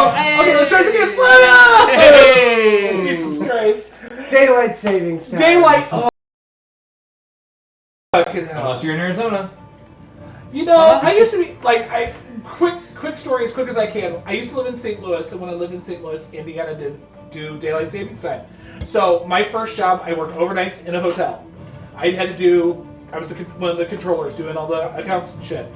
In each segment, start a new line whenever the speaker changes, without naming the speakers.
Okay, let's try this again. Fire! Hey! Jesus Christ.
Daylight savings time.
Daylight. Oh.
Unless you're in Arizona.
You know, I used to be like quick story as quick as I can. I used to live in St. Louis, and when I lived in St. Louis, Indiana didn't do daylight savings time. So my first job, I worked overnights in a hotel. I was one of the controllers doing all the accounts and shit.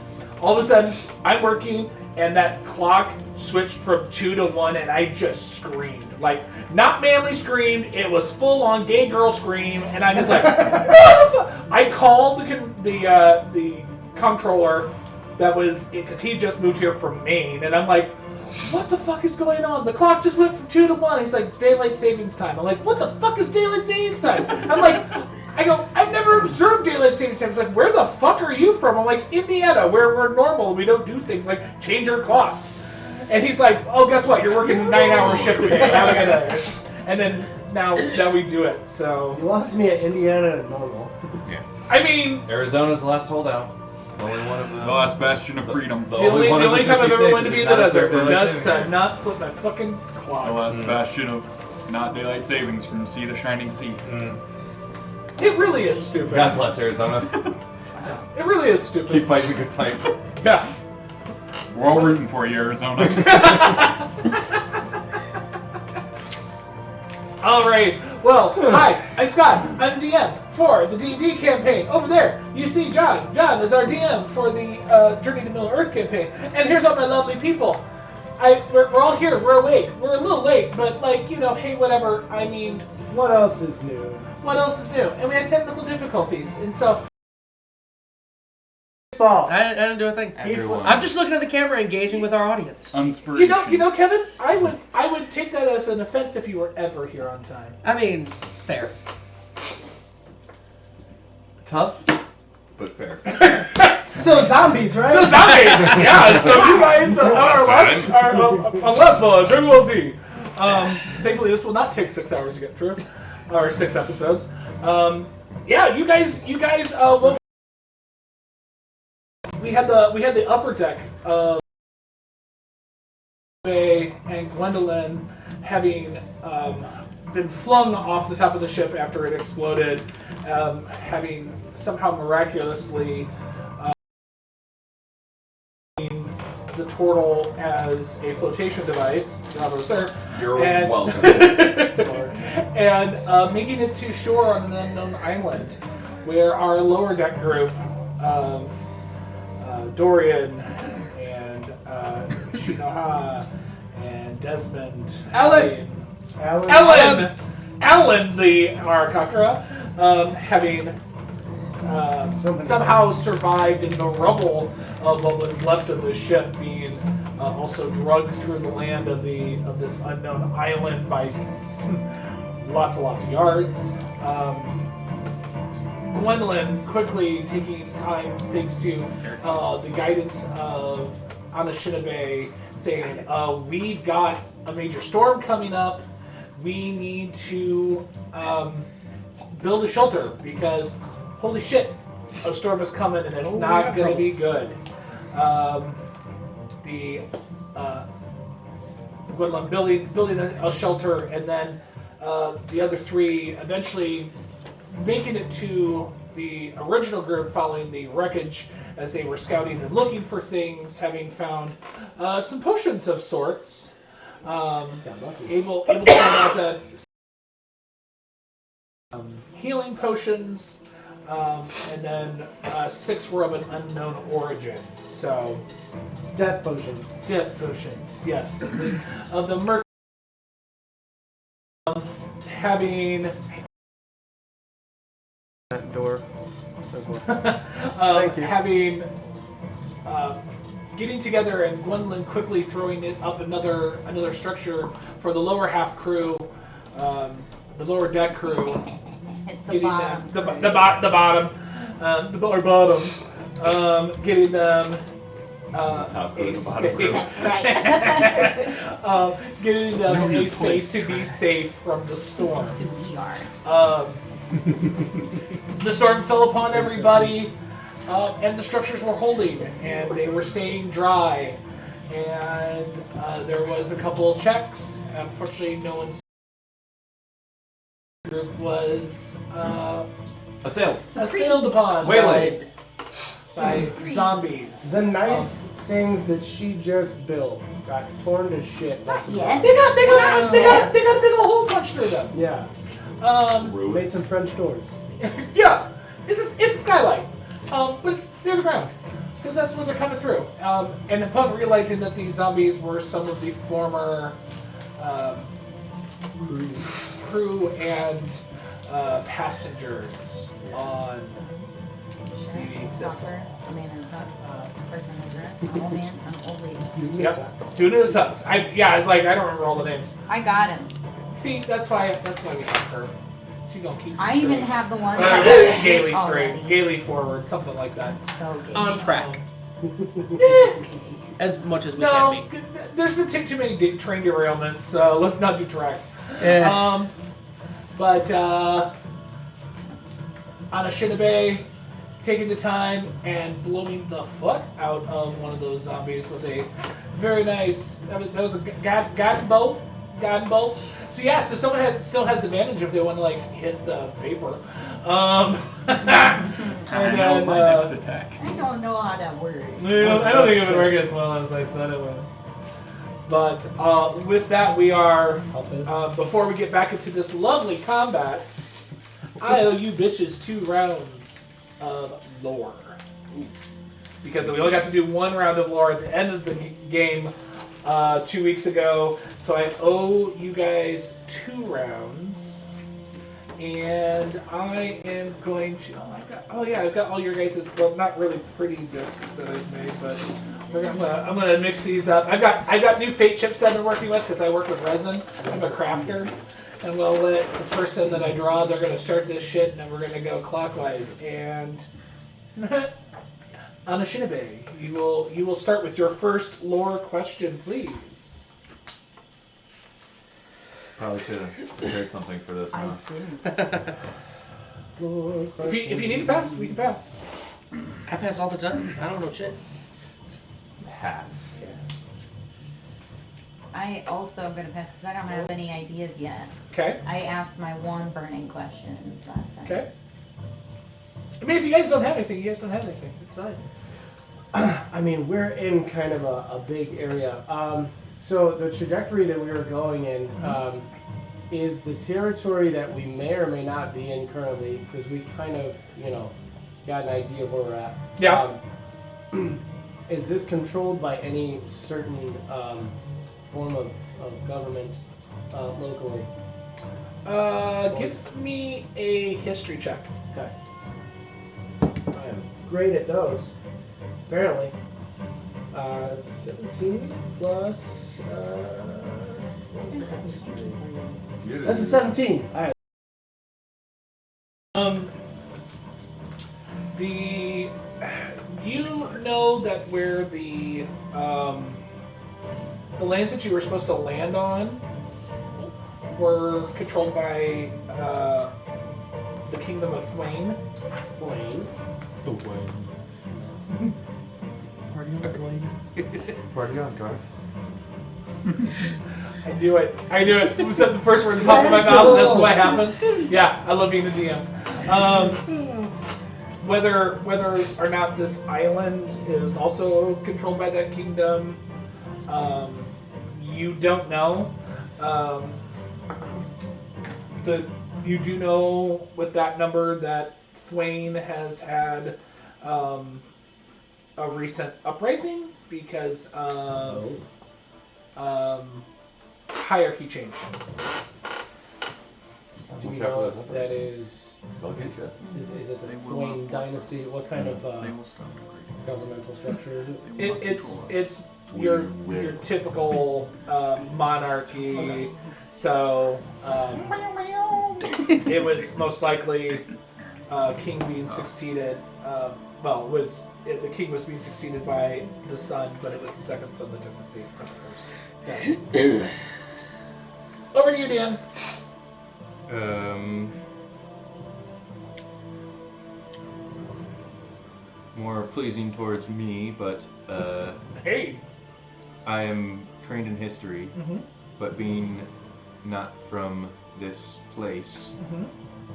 All of a sudden, I'm working, and that clock switched from 2 to 1, and I just screamed. Like, not manly screamed, it was full-on gay girl scream, and I was like, I called the comptroller that was, because he just moved here from Maine, and I'm like, what the fuck is going on? The clock just went from 2 to 1. He's like, it's daylight savings time. I'm like, what the fuck is daylight savings time? I've never observed daylight savings time. He's like, where the fuck are you from? I'm like, Indiana, where we're normal. We don't do things like change our clocks. And he's like, oh, guess what? You're working a 9-hour shift today. And then now we do it. So
you lost me at Indiana and normal.
Yeah.
I mean,
Arizona's the last holdout. The only one of them.
The last bastion of freedom.
The only time I've ever wanted to be in the desert, just to not flip my fucking clock.
The last bastion of not daylight savings from sea to shining sea.
It really is stupid.
God bless Arizona.
It really is stupid.
Keep fighting the good fight.
Yeah.
We're all rooting for you, Arizona.
All right. Well, hi, I'm Scott. I'm the DM for the D&D campaign. Over there, you see John. John is our DM for the Journey to Middle Earth campaign. And here's all my lovely people. We're all here. We're awake. We're a little late, but hey, whatever. I mean,
what else is new?
What else is new? And we had technical difficulties, and so.
Fault.
I didn't do a thing.
Everyone.
I'm just looking at the camera, engaging with our audience.
Inspiration.
You know, Kevin, I would take that as an offense if you were ever here on time.
I mean, fair.
Tough, but fair.
So zombies, right?
So zombies, yeah. So you guys are unless Dragon Ball Z. Thankfully, this will not take 6 hours to get through, or 6 episodes. Yeah, you guys. Well, we had the upper deck of Faye and Gwendolyn having been flung off the top of the ship after it exploded, having somehow miraculously the turtle as a flotation device. Bravo, sir.
You're welcome.
And making it to shore on an unknown island, where our lower deck group of Dorian and Shinoha and Desmond,
Ellen,
the Arakakura, having somehow survived in the rubble of what was left of the ship, being also drugged through the land of this unknown island by lots of yards. Gwendolyn quickly taking time, thanks to the guidance of Anashinabe, saying, we've got a major storm coming up. We need to build a shelter because, holy shit, a storm is coming and it's not going to be good. Gwendolyn building a shelter, and then the other three eventually making it to the original group following the wreckage as they were scouting and looking for things, having found some potions of sorts. Able to find out that healing potions, and then 6 were of an unknown origin. So
death potions.
Death potions, yes. Of the merc having
that door. Thank you.
Having getting together and Gwendolyn quickly throwing it up another structure for the lower half crew, the lower deck crew.
The bottom.
The lower bottoms, getting them
Top crew,
a
bottom crew.
That's right.
getting them a space to be safe from the storm.
So we are.
The storm fell upon everybody, and the structures were holding, and they were staying dry, and there was a couple of checks. Unfortunately, no one's group was assailed upon
Waylaid.
by zombies.
The nice things that she just built got torn to shit. by some
Yes.
They got a big old hole punched through them.
Yeah.
Rude.
Made some French doors.
Yeah, it's a skylight, but it's near the ground because that's where they're coming through. And upon realizing that these zombies were some of the former crew and passengers on the Thistle.
A man in a tux, a person in a dress, an old man, an old lady.
Yep, two in a tux. I don't remember all the names.
I got him.
See, that's why we have her. She gonna keep.
I even have the one
gaily
already.
straight, gaily forward, something like that.
So gay.
On track. As much as we
No,
can
there's been too many train derailments. Let's not do tracks.
be. Eh.
But on a Shinabe, taking the time and blowing the fuck out of one of those zombies with a very nice. That was a garden bolt. So yeah, so someone still has the advantage if they want to like hit the vapor.
I know my next attack.
I don't know how that works.
I don't think it would work as well as I said it would. But with that, we are. Before we get back into this lovely combat, I owe you bitches 2 rounds of lore. Because we only got to do 1 round of lore at the end of the game 2 weeks ago. So I owe you guys 2 rounds. And I am going to. I've got all your guys', well, not really pretty discs that I've made, but I'm gonna mix these up. I've got new fate chips that I've been working with because I work with resin. I'm a crafter. And we'll let the person that I draw, they're gonna start this shit, and then we're gonna go clockwise. And on a Shinabe, you will start with your first lore question, please.
Probably should have prepared something for this, huh?
I didn't.
If you need to pass, we can pass.
I pass all the time. I don't know shit.
Pass.
I also am going to pass because I don't have any ideas yet.
Okay.
I asked my one burning question last time.
Okay. I mean, if you guys don't have anything, you guys don't have anything. It's fine.
I mean, we're in kind of a big area. So the trajectory that we were going in is the territory that we may or may not be in currently, because we kind of, got an idea of where we're at.
Yeah.
Is this controlled by any certain form of government locally?
Give me a history check.
Okay. I am great at those, apparently. It's a 17 plus. That's a 17. All right.
You know that where the lands that you were supposed to land on were controlled by the Kingdom of Thwain.
Blaine.
The way. Party on, Garth.
I knew it. Who said the first words popped in my mouth? That's what happens. Yeah, I love being a DM. Whether or not this island is also controlled by that kingdom, you don't know. You do know with that number that Thwain has had a recent uprising because of hierarchy change.
Do you
Check
know
those
if that
uprisings.
is it the
They will
Blaine
not
dynasty? What kind of
They will stop degrading.
governmental structure is it?
They will not control us.
It's your typical monarchy.
Okay.
So it was most likely king being succeeded. The king was being succeeded by the son, but it was the second son that took the seat first. Yeah. Over to you, Dan.
More pleasing towards me, but
Hey.
I am trained in history,
Mm-hmm.
but being not from this place,
Mm-hmm.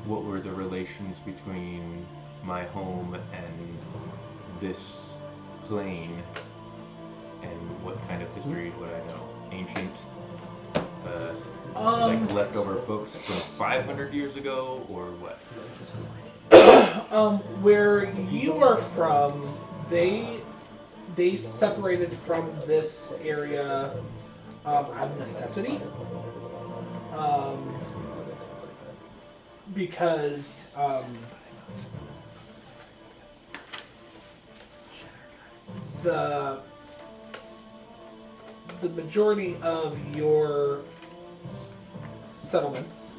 what were the relations between my home and this plane? And what kind of history would I know? Ancient, like leftover books from 500 years ago, or what?
Where you are from, they separated from this area out of necessity, because the majority of your settlements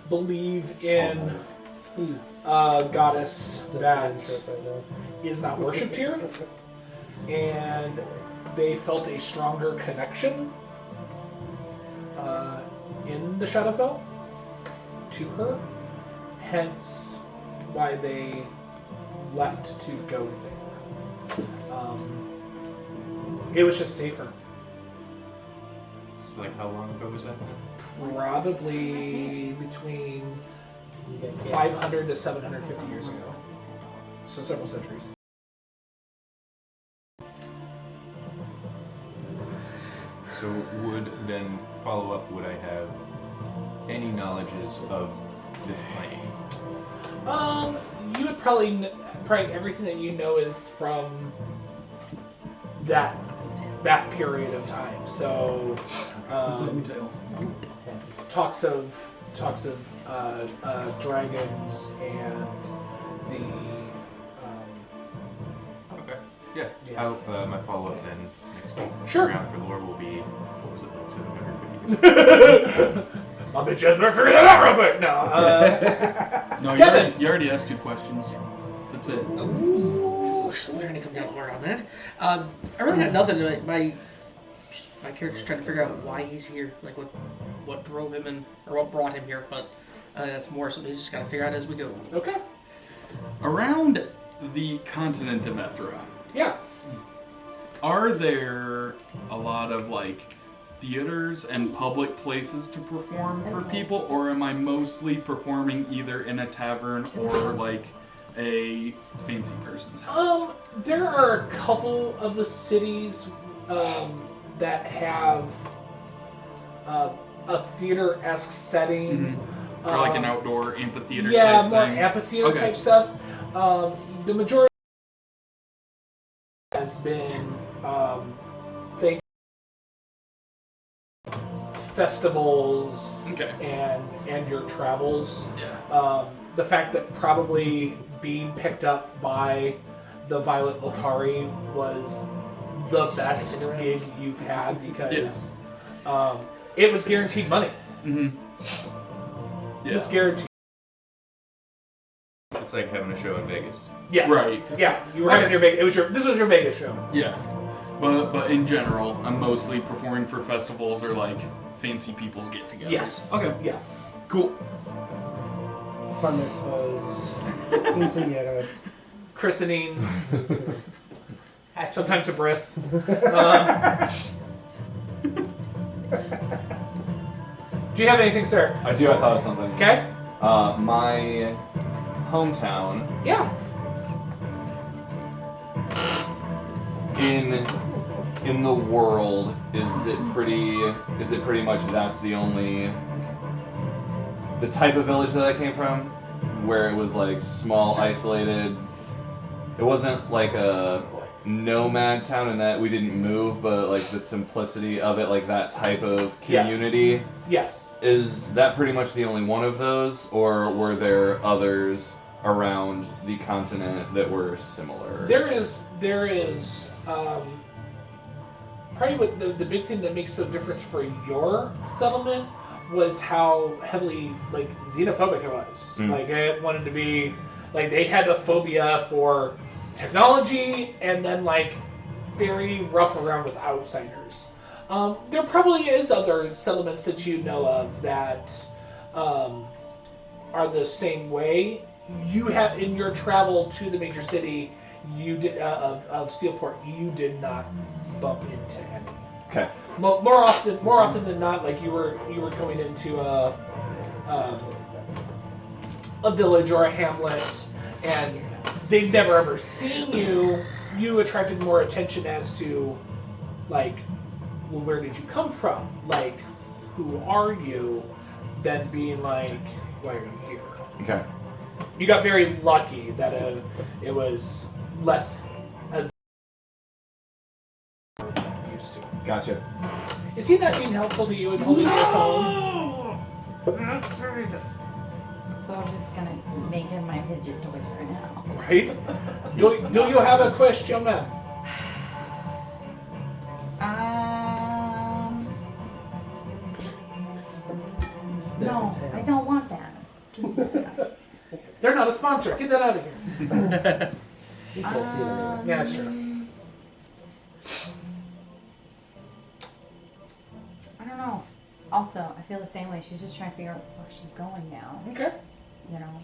believe in
Please.
a goddess that
Right now.
is not worshipped here, and they felt a stronger connection in the Shadowfell to her, hence why they left to go there. It was just safer.
Like, how long ago was that?
Probably between
You guys can't-
500 to 750 years ago. So several centuries.
So would then follow up, would I have any knowledges of this plane?
You would probably everything that you know is from that period of time. So, talks of dragons and the
Okay. Yeah.
Yeah.
How, my follow up then next
Sure.
round for lore will be, what was it, like 750?
I'll bet you guys better figure that out real quick. No,
No,
Kevin!
you already asked 2 questions. That's it.
Ooh, so we're trying to come down hard on that. I really got nothing. My character's trying to figure out why he's here, like what drove him in, or what brought him here. But that's more something he's just got to figure out as we go.
okay.
Around the continent of Ethra,
Yeah.
are there a lot of like theaters and public places to perform for people, or am I mostly performing either in a tavern or like a fancy person's house?
There are a couple of the cities that have a theater-esque setting.
Or like an outdoor amphitheater
Yeah,
type
more
thing?
amphitheater
Okay.
type stuff. The majority has been thank festivals
Okay.
and your travels.
Yeah.
The fact that probably being picked up by the Violet Voltari was the best gig you've had because it was guaranteed money.
Mm-hmm.
It was
Yeah.
guaranteed.
It's like having a show in Vegas.
Yes.
Right.
Yeah. You were having your big. This was your Vegas show.
Yeah. But in general, I'm mostly performing for festivals or like fancy people's get-togethers.
Yes.
Okay.
Yes.
Cool.
Bar mitzvahs, quinceañeras.
Christenings. Sometimes a bris. Do you have anything, sir?
I do. I thought of something.
Okay.
My hometown
Yeah.
in the world is it pretty much that's the only the type of village that I came from, where it was like small, isolated. It wasn't like a nomad town in that we didn't move, but like the simplicity of it, like that type of community.
Yes.
Is that pretty much the only one of those, or were there others around the continent that were similar?
There is probably what the big thing that makes so difference for your settlement was how heavily like xenophobic it was.
Mm.
Like it wanted to be like they had a phobia for technology and then like very rough around with outsiders. There probably is other settlements that you know of that are the same way. You have in your travel to the major city, you did of Steelport, you did not bump into any.
Okay.
More often than not, like you were going into a village or a hamlet, and they've never ever seen you. You attracted more attention as to, like, well, where did you come from? Like, who are you? Than being like, why are you here?
Okay.
You got very lucky that it was less as used to.
Gotcha.
Is he not being helpful to you in holding your phone?
So I'm just gonna make him my fidget toy for now.
Right? Do you have a question, man?
No, I don't want that.
They're not a sponsor. Get that out of here.
You can't see it anyway.
Yeah, that's true.
I don't know. Also, I feel the same way. She's just trying to figure out where she's going now.
Okay.
You know?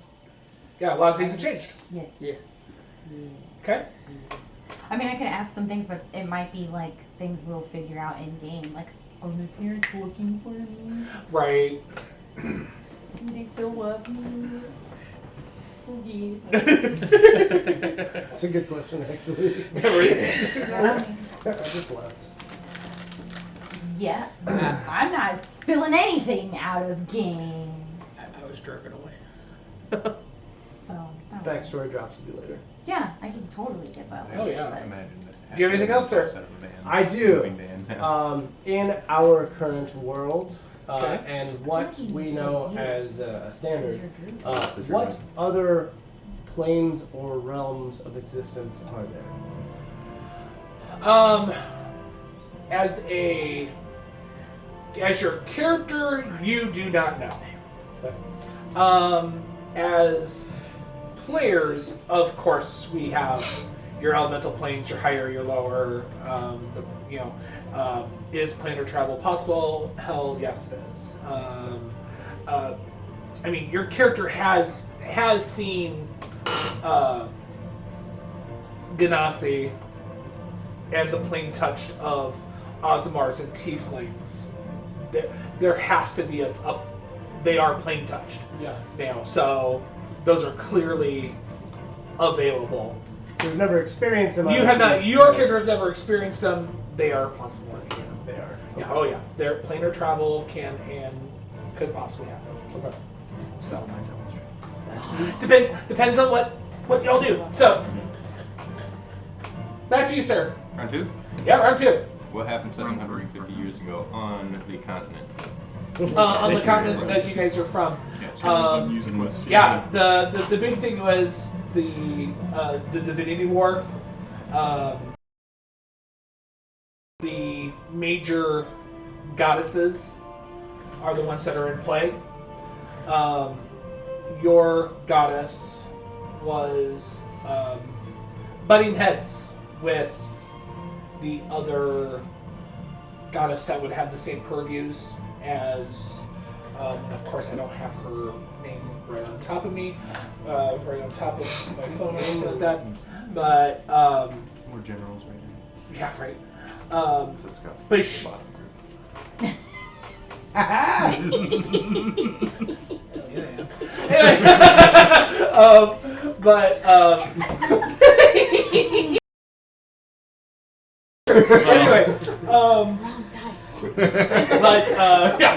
Yeah, a lot of things have changed.
Yes.
Yeah.
Okay.
I mean, I could ask some things, but it might be like things we'll figure out in game. Like, are my parents looking for me?
Right.
Do they still love me? Oh, yeah.
That's a good question, actually.
Yeah.
I just left.
Yeah. I'm not spilling anything out of game.
I was driving away.
So, don't worry.
Backstory drops will be later.
Yeah, I can totally get that.
Oh, yeah.
But-
Imagine that.
Do you have anything else, sir?
I do.
Moving van.
In our current world,
Okay.
and what we know as a standard,
That's
what
right.
other planes or realms of existence are there?
As your character, you do not know.
Okay.
As players, of course, we have your elemental planes, your higher, your lower. Is planar travel possible? Hell, yes, it is. I mean, your character has seen Ganassi and the plane touched of Ozimars and Tieflings. There has to be they are plane touched.
Yeah.
Now, so those are clearly available.
So we've never experienced them.
You have not. Your character has never experienced them. They are possible. Yeah.
They are.
Yeah. Oh yeah. Their planar travel can and could possibly happen.
Okay.
So depends on what y'all do. So back to you, sir.
Round two?
Yeah, round two.
What happened 750 years ago on the continent?
On the continent that you guys are from.
Using questions.
Yeah, the big thing was the Divinity War. The major goddesses are the ones that are in play. Your goddess was butting heads with the other goddess that would have the same purviews as. Of course, I don't have her name right on top of me, right on top of my phone or anything like that. But
We're generals right now.
yeah, right.
So Scott's
But
the
sh-
bottom group.
Anyway,
Wrong type.
but yeah,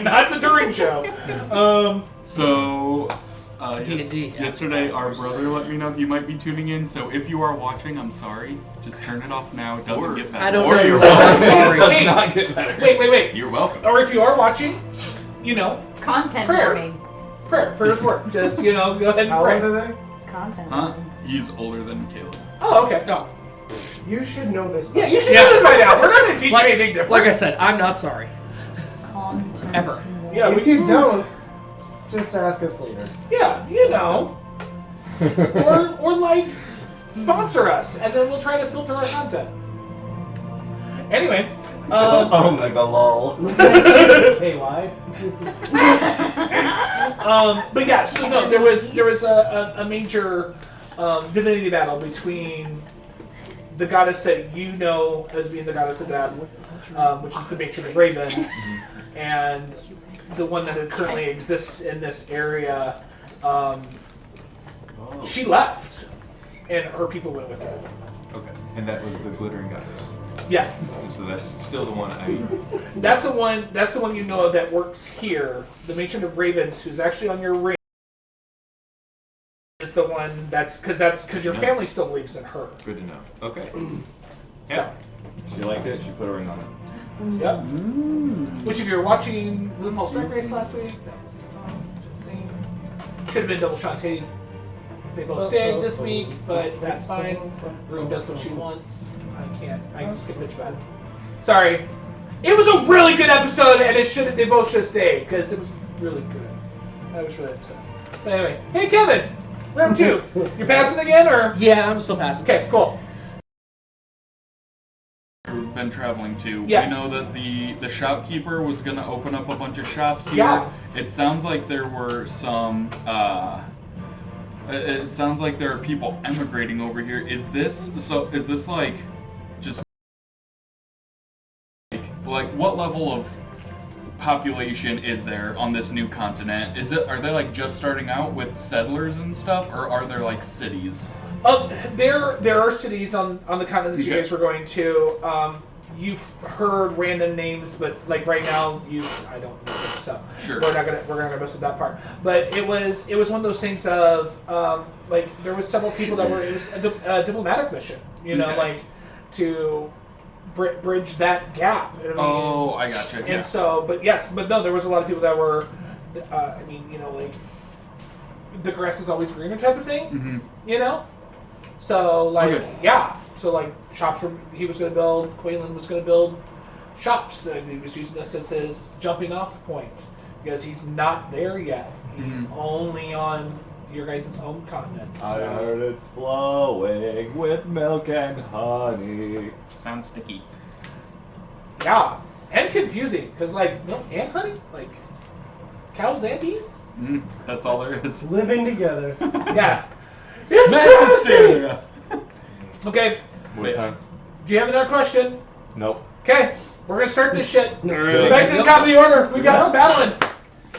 not the Turing show.
So,
D&D, yeah.
yesterday our brother let me know he might be tuning in. So if you are watching, I'm sorry. Just turn it off now. It doesn't get better.
I don't
Or
know.
you're
It
welcome.
does not get better.
Wait.
You're welcome.
Or if you are watching,
Content
Prayer.
warning.
prayers work. Just go ahead and
How old
pray.
are they?
Content
Huh?
warning.
He's older than Caleb.
Oh, okay. No.
You should know this.
Yeah, you should know this by now. We're not going to teach you anything different.
Like I said, I'm not sorry.
Content
Ever.
warning.
Yeah,
If you don't, just ask us later.
Yeah, or like sponsor us, and then we'll try to filter our content. Anyway,
Omega lol.
KY.
but yeah, so no, there was a major divinity battle between the goddess that you know as being the goddess of death, which is the matron of ravens, and the one that currently exists in this area. She left, and her people went with her.
Okay. And that was the glittering goddess.
Yes.
So that's still the one I.
That's the one. That's the one you know that works here. The matron of ravens, who's actually on your ring, is the one because your family still believes in her.
Good to know. Okay.
So,
She liked it. She put a ring on it.
yep. Which, if you were watching RuPaul's Drag Race last week, that was the song. Just saying. Should have been double Shantae. They both stayed this week, but that's fine. Ru does what she wants. I just get bitch about it. Sorry. It was a really good episode, and they both should have stayed because it was really good. I was really upset. But anyway, hey Kevin, round 2. You're passing again, or?
Yeah, I'm still passing.
Okay, cool.
We've been traveling to.
Yes.
We know that the shopkeeper was going to open up a bunch of shops here.
Yeah.
It sounds like there were some. It sounds like there are people emigrating over here. Is this like just like what level of population is there on this new continent? Are they like just starting out with settlers and stuff, or are there like cities?
There are cities on the continent that you
Okay.
guys were going to. You've heard random names, but like right now, I don't know them, so
Sure.
we're not gonna mess with that part. But it was one of those things of like there was several people that it was a diplomatic mission, you know,
Okay.
like to bridge that gap. I mean,
Oh, I gotcha.
and
Yeah.
so, but no, there was a lot of people that were, I mean, you know, like the grass is always greener type of thing,
Mm-hmm.
you know. So like
Okay.
yeah, so like shops he was going to build. Quaylen was going to build shops. He was using this as his jumping off point because he's not there yet. He's only on your guys' home continent.
I
So.
heard it's flowing with milk and honey.
Sounds sticky.
Yeah, and confusing because like milk and honey, like cows and bees.
That's all there is.
Living together.
Yeah, it's travesty.
Necessary.
Okay,
What time?
do you have another question?
Nope.
Okay, we're gonna start this shit.
Alright.
Back to the top of the order. We got some battling.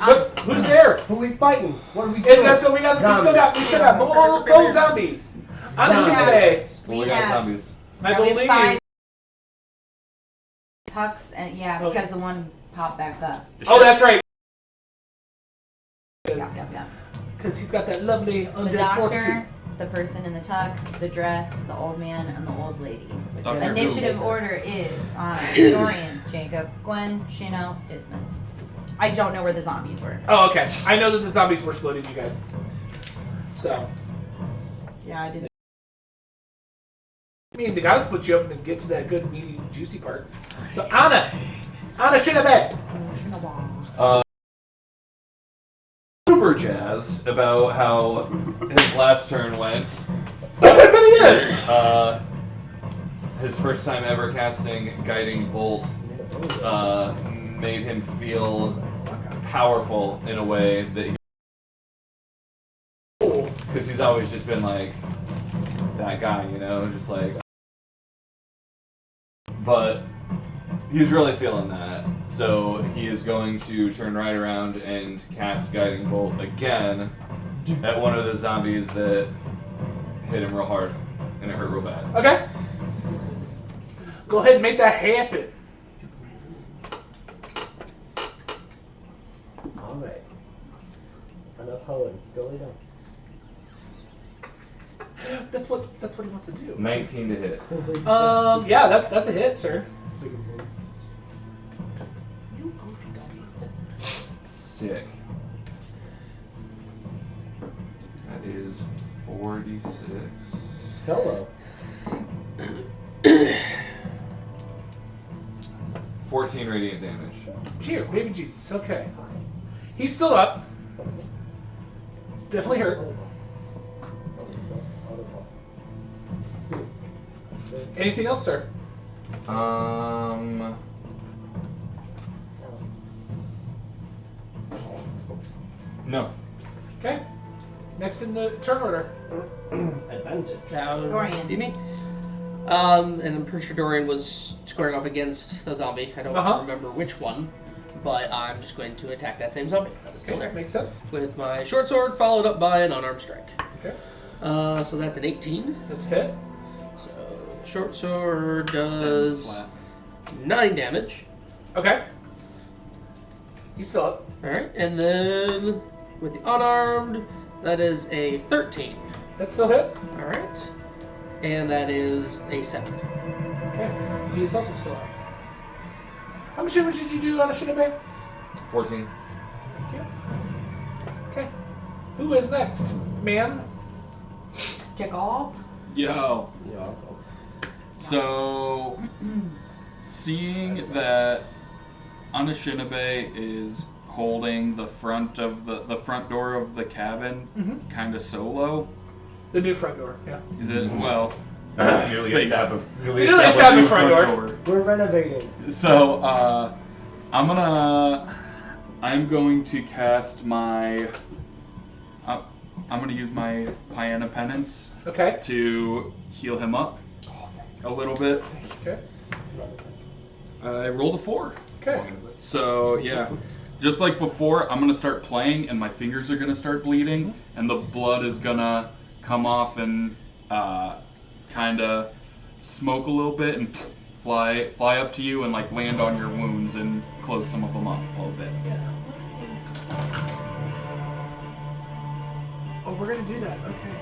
Look, who's there?
Who we fighting? What are we
It's
doing?
got, so we still got full zombies. On the ship today,
Well, we
We
got
have-
zombies.
I
we have
believe.
5 tucks, and because the one popped back up.
Oh, that's right.
Yeah.
Because he's got that lovely
The
undead fortitude.
doctor, the person in the tux, the dress, the old man, and the old lady.
Okay.
Initiative order is Dorian, Jacob, Gwen, Shino, Desmond. I don't know where the zombies were.
Oh, okay. I know that the zombies were splitting you guys. So,
Yeah, I didn't.
I mean, they gotta split you up and get to that good, meaty, juicy parts. So, Anna Shinabe.
Super jazzed about how his last turn went.
But he is.
His first time ever casting Guiding Bolt made him feel powerful in a way that because he's always just been like that guy, you know, just like. But he's really feeling that, so he is going to turn right around and cast Guiding Bolt again at one of the zombies that hit him real hard, and it hurt real bad.
Okay. Go ahead and make that happen.
Alright. Enough hoeing. Go lay down.
That's what he wants to do.
19 to hit.
Yeah, that's a hit, sir.
Sick. That is 46.
Hello.
14 radiant damage.
Dear baby Jesus. Okay. He's still up. Definitely hurt. Anything else, sir?
No.
Okay. Next in the turn order.
Advantage.
That would
Dorian.
be me. And I'm pretty sure Dorian was squaring off against a zombie. I don't remember which one, but I'm just going to attack that same zombie that is still there.
Makes sense.
With my short sword, followed up by an unarmed strike.
Okay.
So that's an 18.
Let's hit.
So short sword does
Flat.
9 damage.
Okay. He's still up.
Alright, and then with the unarmed, that is a 13.
That still hits.
Alright. And that is a 7.
Okay. He's also still up. How much damage did you do on a Shinobi?
14.
Thank you. Okay. Who is next? Man?
Check off.
Yo.
Yeah.
So, seeing that Anashinabe is holding the front of the front door of the cabin, kind of solo.
The new front door, yeah.
Well,
Nearly
space.
established.
Nearly established front door.
We're renovating.
So, I'm going to cast my. I'm going to use my Piana Penance
Okay.
to heal him up a little bit.
Okay.
I rolled a 4.
Okay.
So, yeah. Just like before, I'm going to start playing and my fingers are going to start bleeding and the blood is going to come off and kind of smoke a little bit and fly up to you and like land on your wounds and close some of them up a little bit.
Oh, we're gonna do that. Okay.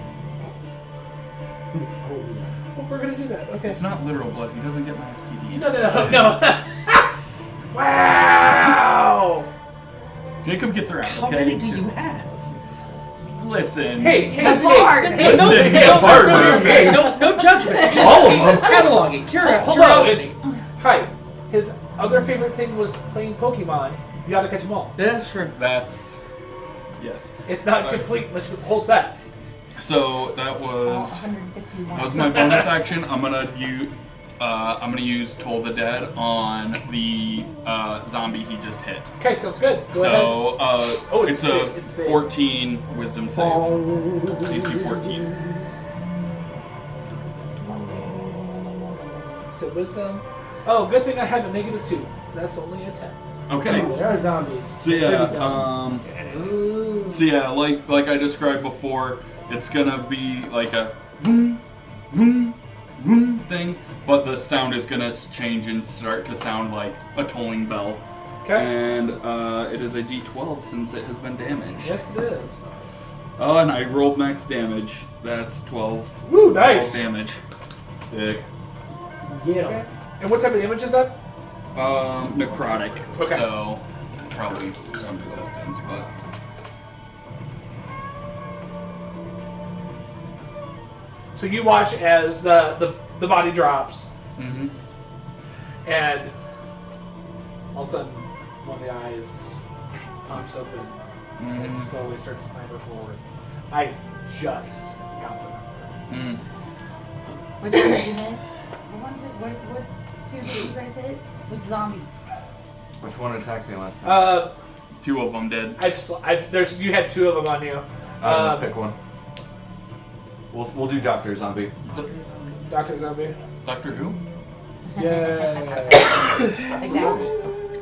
Oh, we're gonna do that. Okay.
It's not literal blood. He doesn't get my STD.
No. Wow.
Jacob gets around.
How
okay?
many do you have?
Listen.
Hey,
The bard.
hey,
No,
listen,
no,
bard,
no,
man, okay.
no judgment. Just
All of them.
cataloging.
Hello,
Curiosity.
it's hi. His other favorite thing was playing Pokemon. You gotta catch them all.
That's true.
That's yes.
It's not
Right.
complete unless you get the whole set.
So that was
151.
my bonus action. I'm gonna use Toll the Dead on the zombie he just hit.
Okay, sounds good. Go ahead.
So
Oh,
it's
it's a
a
save, it's a save.
14 Wisdom save. DC 14.
So wisdom. Oh, good thing I have a -2. That's only a 10.
Okay.
There are zombies.
So yeah, like I described before, it's gonna be like a boom, boom, boom thing, but the sound is gonna change and start to sound like a tolling bell.
Okay.
And it is a D12 since it has been damaged.
Yes, it is.
Oh, and I rolled max damage. That's 12.
Woo, nice.
12 damage.
Sick.
Get 'em.
Okay. And what type of damage is that?
Necrotic.
Okay.
So probably some resistance, but.
So you watch as the body drops,
Mm-hmm.
and all of a sudden, one of the eyes pops open and slowly starts to clamber forward. I just got the number.
What did you hit? What one is it? What two did you guys hit? Which zombie?
Which one attacked me last time?
2 of them did.
You had 2 of them on you.
I'm gonna pick one. We'll do Dr. Zombie.
Dr. Zombie.
Doctor Who?
Yeah.
Exactly.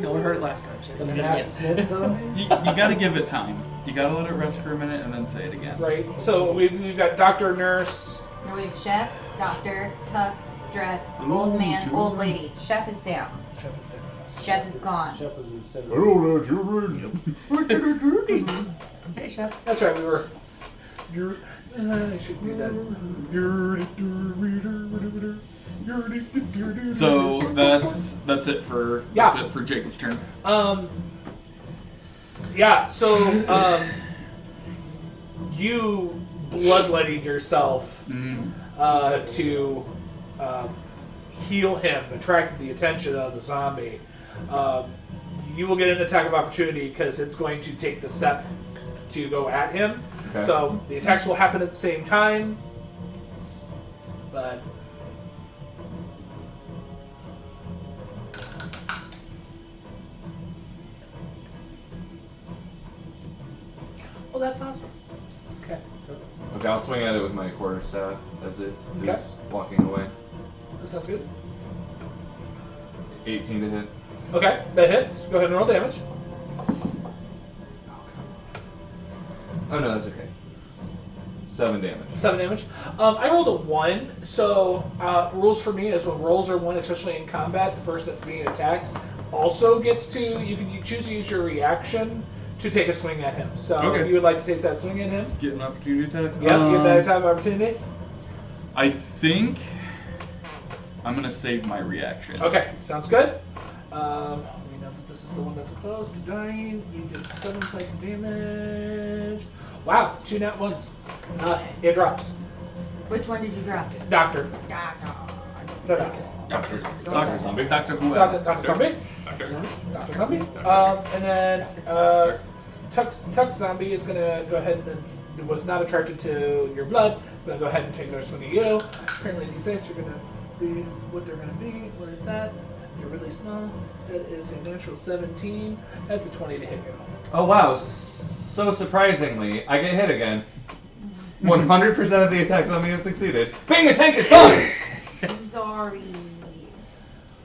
No one heard it last time, so I
The
said it
Matt
again.
Smith zombie?
You gotta give it time. You gotta let it rest for a minute and then say it again.
Right. So we've got Doctor, Nurse.
So we have chef, doctor, tux, dress, old man, old lady. Chef is down.
Chef is dead.
Chef is gone.
Chef was in center.
don't know, children.
Hey, Chef.
That's right. We were. I should do that.
So that's it for Jacob's turn.
Yeah. So you bloodletting yourself to heal him, attracted the attention of the zombie. You will get an attack of opportunity because it's going to take the step to go at him.
Okay.
So the attacks will happen at the same time, but oh, that's awesome. Okay.
Okay, I'll swing at it with my quarterstaff as it
Okay.
is walking away.
That sounds good.
18 to hit.
Okay, that hits. Go ahead and roll damage.
Oh no, that's okay. 7 damage.
7 damage. I rolled a 1, so rules for me is when rolls are 1, especially in combat, the person that's being attacked also gets to, you choose to use your reaction to take a swing at him. So
Okay.
if you would like to take that swing at him,
Get an opportunity attack.
yeah, you get that type of opportunity.
I think I'm gonna save my reaction.
Okay, sounds good. We know that this is the one that's close to dying. You did 7 points of damage. Wow, 2 nat ones. It drops.
Which one did you drop?
Doctor. No,
Doctor
Zombie.
Doctor who?
Doctor Zombie. Dr. Zombie. And then Tux Zombie is going to go ahead and was not attracted to your blood. It's going to go ahead and take another swing at you. Apparently these dice are going to be what they're going to be. What is that? You're really small. That is a natural 17. That's a 20 to hit you.
Oh wow, so surprisingly, I get hit again. 100% of the attacks on me have succeeded. Being a tank is fun!
Sorry.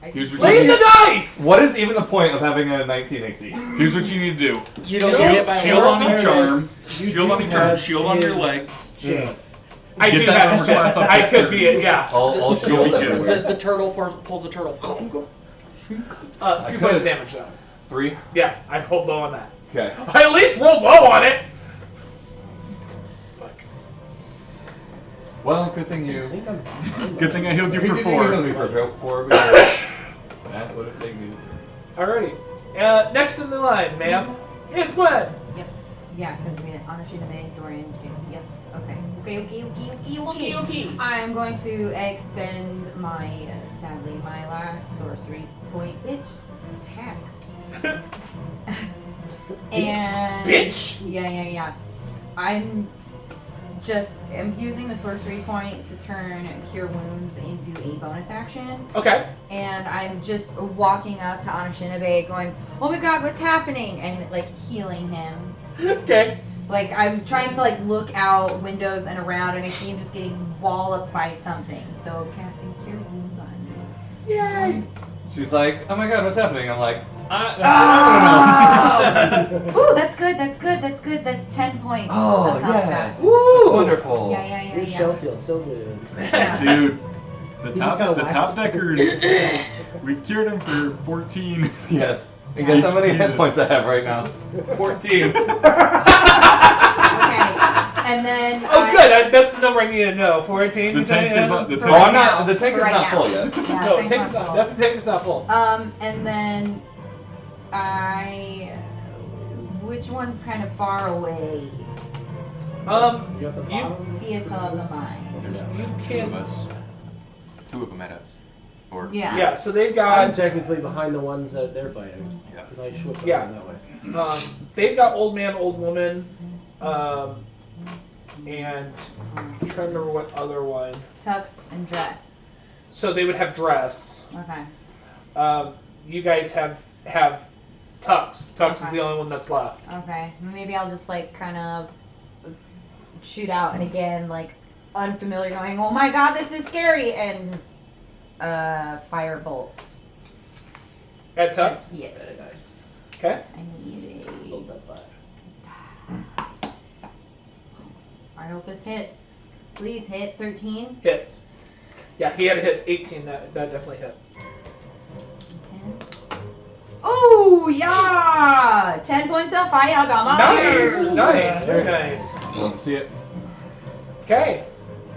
Here's what
Play
you
the
need.
dice!
What is even the point of having a 19 AC?
Here's what you need to do.
You don't
Shield-
get by
shield
one.
on your charm.
You
Shield
do
on your charm.
have
Shield on your
his
legs.
shield.
I
Get
do
that
have
armor
his chest.
class up
I
to
could
30.
be it, yeah.
I'll
You'll
shield
be good.
everywhere.
The turtle pulls a turtle.
3
I
points of
could.
damage though.
3?
Yeah, I rolled low on that.
Okay.
I at least rolled low on it! Fuck.
Well, good thing
I
you...
think I'm fine.
Good thing I healed you
Good
for
thing you healed
4.
me for 4 because that would have taken me.
Alrighty. Next in the line, ma'am. It's Gwen.
Yep. Yeah, because we on a sheet of maid, Dorian's June. Yep. Okay.
Okay.
I'm going to expend my, sadly, my last sorcery point, bitch, attack. And
Bitch!
Yeah. I'm using the sorcery point to turn Cure Wounds into a bonus action.
Okay.
And I'm just walking up to Anashinabe going, oh my god, what's happening? And like healing him.
Okay.
Like I'm trying to like look out windows and around and I see him just getting walloped by something. So casting Cure Wounds on you.
Yay!
She's like, oh my god, what's happening? I'm like,
Ah! Ooh, that's good. That's 10 points.
oh,
of health
yes.
back.
Woo!
Wonderful.
Yeah.
Your shell feels so good.
Yeah.
Dude, the
You just gotta
top
wax.
deckers, we've cured him for 14.
Yes. And guess how many hit
Jesus.
points I have right now? 14.
Okay. And then
Oh, good. That's the number I need to know. 14.
The
you say,
tank is
Anna?
on the
For
Oh,
right
I'm not.
now.
The tank
For
is
right
not
now.
full yet.
Yeah,
No,
tank's
take
not
is not.
full.
Definitely take is not full.
And then which one's kind of far away?
You got the
You
bottom?
Theater of the Mind.
you
Two of
can.
us. 2 of them at us. Or
Yeah. So they've
I'm
got
technically behind the ones that they're fighting.
Yeah.
Because I switched
Yeah.
around that way.
they've got old man, old woman, and I'm trying to remember what other one.
Tux and dress.
So they would have dress.
Okay.
You guys have Tux. Tux is
Okay.
the only one that's left.
Okay. Maybe I'll just like kind of shoot out and again like unfamiliar going, oh my god, this is scary, and firebolt.
At Tux.
Yeah.
Very nice.
Okay.
I need
Hold that butt.
I hope this hits. Please hit 13.
Hits. Yeah, he had to hit 18. That definitely hit.
10. Oh yeah! 10 points of fire, Dama.
Nice. Very nice.
Love to see it.
Okay.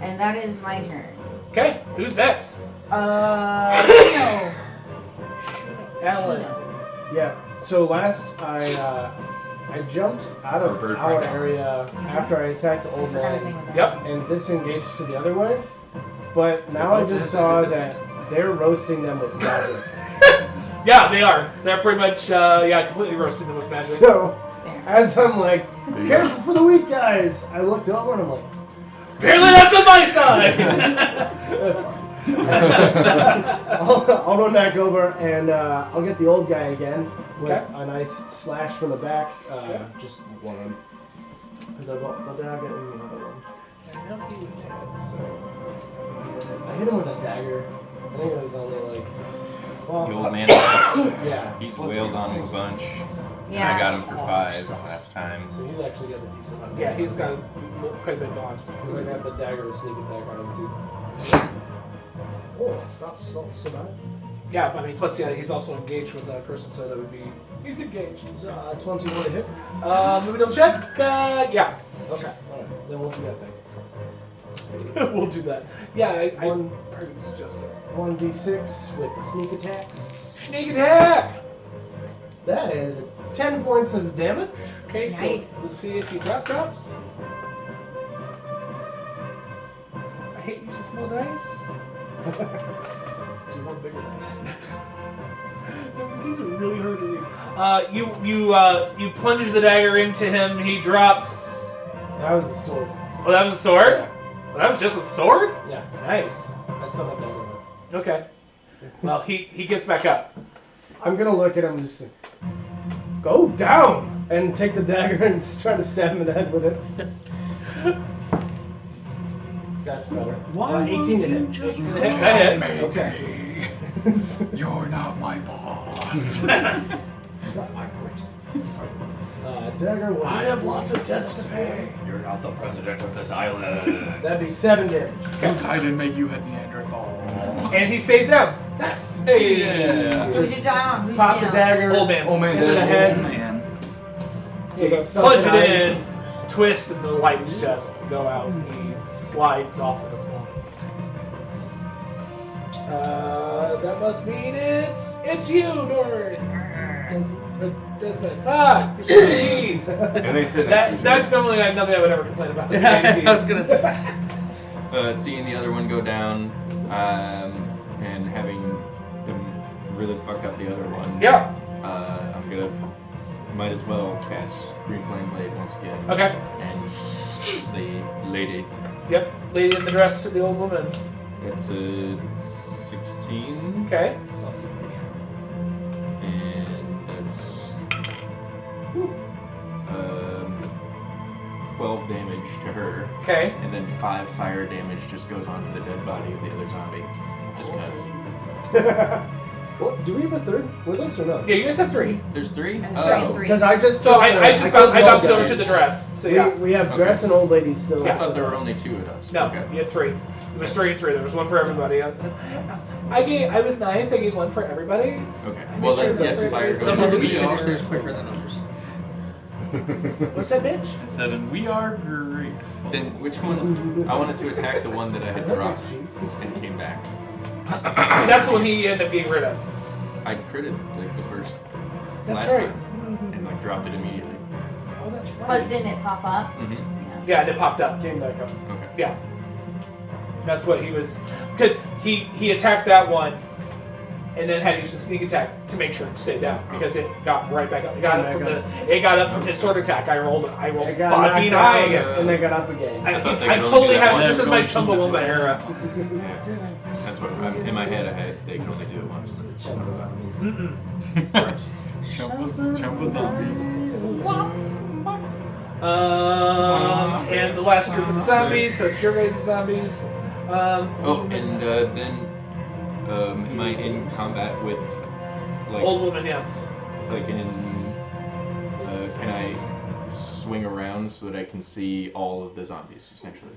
And that is my turn.
Okay. Who's next?
No.
Alan.
Yeah. So last I jumped out of
Or bird
our
right now.
area after I attacked the old
Forgot his name
man
was
Yep.
and disengaged to the other way. But now I just saw that they're roasting them with magic.
Yeah, they are. They're pretty much completely roasting them with magic.
So
There.
as I'm like, careful for the weak guys, I looked over and I'm like,
Apparently that's on my side.
I'll run back over and I'll get the old guy again with
Okay.
a nice slash from the back.
Okay.
Just one. Because I'll get the other one.
I know he was hit, so.
I hit him with a dagger. I think it was only like. Well,
The old man,
yeah.
he's wailed on him a bunch.
Yeah.
And I got him for 5
Sucks.
last time.
So he's actually got a decent amount.
Yeah, he's got quite a bit going.
Because I got the dagger with sneak attack on him too. Oh, not so bad.
Yeah, but I mean, plus, yeah, he's also engaged with that person, so that would be. He's engaged.
It's 21 to hit.
Let me double check. Yeah.
Okay. Alright. Then we'll do that thing.
We'll do that. Yeah, I
One-
already suggested.
1d6 with sneak attacks.
Sneak attack!
That is 10 points of damage.
Okay, so
Nice.
let's see if he drops. I hate using small dice.
Just one bigger dice.
These are really hard to read. You plunge the dagger into him. He drops.
That was the sword.
Oh, that was a sword. Oh, that was just a sword.
Yeah,
Nice.
I still have dagger.
Okay. Well, he gets back up.
I'm gonna look at him and just like, go down! And take the dagger and just try to stab him in the head with it. That's better. 18 to hit.
Take that hit.
Okay.
You're not my boss.
Is that my point? Dagger will.
I have lots of debts to pay.
You're not the president of this island.
That'd be 7 damage.
I didn't make you a Neanderthal.
And he stays down.
Yes!
Yeah.
Who's it down? Who's
Pop
it
the
down?
dagger.
Old man.
Old man
into the
dead.
head.
Man.
So you got
Plunge
something
it
eyes.
in, twist, and the lights just go out. And he slides off in the swamp. That must mean it's you, Doran. Desmond. Fuck. There's too many D's.
And they sit next to
That's
each other.
normally nothing I would ever complain about. There's too many
I was
D's.
gonna say.
Seeing the other one go down, and having them really fuck up the other one.
Yeah.
I'm gonna might as well cast Green Flame Blade once again.
Okay.
And the lady.
Yep. Lady in the dress to the old woman.
It's a 16,
Okay.
and that's 12 damage to her,
Okay.
and then 5 fire damage just goes on to the dead body of the other zombie. Just cause.
Well, do we have a third with us or not?
Yeah, you guys have 3.
There's 3?
And
Oh.
three.
Because I just
So
took
I
the-
just
took
bounced
the old
over
guy.
to the dress. So yeah.
We have dress and old ladies still.
I thought there were only 2 of us.
No,
Okay.
you had 3. It was 3 and 3. There was one for everybody. I was nice. I gave one for everybody.
Okay.
I'm
Well,
sure
then,
that's
yes,
very
fire
good.
goes
Some
on
of
to
them
me.
finish theirs quicker than others.
What's that bitch?
I said, and we are great.
Then which one? I wanted to attack the one that I had dropped and came back.
That's the one he ended up getting rid of.
I critted like the first
That's
last
right.
time and like dropped it immediately.
Oh, that's right.
But didn't it pop up?
Mm-hmm.
Yeah, and it popped up.
Came back up.
Okay.
Yeah. That's what he was. Because he attacked that one and then had to use a sneak attack to make sure it stayed down because it got right back up. It got up from his sword attack. I rolled
It got
fucking
knocked
high
down,
again.
and they got up again.
I thought they
I
could only
totally
do that
have. This
once.
is my Chumbawamba era.
That's what in my head. They can only do it once.
Mm-mm.
Chumpa zombies.
And the last group of the zombies. So it's your guys' zombies.
Oh, and then am I in combat with like
Old woman, yes.
like in can I swing around so that I can see all of the zombies essentially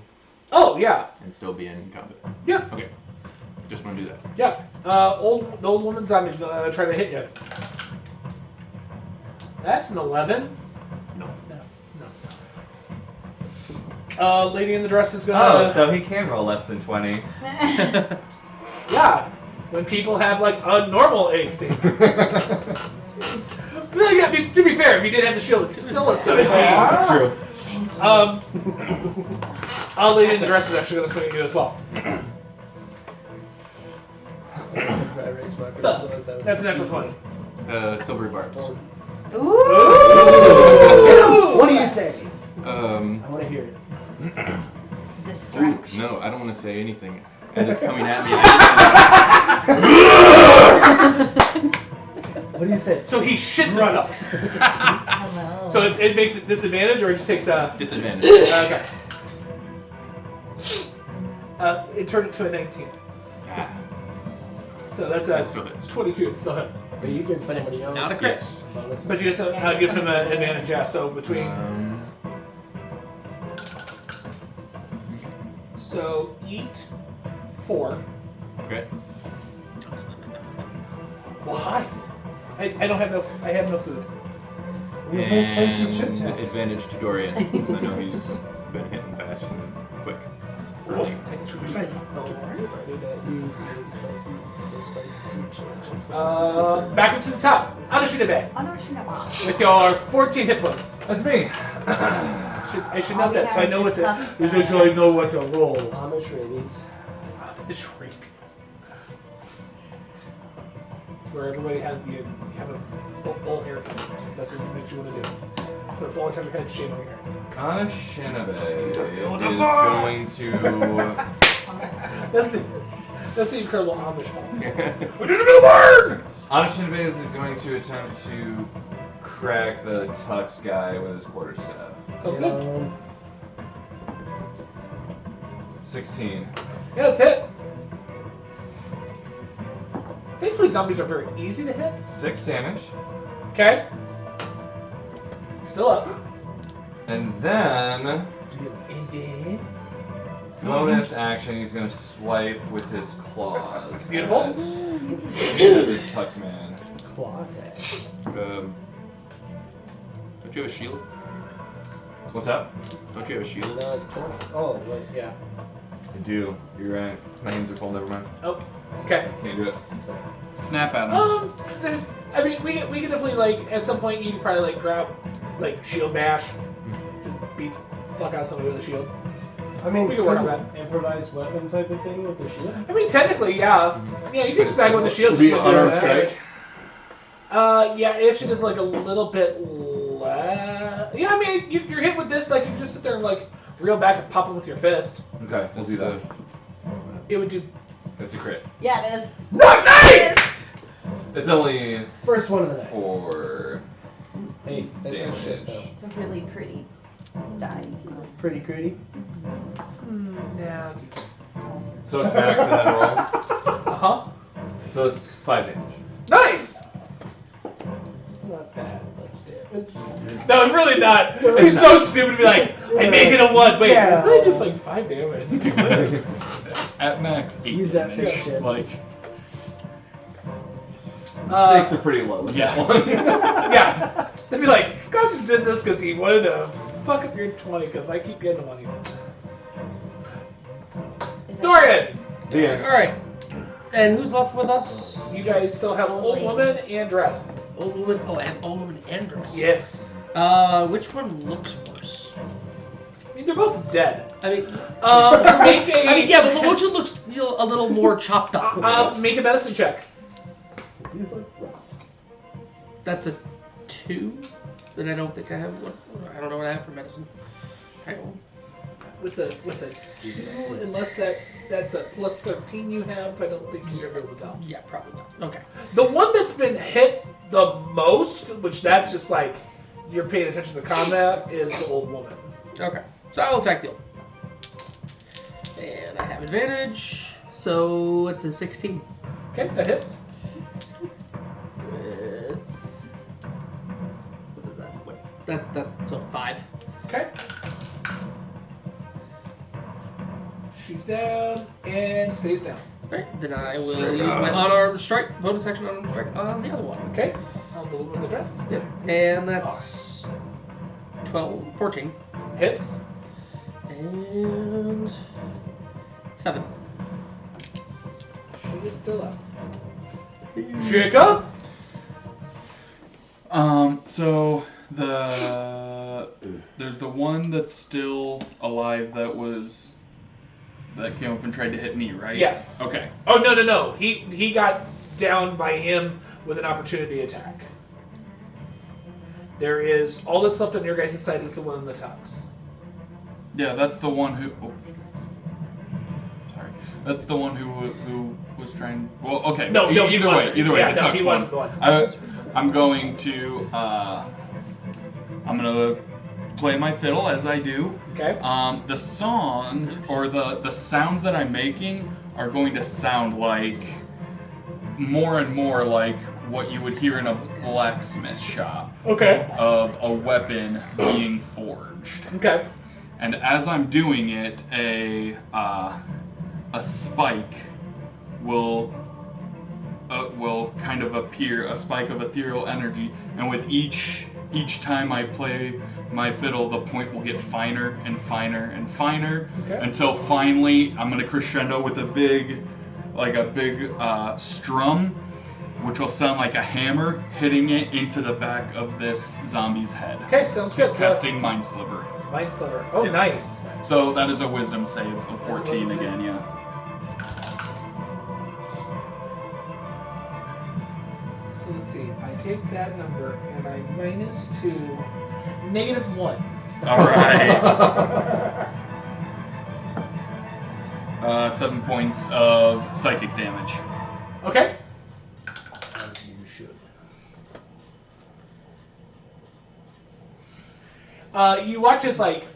Oh yeah,
and still be in combat?
yeah,
Okay. Just want to do that.
yeah. The old woman zombie's gonna try to hit you. That's an 11.
No.
Lady in the dress is
Oh,
gonna.
so he can roll less than 20.
Yeah, when people have like a normal AC. No, yeah, to be fair, if you did have the shield, it's still a 17.
That's true.
Lady in the dress is actually gonna swing at you as well. That's a natural 20.
Silver barbs.
Ooh.
What do you say? I want to hear it.
Distraction.
No, I don't want to say anything. As it's coming at me.
What do you say?
So he shits himself.
Hello.
So it makes it disadvantage, or it just takes a.
Disadvantage.
Okay. It turned into a 19.
Ah,
So that's
that
a
still hits.
22. It still hits.
But you give somebody else.
Not a crit.
Yes.
bonus.
But you just gives him an advantage, yeah. So between. So eat 4.
Okay.
Well, hi. I don't have no. I have no food.
You're the first person should
And
test.
advantage to Dorian, because I know he's been hitting fast and quick.
Oh, thanks for trying. Back up to the top. Anashinabe.
Anashinabe.
With your 14 hit points.
That's me.
I should
All
note
we
that, so I
have
know
is
what
the
to.
tough
This
guy.
is so I know what to roll.
Amish rabies.
This rabies. It's where everybody has you have a full haircut. That's what you want to do. Put a full on top of your head, shame on your hair.
Anashinabe is
Beautiful.
going to.
That's the incredible Amish home. We did a bit of word.
Anashinabe is going to attempt to crack the Tux guy with his quarterstaff.
So good.
16.
Yeah, that's hit. Thankfully, zombies are very easy to hit.
6 damage.
Okay. Still up.
And then,
And then.
bonus action, he's going to swipe with his claws.
Beautiful.
At this Tux man.
Claw attacks.
Don't you have a shield?
What's up?
Don't you have a shield?
No, it's towards. Oh, wait, yeah.
I do. You're right. My hands are full, never mind.
Oh. Okay.
Can't do it.
Snap at him.
There's. I mean, we can definitely like at some point you can probably like grab like shield bash, just beat the fuck out of somebody with a shield.
I mean,
We can work on
couldn't improvised weapon type of thing with the shield.
I mean, technically, yeah. Yeah, you can smack with the shield.
Be
just with
unarmed
the
strike.
Yeah, it actually does like a little bit less. Yeah, I mean, you're hit with this, like you just sit there and like reel back and pop him with your fist.
Okay, we'll do that.
It would do.
It's a crit.
Yeah, it is.
Not nice.
It's only
First one of the night.
4
Hey, that's no shit,
damage.
though.
It's a really pretty die.
Pretty pretty.
Nah.
So it's max and then roll.
Uh huh.
So it's 5 damage.
Nice.
It's not that much damage.
No, it's really not. It's so stupid to be like, I make it a 1. Wait,
Yeah.
it's gonna do like 5 damage.
At max 8
Use that
damage.
fish tip.
Like,
The stakes are pretty low with
yeah.
that one.
Yeah. They'd be like, Scott just did this because he wanted to fuck up your 20 because I keep getting them on you. Dorian!
The end.
All right. And who's left with us?
You guys still have old woman and dress.
Old woman. Oh, and old woman and dress.
Yes.
Which one looks worse?
I mean, they're both dead.
I mean,
Make a.
I mean, yeah, but which one looks a little more chopped up?
Make a medicine check.
You look rough.
That's a 2. Then I don't think I have one. I don't know what I have for medicine. I don't.
With a 2, unless that's a plus 13 you have, I don't think you're able to tell.
Yeah, probably not. Okay.
The one that's been hit the most, which that's just like you're paying attention to combat, is the old woman.
Okay. So I'll attack the old. And I have advantage. So it's a 16.
Okay, that hits.
With... What is that? Wait, that's so 5.
Okay. She's down and stays down.
Right. Then I will use my unarmed strike, bonus action unarmed strike on the other one.
Okay. On the woman with the dress.
Yep. And that's 14.
Hits.
And 7.
She is still up. Jacob?
So there's the one that's still alive that came up and tried to hit me, right?
Yes.
Okay.
Oh no. He got down by him with an opportunity attack. There is all that's left on your guys' side is the one in the tux.
Yeah, that's the one who. Oh, sorry. That's the one who was trying. Well, okay.
No, he
either
wasn't.
way,
Yeah,
the
no,
tux
he wasn't the one.
I'm going to. I'm gonna play my fiddle as I do.
Okay.
The song or the sounds that I'm making are going to sound like more and more like what you would hear in a blacksmith shop
Okay.
of a weapon being forged.
Okay.
And as I'm doing it, a spike will kind of appear, a spike of ethereal energy, and with each time I play my fiddle, the point will get finer and finer and finer,
Okay.
until finally I'm gonna crescendo with a big strum, which will sound like a hammer hitting it into the back of this zombie's head.
Okay, sounds good.
Casting Mind Sliver.
Mind Sliver. Oh,
Yep.
nice.
So that is a wisdom save of
That's a
14
wisdom
again, yeah.
So let's see. I take that number and I minus 2, -1.
Alright. 7 points of psychic damage.
Okay.
As you should.
You watch as like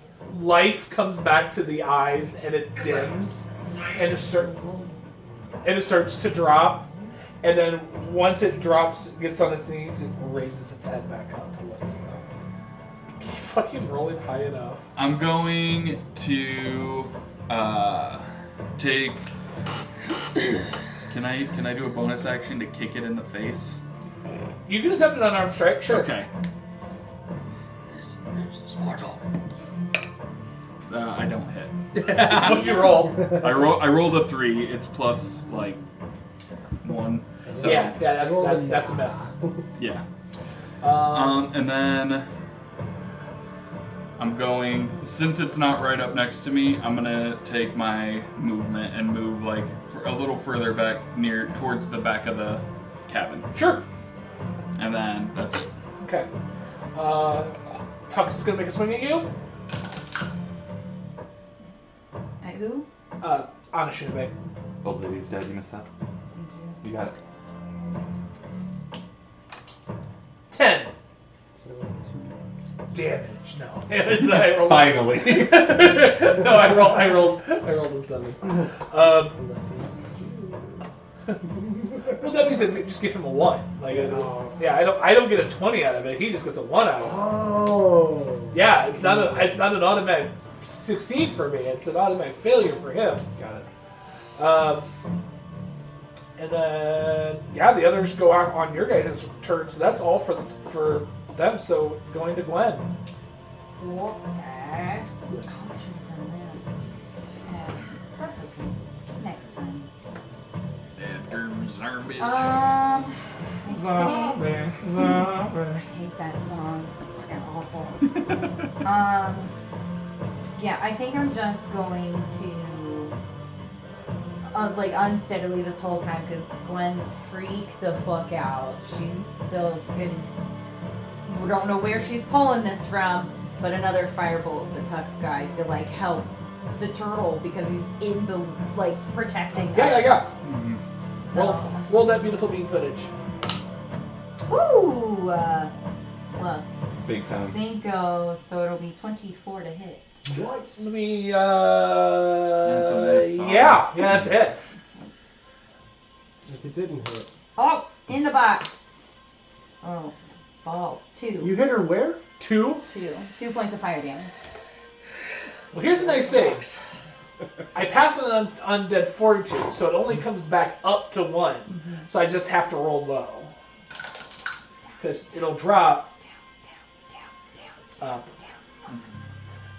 life comes back to the eyes and it dims, and it starts to drop, and then once it drops, gets on its knees, it raises its head back up to look at you. Can you fucking roll it high enough?
I'm going to take. Can I do a bonus action to kick it in the face?
You can attempt an unarmed strike, sure.
Okay. I don't hit.
What'd you roll?
I rolled a 3. It's plus like 1. So,
Yeah, that's a mess.
Yeah.
Um,
And then I'm going, since it's not right up next to me, I'm gonna take my movement and move like a little further back towards the back of the cabin.
sure.
And then that's it.
Okay. Tux is gonna make a swing at you.
At who?
On a Shinobay.
Old lady's dead. You missed that.
Thank you.
You got it.
10
So,
damage. No. I rolled
Finally.
no, I rolled a 7.
unless
Well, that means that just give him a 1. Like, I don't get a 20 out of it. He just gets a 1 out of it.
Oh.
Yeah, it's not an automatic succeed for me. It's an automatic failure for him.
Got it.
And then the others go out on your guys' turn. So that's all for them. So going to Gwen.
Okay. Oh, I should have done that. That's okay. Next time. I hate that song. It's fucking awful. Yeah, I think I'm just going to like unsteadily this whole time because Gwen's freaked the fuck out. She's still good. We don't know where she's pulling this from, but another firebolt the Tux guy to like help the turtle because he's in the like protecting us.
Yeah.
So,
Roll that beautiful bean footage.
ooh, plus
Big time.
5, so it'll be 24 to hit.
Nice.
Let me.
That's a nice song.
Yeah, that's it.
If it didn't hit.
Oh, in the box. Oh, balls. 2.
You hit her where?
2.
2 points of fire damage.
Well, here's the nice thing. I pass it on undead fortitude, so it only comes back up to 1. So I just have to roll low. Because it'll drop up.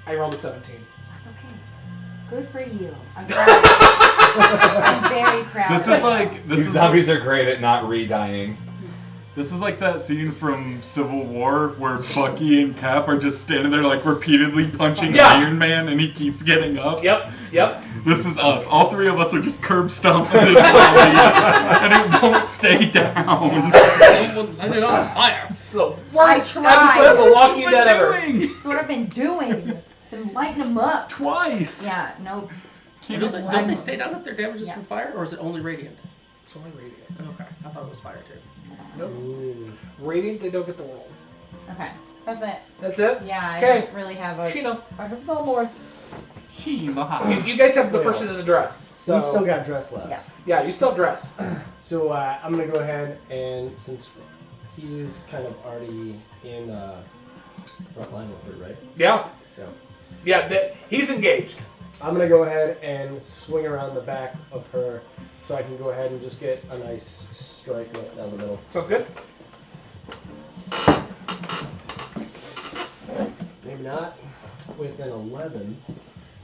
I rolled a 17.
That's okay. Good for you. I'm proud. I'm very proud.
This
of
is
you.
like
These zombies are great at not re-dying.
This is like that scene from Civil War where Bucky and Cap are just standing there like repeatedly punching
Yeah.
Iron Man and he keeps getting up.
Yep.
This is us. All 3 of us are just curb stomping this zombie and it won't stay down.
I did on fire.
It's the worst
I tried.
episode of The Walking Dead ever.
That's what I've been doing. Been lighting them up.
Twice.
Yeah, no.
Don't they stay down if their damage is from fire, or is it only radiant?
It's only radiant.
Okay, I thought it was fire too.
Nope.
Ooh.
Radiant, they don't get the roll.
Okay. That's it.
That's it?
Yeah, I
Okay.
don't really have a.
Shino.
I have no more.
You guys have the person in the dress. So
We still got dress left.
Yeah.
yeah, you still have dress.
So I'm gonna go ahead and since he's kind of already in front line with her, right?
Yeah.
Yeah.
Yeah, he's engaged.
I'm gonna go ahead and swing around the back of her, so I can go ahead and just get a nice strike right down the middle.
Sounds good.
Maybe not with an 11.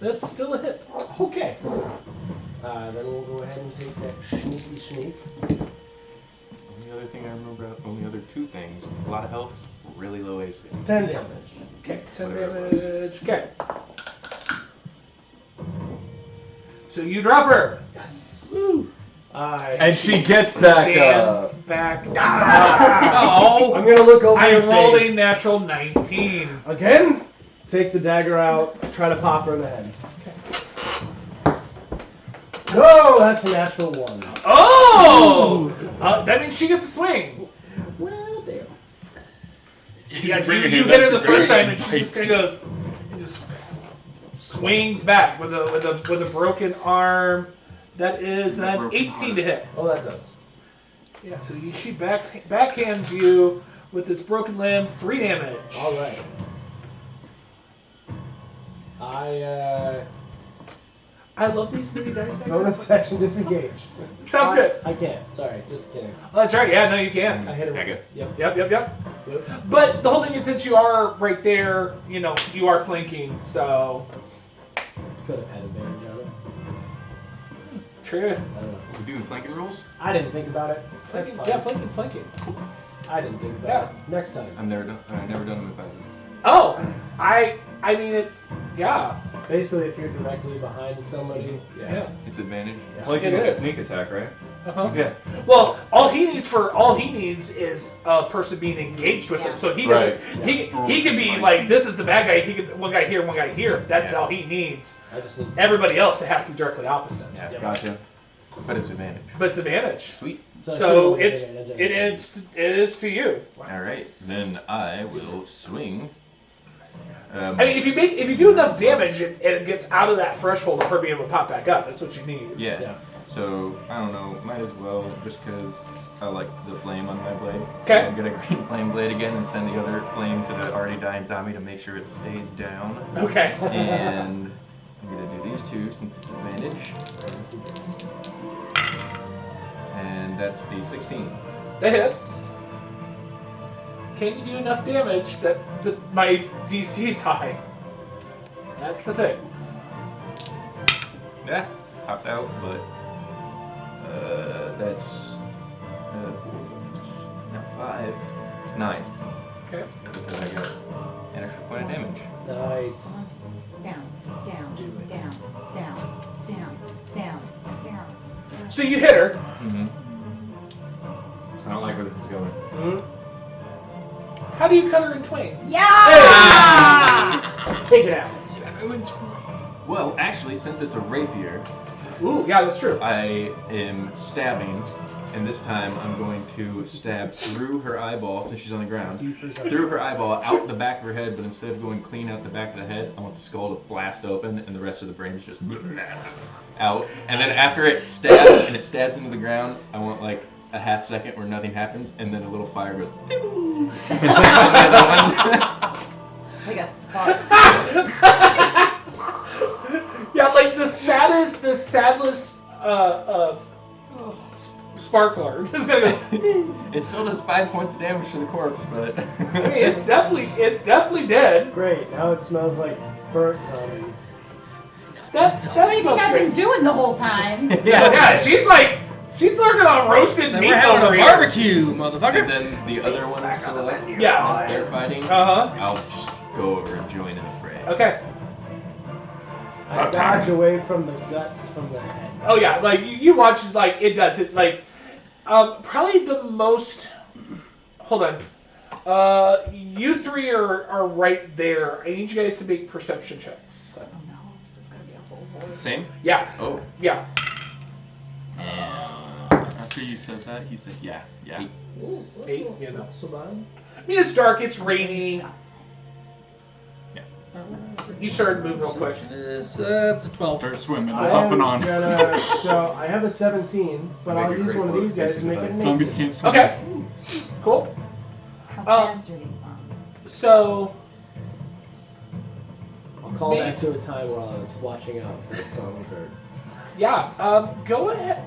That's still a hit.
Okay. Then we'll go ahead and take that sneaky sneak.
Only other thing I remember, only other two things. A lot of health, really low AC.
10 damage.
Okay, 10
Whatever it
damage. Okay. So you drop her. Yes.
And she gets back up.
Stands back. Ah!
Oh,
I'm gonna look over
I
and
rolled
say,
a natural 19.
again, take the dagger out, try to pop her in the head. No, that's a natural 1.
Oh! That means she gets a swing.
Well, damn.
Yeah, you hit her the first time, and she just kind of goes, and just swings back with a broken arm. That is an
Broken
18
arm.
to hit.
Oh, that does.
Yeah, so she backhands you with this broken limb, 3 damage.
All right.
I love these mini dice.
Bonus action disengage.
Sounds good.
I can't. Sorry, just kidding.
Oh, that's right. Yeah, no, you can.
I hit her.
Dagger.
Yep.
Yep.
Yep.
But the whole thing is, since you are right there, you are flanking, so.
Could have had advantage on it.
True.
I don't know.
We doing flanking rules?
I didn't think about it. That's
Flanking,
fine.
yeah, flanking's flanking.
I didn't think about
Yeah.
it. Next time.
I've never done them if I.
Oh, I mean, it's, yeah.
Basically, if you're directly behind somebody,
Yeah.
It's advantage.
Flanking
It
is a
is.
sneak attack, right?
Uh-huh.
Yeah.
Well, all he needs is a person being engaged with him.
Yeah.
So he doesn't.
Right.
He could be like, this is the bad guy. He could one guy here, one guy here. That's
Yeah.
all he needs.
I just need.
Everybody else, it has to be directly opposite.
Yeah,
Yep.
gotcha. But it's advantage.
But it's advantage.
Sweet.
So
I
it
couldn't
is to you.
All right, then I will swing.
I mean, if you do enough damage, it gets out of that threshold of her being able to pop back up. That's what you need.
Yeah.
Yeah.
So I don't know. Might as well just because I like the flame on my blade.
Okay.
So I'm gonna green flame blade again and send the other flame to the already dying zombie to make sure it stays down.
Okay.
And I'm gonna do these two since it's advantage. And that's the 16.
That hits. Can you do enough damage that my DC is high? That's the thing.
Yeah, popped out, but that's not 5, 9.
Okay.
Because I got an extra point of damage.
Nice.
Down, down, down, down, down, down, down.
So you hit her.
Mm-hmm.
I don't like where this is going.
Hmm?
How do you cut her in twain?
Yeah!
Take it out.
Well, actually, since it's a rapier,
Ooh, yeah, that's true.
I am stabbing, and this time I'm going to stab through her eyeball since she's on the ground. Through her eyeball, out the back of her head, but instead of going clean out the back of the head, I want the skull to blast open and the rest of the brains just out. And then after it stabs, and it stabs into the ground, I want like a half second where nothing happens, and then a little fire goes.
Like a spark.
Yeah, like the saddest sparkler. Just gonna go.
It still does 5 points of damage to the corpse, but
I mean, it's definitely dead.
Great. Now it smells like burnt zombie.
That
What do you think
smells
I've been
great.
doing the whole time?
Yeah, she's lurking on roasted
then
meat
we're having
over
a
here.
barbecue,
and
mother.
then the other one is still up.
Yeah.
They're fighting.
Uh-huh.
I'll just go over and join in the fray.
Okay.
I dodge away from the guts from the head.
Oh yeah, like you watch, like it does it. Like probably the most. Hold on. You three are right there. I need you guys to make perception checks.
Oh no, it's gonna be a whole horde.
Same?
Yeah.
Oh.
Yeah.
After you said that, he said, yeah.
8. You know.
So bad.
I mean, it's dark. It's rainy. You started moving real quick.
It's a 12.
Start swimming,
I am
huffing on.
so I have a 17, but
Make
I'll
a
use
great
one of these
float
guys to make it an
Zombies
18.
can't swim.
Okay. Cool.
How fast are these zombies?
So,
I'll call back to a time while I was watching out for the songbird.
yeah, go ahead.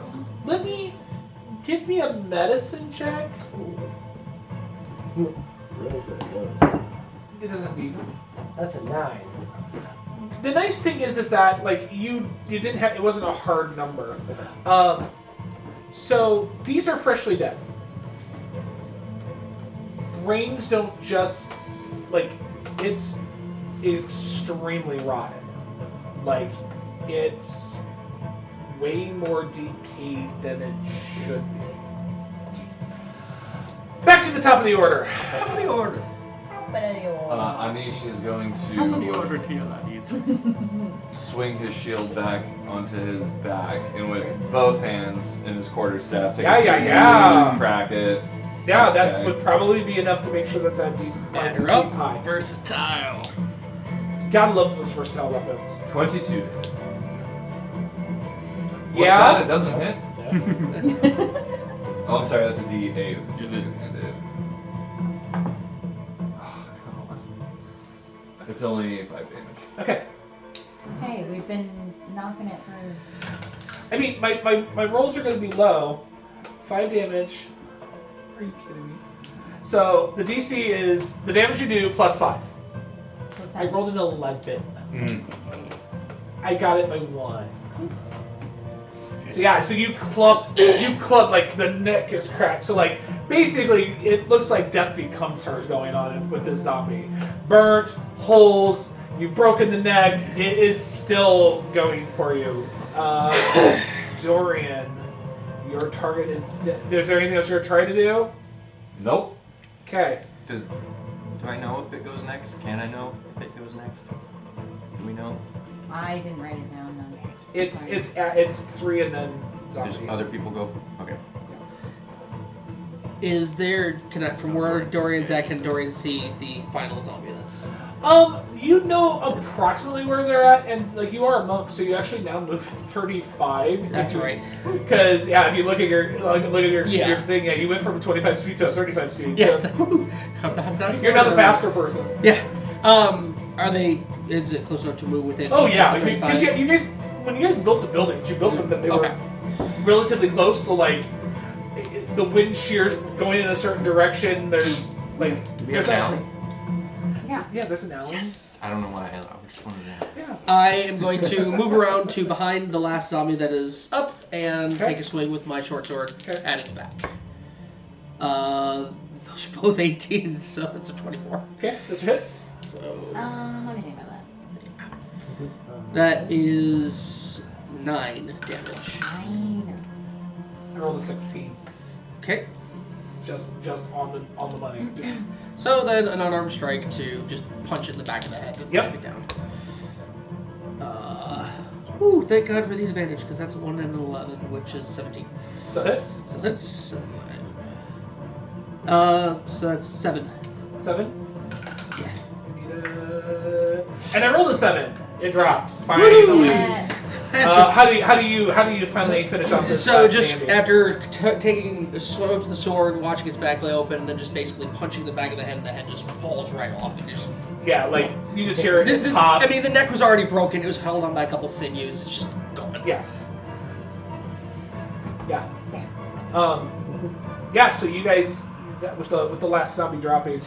Give me a medicine check.
Really good notice.
It doesn't be.
That's a 9.
The nice thing is that like you didn't have, it wasn't a hard number. So these are freshly dead. Brains don't just like, it's extremely rotten. Like it's way more decayed than it should be. Back to the top of the order.
Top of the order.
Anish is going
Top of the
to
order to you, laddies.
swing his shield back onto his back, and with both hands in his quarterstaff, take
Yeah.
crack it.
Yeah, that
Okay.
would probably be enough to make sure that that DC
And rough,
is high.
versatile.
Gotta love those versatile weapons.
22. What's
Yeah.
that? It doesn't hit. Oh, I'm sorry. That's a D8. It's two-handed. Oh, come on. It's only 5 damage.
Okay.
Hey, we've been knocking it for.
I mean, my rolls are going to be low. 5 damage. Are you kidding me? So the DC is the damage you do plus 5. I rolled an 11. I got it by 1. So yeah, so you club like the neck is cracked. So like basically it looks like death becomes her going on with this zombie. Burnt, holes, you've broken the neck, it is still going for you. Dorian, your target is is there anything else you're trying to do?
Nope.
Okay.
Do I know if it goes next? Can I know if it goes next? Do we know?
I didn't write it down. No.
It's 3 and then zombie.
Does other people go? Okay.
Is there, from where Dorian's at, can Dorian see the final zombie that's...
You know approximately where they're at, and like you are a monk, so you actually now move at 35.
That's right.
Because if you look at your
Yeah.
your thing, yeah, you went from 25 speed to a 35 speed.
Yeah,
So
it's like, woo, I'm not
you're not the faster person.
Yeah. Are they, is it close enough to move within?
Oh yeah,
35?
because you guys, when you guys built the buildings, you built them that they
Okay.
were relatively close. So like, the wind shears going in a certain direction. There's like,
Do we
there's
have an
not-
alley?
Yeah.
there's an alley.
Yes. I don't know why I just wanted that.
Yeah.
I am going to move around to behind the last zombie that is up and
Okay.
take a swing with my short sword
Okay.
at its back. Those are both 18s, so that's a 24.
Okay, those hits.
So
Let me think about that.
that is 9 damage.
9.
I rolled a 16.
Okay.
Just on the money.
So then an unarmed strike to just punch it in the back of the head and
Yep.
knock it down. Ooh, thank God for the advantage, because that's a 1 and an 11, which is 17.
Still hits.
So that's so that's 7.
7.
Yeah.
I need and I rolled a 7. It drops. Finally.
Yeah.
How do you finally finish off this?
So
last
just
standing?
after taking a swim to the sword, watching its back lay open, and then just basically punching the back of the head, and the head just falls right off. And just
Yeah, like you just hear it
the,
pop.
I mean, the neck was already broken. It was held on by a couple sinews. It's just gone.
Yeah. Yeah. So you guys, with the last zombie dropping,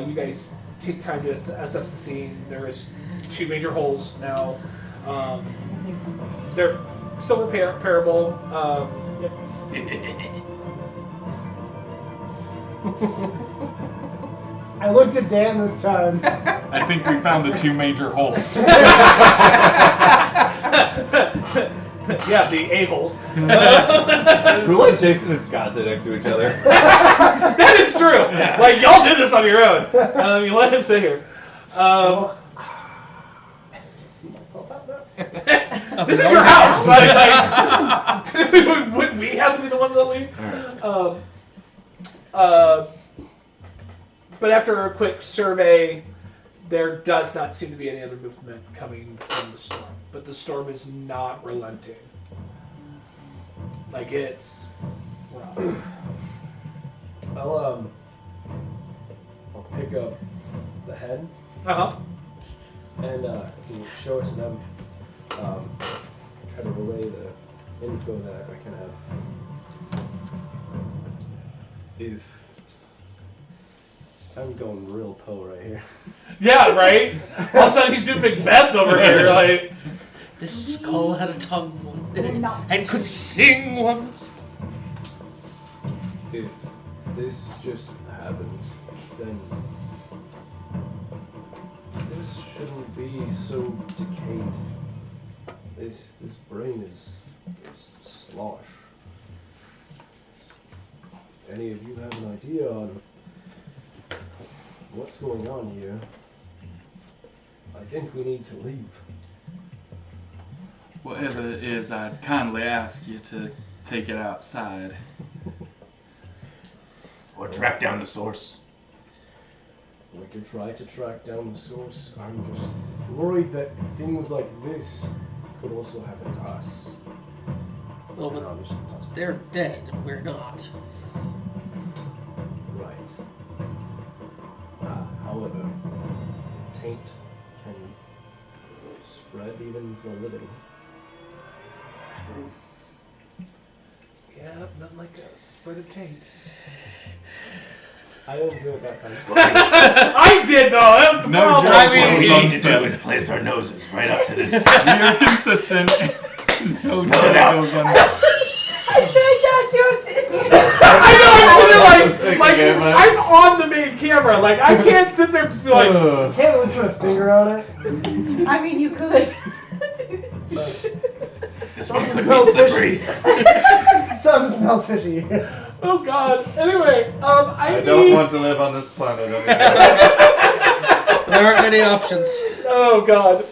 you guys take time to assess the scene. There's 2 major holes now. They're still repairable.
I looked at Dan this time.
I think we found the 2 major holes.
Yeah, the a-holes.
Who let Jason and Scott sit next to each other?
That is true. Like y'all did this on your own. You let him sit here.
See myself out there?
This is your house. Like, wouldn't we have to be the ones that leave? But after a quick survey, there does not seem to be any other movement coming from the storm. But the storm is not relenting. Like, it's rough.
I'll pick up the head
Uh-huh.
and show it to them. Try to relay the info that I can have. If I'm going real Poe right here.
Yeah, right? All of a sudden he's doing Macbeth over here, like...
This skull had a tongue in it and could sing once.
If this just happens, then this shouldn't be so decayed. This brain is slosh. Any of you have an idea on what's going on here? I think we need to leave.
Whatever it is, I'd kindly ask you to take it outside.
Or track down the source.
We could try to track down the source. I'm just worried that things like this could also happen to us.
Well, but
No, just possible.
they're dead and we're not.
Right. However, taint can spread even to the living.
Yeah, nothing like a spread of taint.
I didn't do it that time.
I did, though! That was the
No
problem!
joke.
I
What
mean,
we
Well,
need to do is place our noses right up to this.
We are consistent. No
Smell it out.
goes on.
I tried not to.
I know, I'm sitting
Thank
like,
you very much.
I'm on the main camera. Like, I can't sit there and just be like,
Can't really put a finger on it.
I mean, you could.
This one could be
Smells
slippery.
Something smells fishy.
oh god. Anyway,
I don't want to live on this planet anymore.
There aren't many options.
Oh god.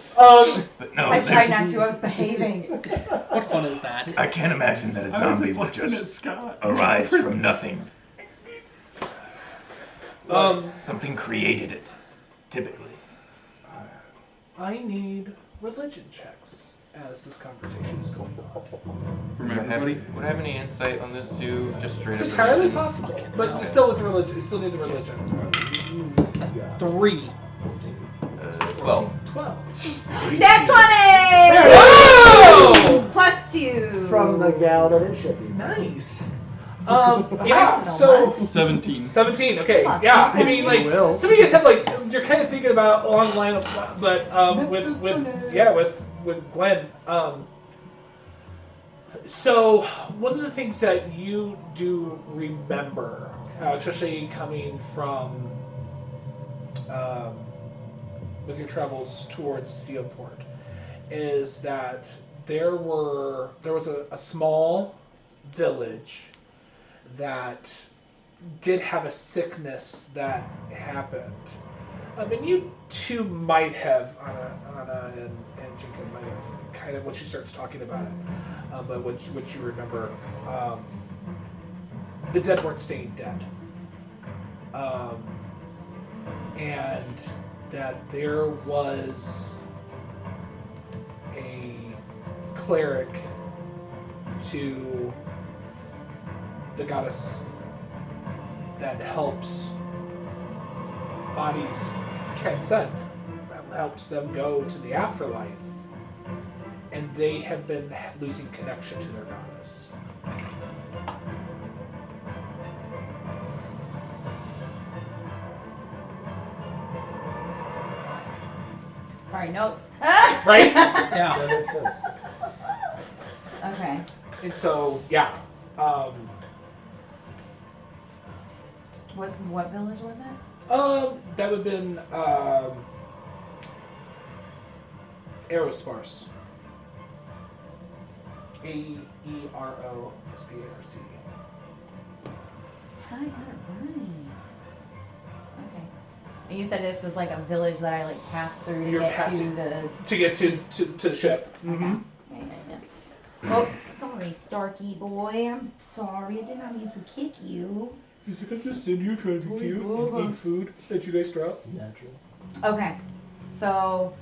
But no,
I tried
there's-
not to. I was behaving.
What fun is that?
I can't imagine that a
I was
zombie
just
would
looking at
just
Scott.
arise from nothing. Something created it, typically.
I need religion checks as this conversation is going on.
From everybody.
Would I have any insight on this too? Just straight
It's
up.
entirely possible, but still with religion. You still need the religion.
3.
12.
12.
Nat 20!
Whoa!
Plus 2.
From the gal that it should be.
Nice.
I
Yeah.
don't know
So.
17.
17. Okay.
Plus
Yeah. I
two.
mean, like,
Will.
some of you guys have like you're kind of thinking about along the line of, but with Gwen. So one of the things that you do remember, especially coming from with your travels towards Seaport, is that there was a small village that did have a sickness that happened. I mean, you two might have, Anna and Jinkin might have kind of, when she starts talking about it, but what you remember, the dead weren't staying dead. And that there was a cleric to the goddess that helps bodies transcend, that helps them go to the afterlife, and they have been losing connection to their goddess.
Sorry, notes.
Right?
Yeah.
That makes sense.
Okay.
And so, yeah.
What village was it?
That would have been Aerosparce. Aerosparc.
I got it right. Okay. And you said this was like a village that I like passed through to
You're
get
passing-
to the.
To get to the ship. Mm-hmm.
Yeah. Oh, sorry, Starkey boy. I'm sorry. I did not mean to kick you.
He's like, I'm just sitting here trying to be cute and eat food that you guys drop.
Natural.
Okay, so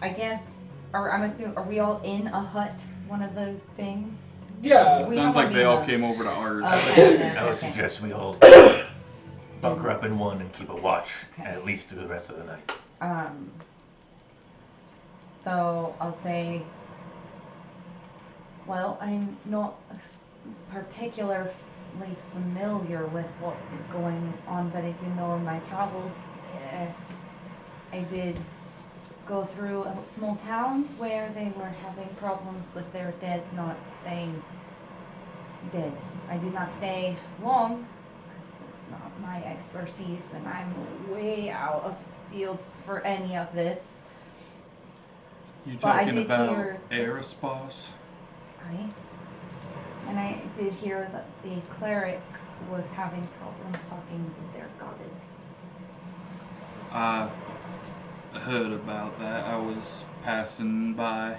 I guess, or I'm assuming, are we all in a hut? One of the things.
Yeah.
We
Sounds
don't
like they all
wanna be
came over to ours.
Okay,
I would
okay.
suggest we all bunker up in one and keep a watch,
Okay.
at least through the rest of the night.
So I'll say, well, I'm not particularly familiar with what is going on, but I do know in my travels, I did go through a small town where they were having problems with their dead not staying dead. I did not stay long, because it's not my expertise, and I'm way out of field for any of this.
You
But I
talking
did
about
hear-
Aerospos?
And I did hear that the cleric was having problems talking with their goddess.
I heard about that. I was passing by.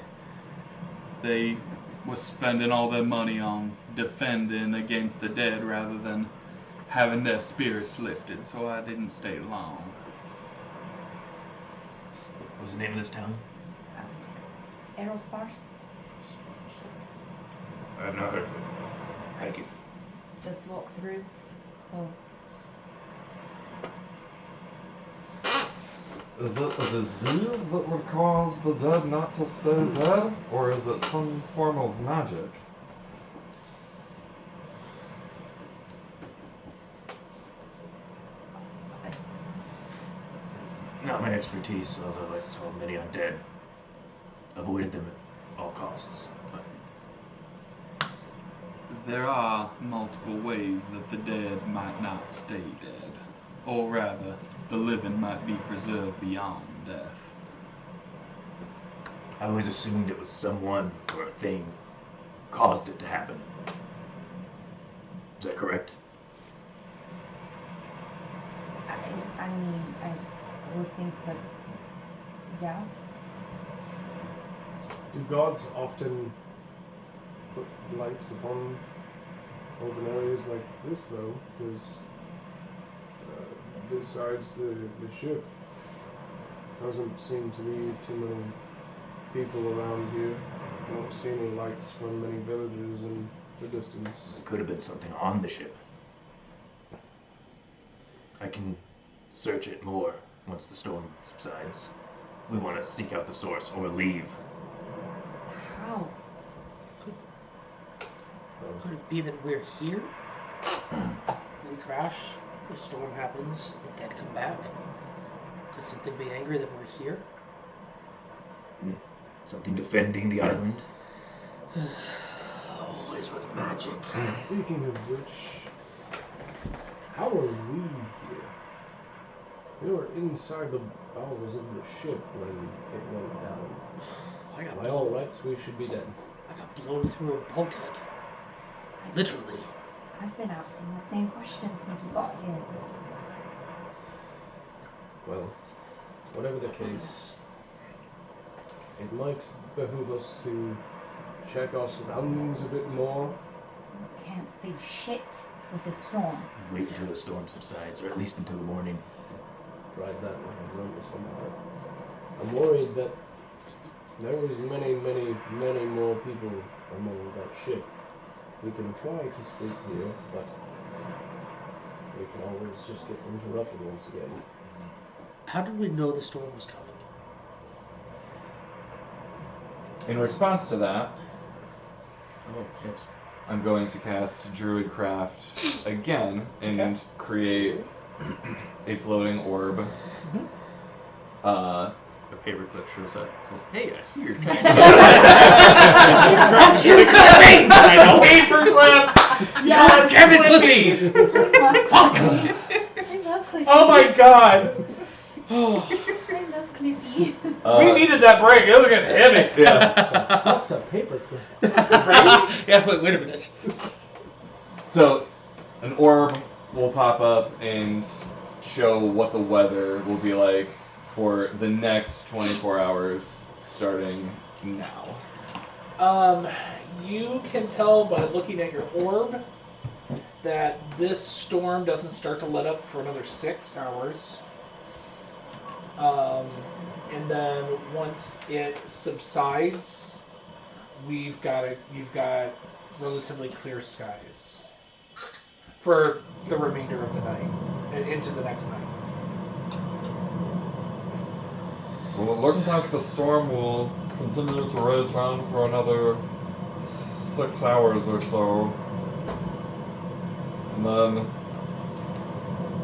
They was spending all their money on defending against the dead rather than having their spirits lifted, so I didn't stay long.
What was the name of this town?
Aerospars?
I have not heard of it. Thank you.
Just walk through. So
Is it a disease that would cause the dead not to stay dead? Or is it some form of magic?
Not my expertise, although I saw many undead. Avoided them at all costs. But
There are multiple ways that the dead might not stay dead. Or rather, the living might be preserved beyond death.
I always assumed it was someone or a thing caused it to happen. Is that correct?
I mean, I would think that, yeah.
Do gods often put lights upon open areas like this, though? Because besides the ship, doesn't seem to be too many people around here. I don't see any lights from many villages in the distance.
It could have been something on the ship. I can search it more once the storm subsides. We want to seek out the source or leave.
How?
Could it be that we're here? We crash, the storm happens, the dead come back. Could something be angry that we're here?
Something defending the island. Always with magic.
Speaking of which, how are we here? We were inside the bowels of the ship when it went down. By all rights, we should be dead.
I got blown through a bulkhead. Literally.
I've been asking that same question since we got here.
Well, whatever the case, it might behoove us to check our surroundings a bit more.
Can't see shit with the storm.
Wait until the storm subsides, or at least until the morning.
Tried that when I wrote somewhere. I'm worried that there was many more people among that ship. We can try to sleep here, but we can always just get interrupted once again.
How did we know the storm was coming?
In response to that,
Oh, yes.
I'm going to cast Druidcraft again and create a floating orb.
A paperclip shows up. Says, "Hey, I see you're trying
You clipping!
Paperclip! Yes,
Kevin
Clippy!
Fuck! I love Clippy.
Oh my god!
I love Clippy.
We needed that break. It was getting heavy.
Yeah.
What's a paperclip?
Yeah, wait a minute.
So, an orb will pop up and show what the weather will be like for the next 24 hours, starting now.
You can tell by looking at your orb that this storm doesn't start to let up for another 6 hours. And then once it subsides, you've got relatively clear skies for the remainder of the night and into the next night.
Well, it looks like the storm will continue to rage on for another 6 hours or so. And then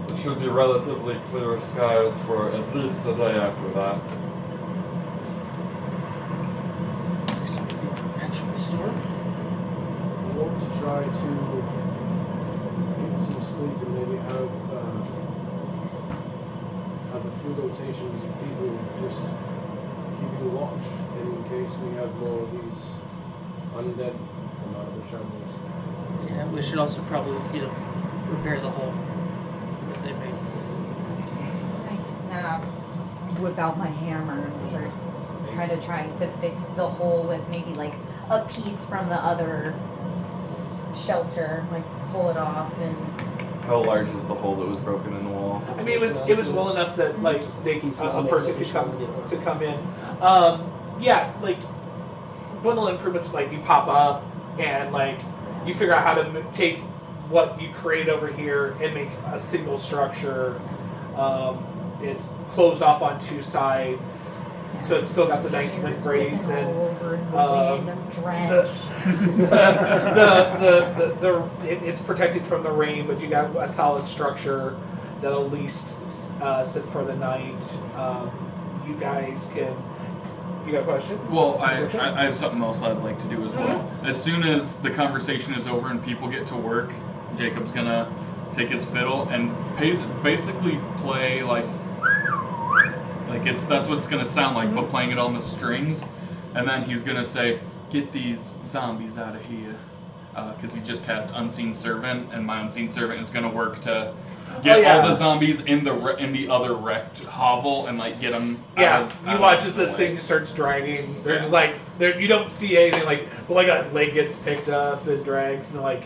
it should be relatively clear skies for at least a day after that.
Actually, storm.
I hope to try to get some sleep and maybe have a few rotations of people just keeping watch in case we have more of these undead come out of the shambles.
Yeah, we should also probably, repair the hole that they made.
I whip out my hammer and start kind of trying to fix the hole with maybe like a piece from the other shelter, like pull it off and.
How large is the hole that was broken in the wall?
I mean, it was well enough that like a person could come in. Yeah, like bundle improvements, like you pop up and like you figure out how to take what you create over here and make a single structure. It's closed off on two sides, so it's still got the nice wind brace and it's protected from the rain, but you got a solid structure that'll at least sit for the night. You guys can. You got a question?
Well, I have something else I'd like to do as well. As soon as the conversation is over and people get to work, Jacob's gonna take his fiddle and basically play like that's what it's gonna sound like, but playing it on the strings, and then he's gonna say, "Get these zombies out of here," because he just cast Unseen Servant, and my Unseen Servant is gonna work to get all the zombies in the other wrecked hovel and like get them.
Yeah, you watch as this thing starts dragging. There's you don't see anything but a leg gets picked up and drags, and like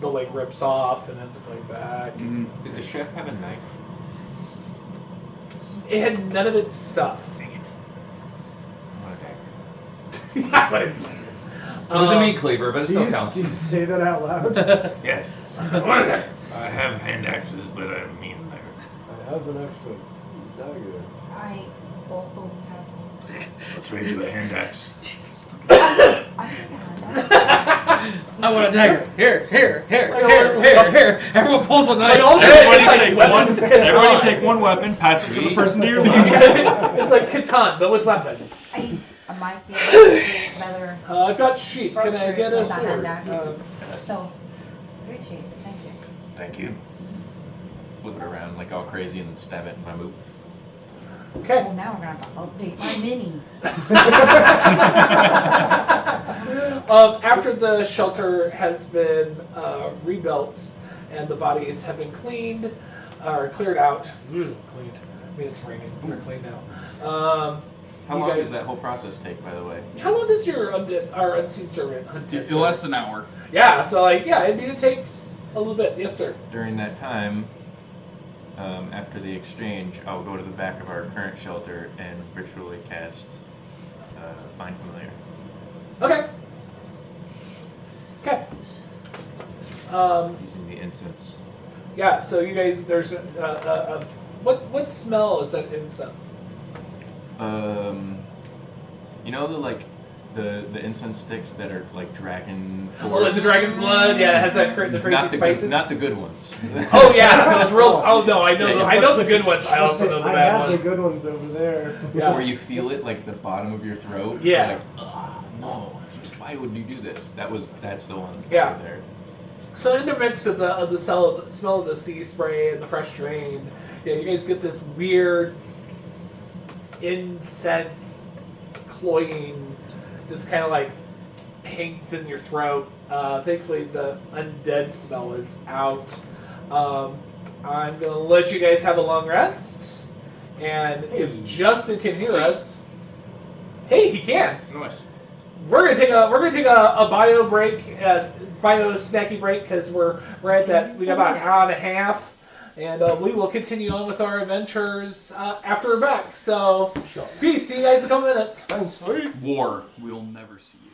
the leg rips off and ends up going back.
Mm-hmm. Did the chef have a knife?
It had none of its stuff.
Dang it.
I want a dagger.
It was a meat cleaver, but it still counts.
Do you say that out loud?
Yes. I want a dagger. I have hand axes, but I mean dagger.
I have an extra dagger.
I also have.
Let's trade you a hand axe.
I want a dagger. Here. Everyone pulls a knife.
Everybody take one weapon, pass it to the person to your left.
It's like Catan, but with weapons.
I might be able to get better.
I've got sheep. Can I get a
structures
sword?
on that. So, great sheep. Thank you.
Thank you.
Flip it around like all crazy and then stab it in my boot.
Okay.
Well, now we're gonna have to update my mini.
After the shelter has been rebuilt and the bodies have been cleaned or cleared out, cleaned. I mean, it's raining. They're clean now.
How long does that whole process take, by the way?
How long does our unseen servant hunt?
Less than an hour.
Yeah. So it takes a little bit. Yes, sir.
During that time, after the exchange, I'll go to the back of our current shelter and ritually cast Find Familiar.
Okay.
Using the incense.
Yeah. So you guys, there's what smell is that incense?
You know the incense sticks that are like dragon.
Oh, like the dragon's blood. Yeah, it has that the crazy spices.
Not the good ones.
Oh yeah, those real. Oh no, I know. I know the good ones. I also know the bad
I have
ones.
the good ones over there.
Yeah.
Where you feel it like the bottom of your throat.
Yeah.
Like, oh, no. Why would you do this? That's the one.
Yeah.
Right there.
So in the mix of the smell of the sea spray and the fresh drain, you guys get this weird incense cloying, just kind of like hangs in your throat. Thankfully, the undead smell is out. I'm gonna let you guys have a long rest, and if Justin can hear us, hey, he can.
Nice.
We're gonna take a bio break, bio snacky break, because we're at that. We got about an hour and a half And we will continue on with our adventures after we're back. So, peace. See you guys in a couple minutes.
Thanks.
War. We'll never see you.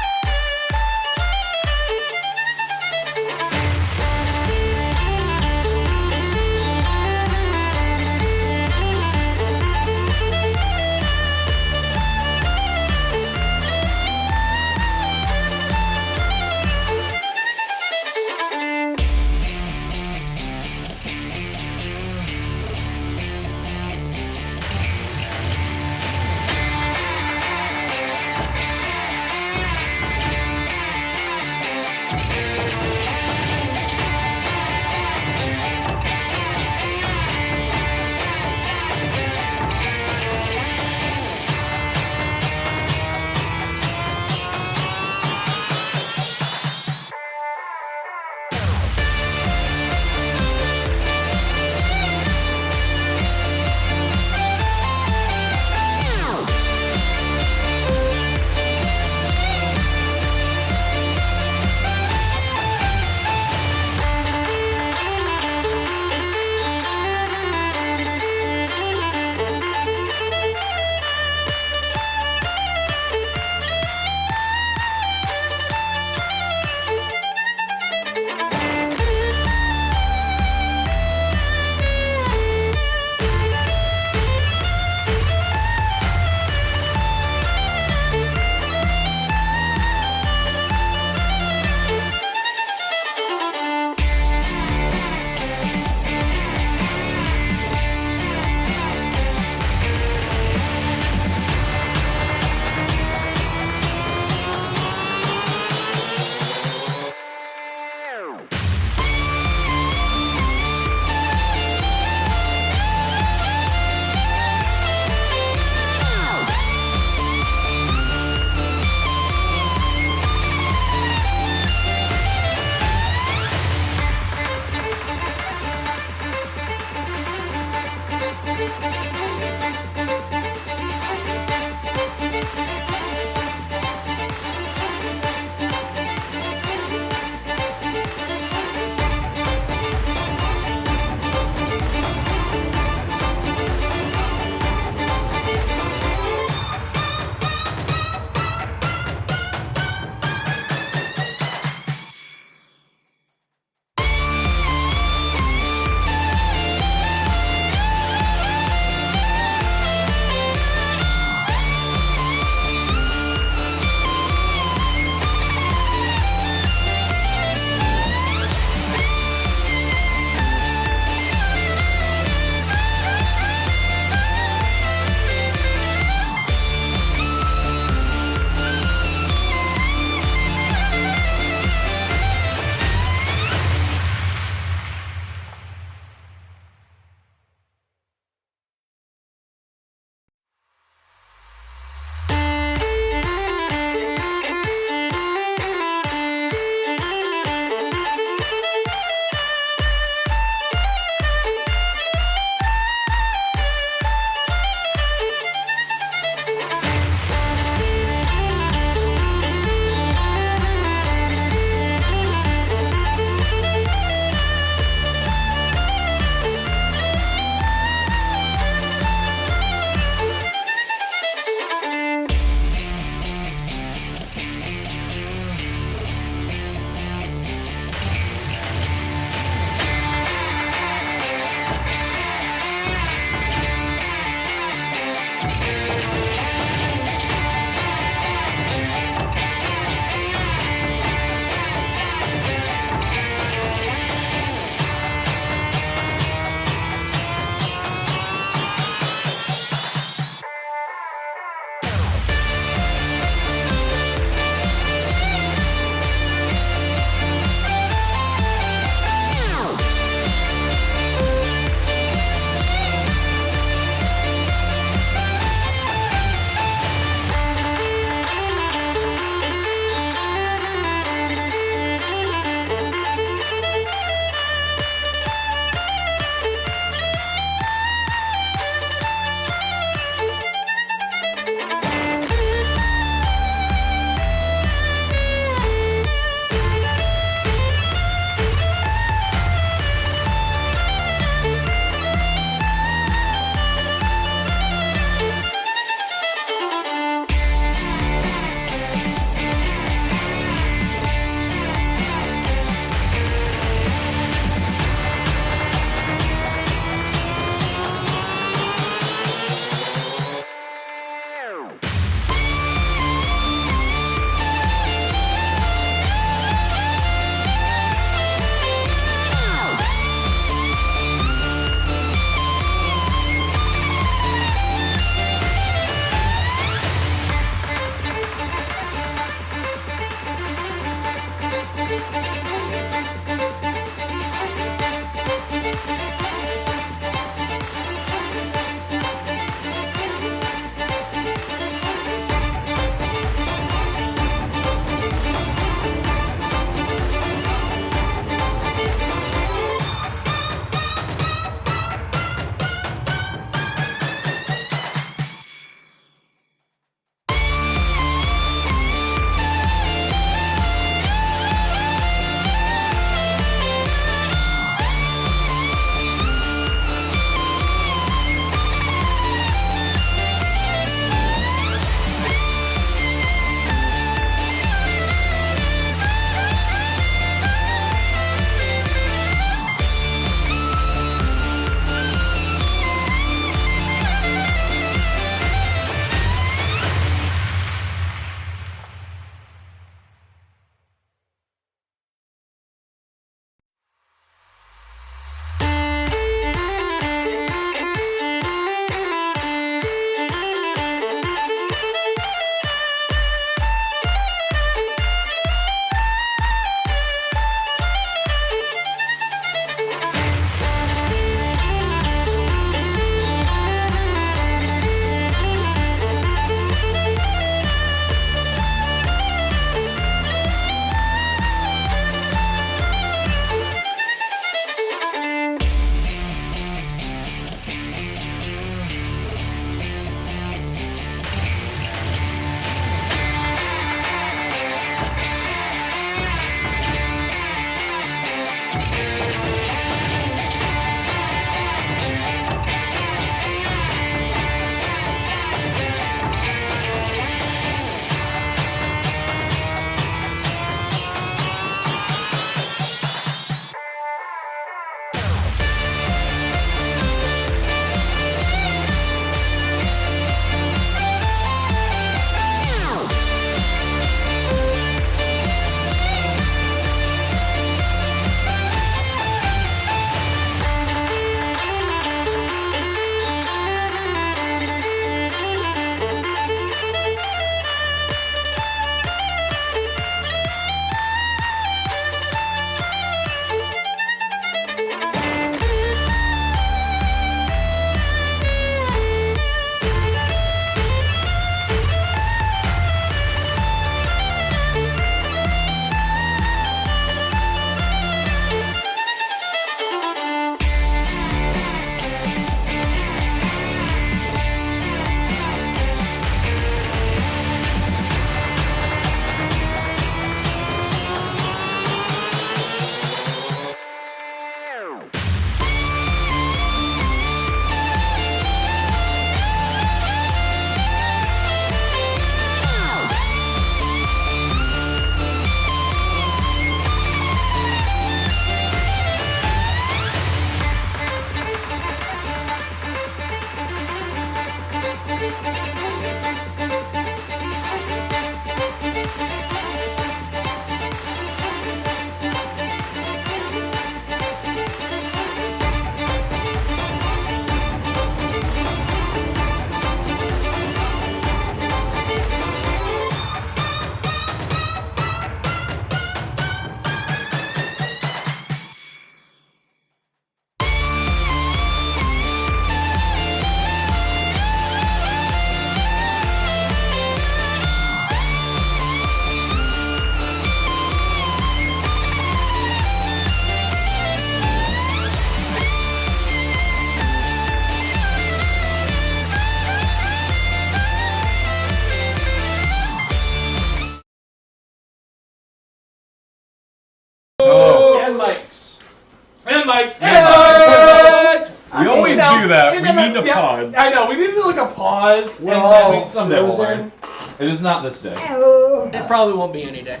mics.
Yeah.
And
We always
no,
do that.
and
We
then
need to
yeah,
pause.
I know. We need to do like a pause.
We're
and
all
then
someday we'll learn. It is not this day.
It probably won't be any day.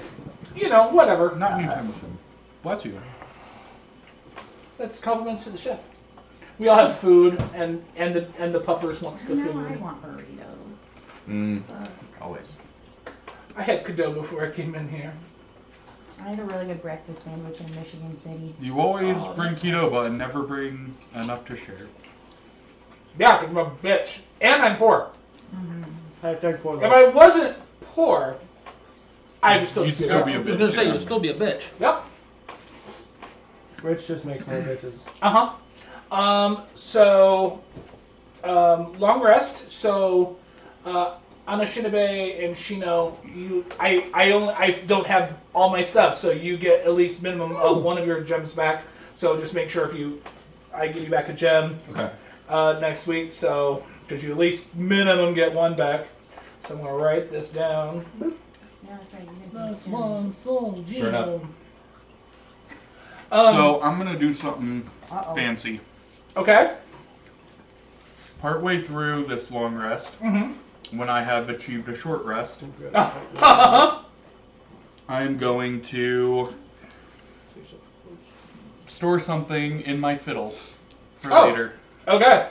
you know, whatever.
Not anytime soon. Bless you.
That's compliments to the chef. We all have food, and the puppers wants the
I
food.
want burritos.
Mm.
Always.
I had Cadeau before I came in here.
I had a really good breakfast sandwich in Michigan City.
You always
Oh,
bring
that's
Qdoba and never bring enough to share.
Yeah, because I'm a bitch. And I'm poor.
Hashtag poor
If
luck.
I wasn't poor, I would still
You'd
be
still
rich.
be a
I was
bitch.
gonna say you'll still be a bitch.
Yep.
Rich just makes more bitches.
So, long rest. So, Anashinabe and Shino, I don't have all my stuff, so you get at least minimum of one of your gems back. So just make sure I give you back a gem
Okay.
next week, so because you at least minimum get one back. So I'm gonna write this down.
Yeah, that's right. You guys
That's
understand.
one soul gem.
Sure enough.
So I'm gonna do something
Uh-oh.
fancy.
Okay.
Partway through this long rest, when I have achieved a short rest, I am going to store something in my fiddle for
Oh.
later.
Okay.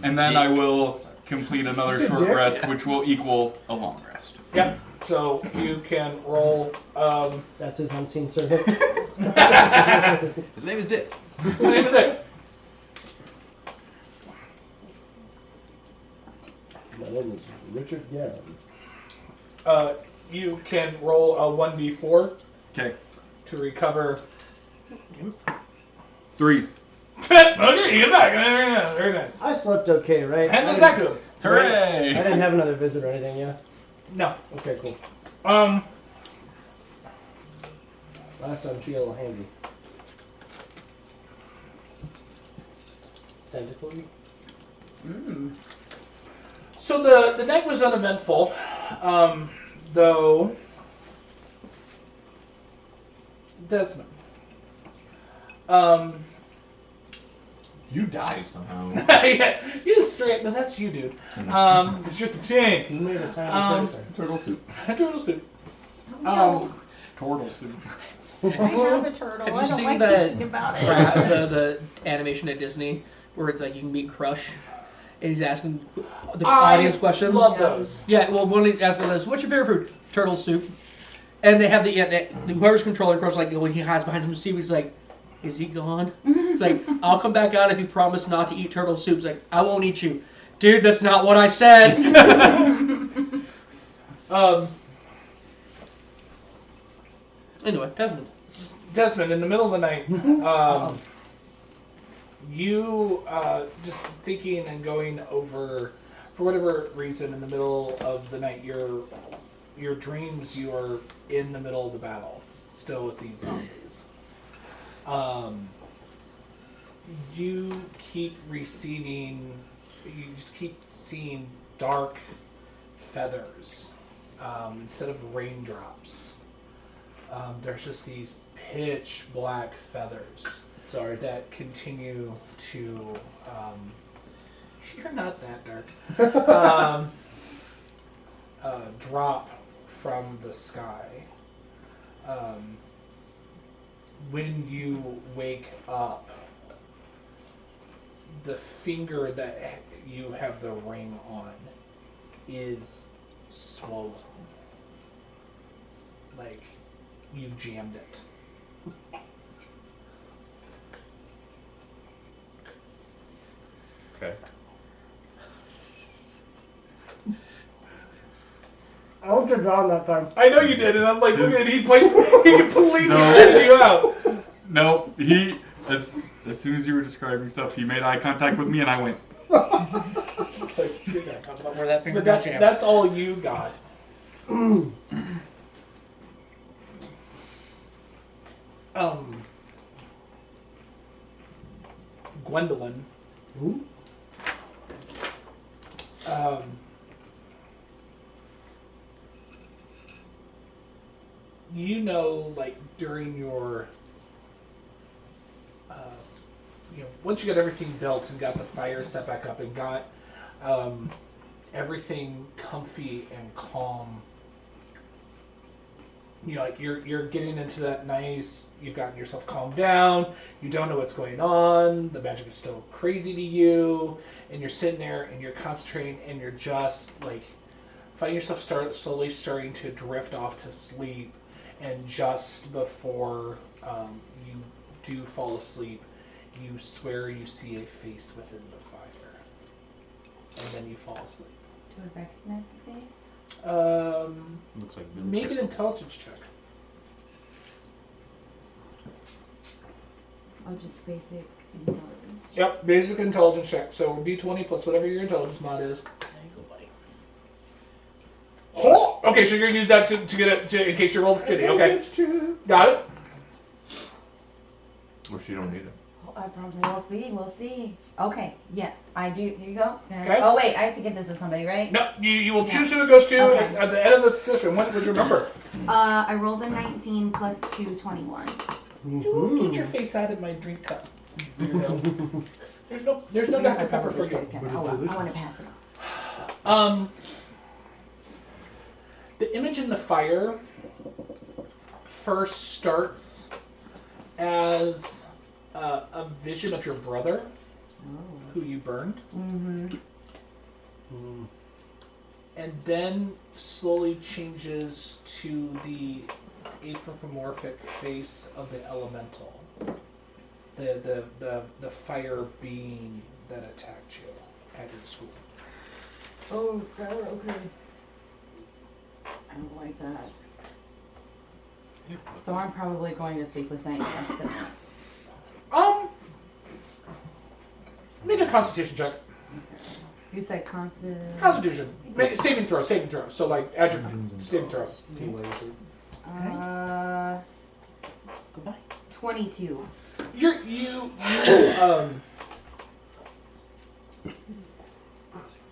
And then I will complete another
That's a
short
dick.
rest, which will equal a long rest.
Yep. So you can roll.
That's his unseen servant.
His name is Dick.
My name is Richard Gavin.
You can roll a 1d4
Okay.
to recover.
3.
Okay, get back. Very nice.
I slept okay, right?
Hand
I
this back
didn't-
to him.
I
Hooray!
didn't have another visit or anything, yeah?
No.
Okay, cool. Last time she got a little handy. Tentacle?
So the night was uneventful, though. Desmond.
You died somehow.
Yeah, you just straight. No, that's you, dude. It's just the tank.
You made a tiny person.
Turtle soup.
Turtle soup.
Turtle soup.
I have a turtle.
Have
I
you
don't
seen
like
the
thinking about it.
the animation at Disney where it's like you can meet Crush, and he's asking the
I
audience questions?
love those.
Yeah, well, one he's asking us, "What's your favorite food?" Turtle soup. And they have the whoever's controlling Crush, like when he hides behind some seaweed, he's like, "Is he gone?" It's like, "I'll come back out if you promise not to eat turtle soup." It's like, "I won't eat you." Dude, that's not what I said. Anyway,
Desmond, in the middle of the night, you just thinking and going over, for whatever reason, in the middle of the night, your dreams, you are in the middle of the battle, still with these zombies. You keep receiving, you just keep seeing dark feathers instead of raindrops. There's just these pitch black feathers.
Sorry.
That continue to. You're not that dark. Drop from the sky. When you wake up, the finger that you have the ring on is swollen. Like you jammed it.
Okay.
I looked at John that time.
I know you did, and I'm like, look at it, he completely
No.
edited you out.
No, as soon as you were describing stuff, he made eye contact with me, and I went.
Just like,
talk about where that finger
but
got jammed.
that's all you got. Gwendolyn.
Ooh.
You know, like during your once you got everything built and got the fire set back up and got everything comfy and calm, like you're getting into that nice. You've gotten yourself calmed down. You don't know what's going on. The magic is still crazy to you, and you're sitting there and you're concentrating and you're just like find yourself slowly starting to drift off to sleep. And just before you do fall asleep, you swear you see a face within the fire, and then you fall asleep.
Do I recognize the face?
Looks like Billy
Make an
Crystal.
intelligence check.
Oh, just basic intelligence.
Yep, basic intelligence check. So D20 plus whatever your intelligence mod is.
There you go, buddy.
Oh! Okay, so you're gonna use that to get it in case you roll shitty. Okay, got it.
Or she don't need it.
We'll see. We'll see. Okay. Yeah, I do. Here you go.
Okay.
Oh wait, I have to give this to somebody, right?
No, you will choose who it goes to
Okay.
at the end of the session. What was your number?
I rolled a 19 plus 2, 21.
Get your face out of my drink cup. Weirdo. There's no Dr. Pepper for you.
Oh, well, I want to pass it off.
The image in the fire first starts as a vision of your brother, who you burned, and then slowly changes to the anthropomorphic face of the elemental, the fire being that attacked you at your school.
Oh, okay. I don't like that. So I'm probably going to sleep with nightmares tonight.
Make a Constitution check.
You said constant.
Constitution. Saving throw. So like add your saving throw.
Goodbye.
22.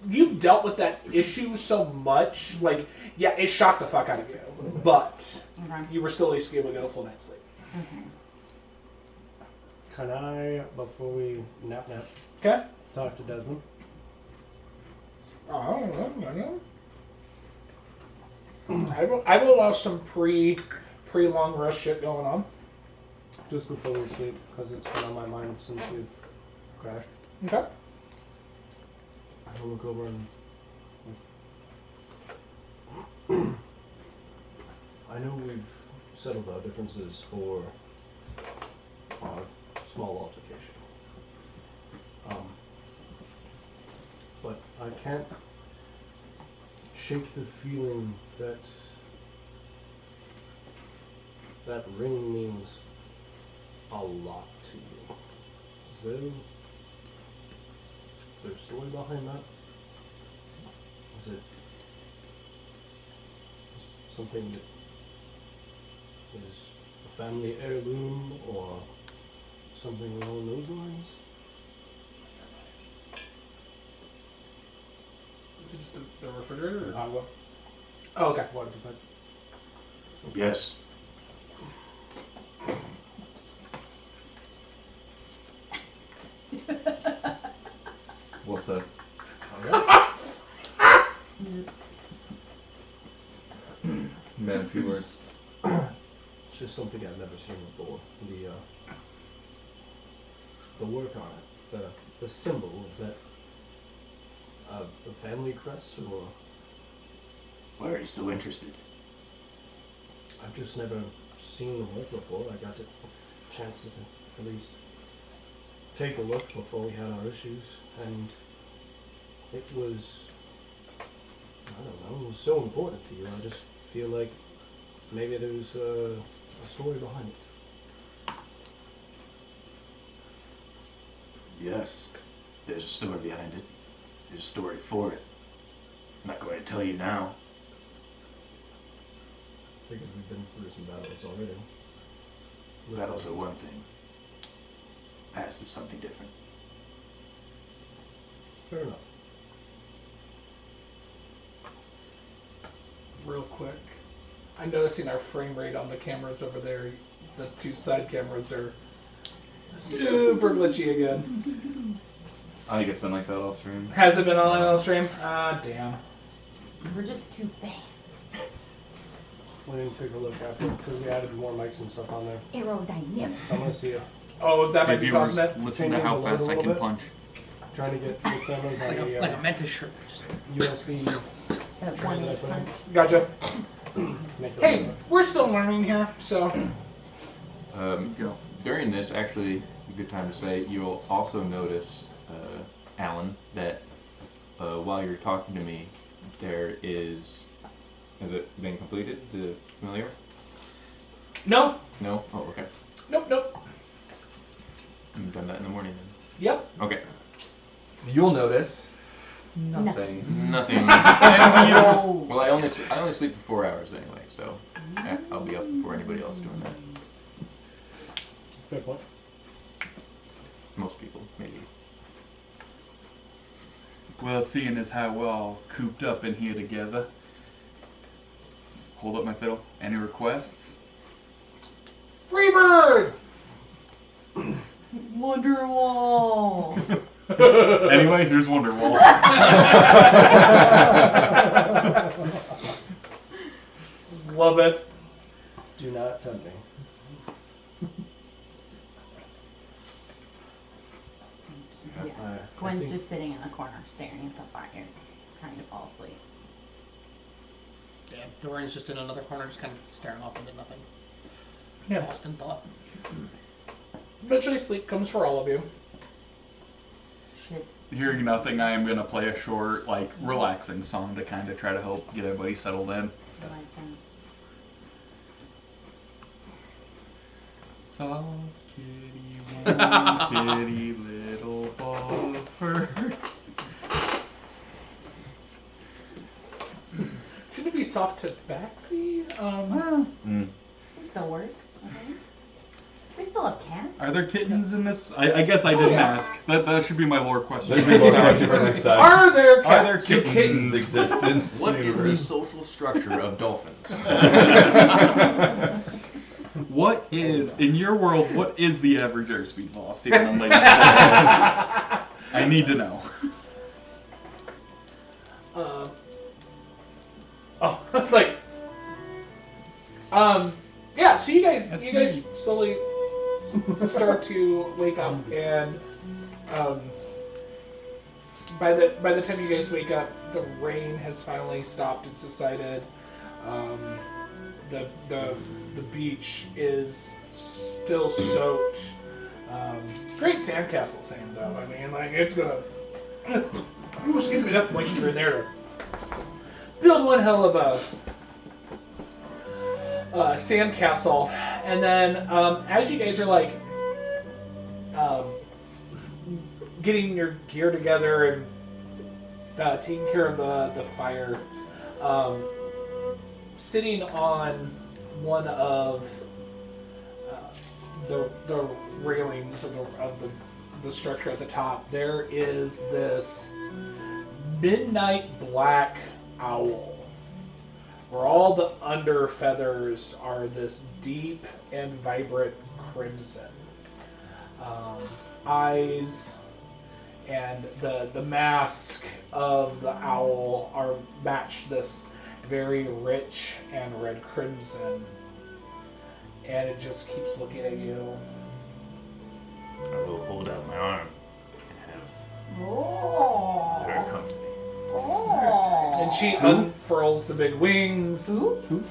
You've dealt with that issue so much, like, yeah, it shocked the fuck out of you, but you were still at least able to get a full night's sleep.
Okay.
Can I, before we nap,
Okay?
talk to Desmond?
I will allow some pre-long rest shit going on.
Just before we sleep, because it's been on my mind since we've crashed.
Okay?
I'll look over and... I know we've settled our differences for our small altercation. But I can't shake the feeling that that ring means a lot to you. Is there a story behind that? Is it something that is a family heirloom or something along those lines?
Is it just the refrigerator? Or?
What?
Oh, okay.
Water pipe.
Yes.
What's that? Man, a few words.
It's just something I've never seen before. The work on it, the symbol, is that a family crest or?
Why are you so interested?
I've just never seen the work before. I got a chance to at least take a look before we had our issues, and it was, I don't know, it was so important to you. I just feel like maybe there's a story behind it.
Yes. There's a story behind it. There's a story for it. I'm not going to tell you now.
Figured we've been through some battles already.
Battles are one thing. Past is something different.
Fair enough.
Real quick, I'm noticing our frame rate on the cameras over there. The two side cameras are Super glitchy again.
I think it's been like that all stream.
Has it been on the stream? Ah, damn.
We're just too fast.
We didn't take a look after because we added more mics and stuff on there.
Aerodynamic.
I'm gonna see it.
Oh, that might
Hey,
be causing
viewers,
it.
listen to how fast I can punch.
Trying to get the cameras on
Like
the
a mantis shrimp.
USB.
That
tray
one
that I
inch
put in.
punch.
Gotcha.
Make it
Hey,
look
we're still learning here, so.
Go.
During this, actually, a good time to say, you'll also notice, Alan, that while you're talking to me, there is. Has it been completed? The familiar?
No.
No? Oh, okay.
Nope.
You've done that in the morning then.
Yep.
Okay.
You'll notice
Nothing.
Nothing.
No.
Well, I only sleep for 4 hours anyway, so I'll be up before anybody else doing that.
Fair point.
Most people, maybe.
Well, seeing as how we're all cooped up in here together, hold up my fiddle. Any requests?
Freebird!
Wonderwall.
Anyway, here's Wonderwall.
Love it.
Do not tempt me.
Yeah. Gwen's just sitting in the corner staring at the fire, trying to fall asleep.
Yeah, Dorian's just in another corner, just kind of staring off into nothing.
Yeah.
Lost in thought.
Eventually, sleep comes for all of you.
Ships.
Hearing nothing, I am gonna play a short, like, relaxing song to kind of try to help get everybody settled in. Soft kitty, warm kitty, little ball of fur.
Shouldn't it be soft to backseat?
Still works. Okay. We still have cats.
Are there kittens in this? I guess I didn't ask. That should be my lore question.
That'd be more question for next time.
Are there cats?
Are there
Do
kittens?
kittens exist in this
What is the
universe?
social structure of dolphins?
What is, in your world, what is the average airspeed velocity when I'm laying down? I need to know.
I was like, yeah. So you guys slowly start to wake up, and by the time you guys wake up, the rain has finally stopped and subsided. The beach is still soaked. Great sandcastle sand, though. I mean, like, it's gonna. Ooh, excuse me, enough moisture in there to build one hell of a sandcastle. And then, as you guys are like getting your gear together and taking care of the fire, sitting on one of the railings of the structure at the top, there is this midnight black owl, where all the under feathers are this deep and vibrant crimson. Eyes and the mask of the owl are match this very rich and red crimson, and it just keeps looking at you.
I will hold out my arm and
Oh.
have her come to me.
Oh.
And she unfurls the big wings and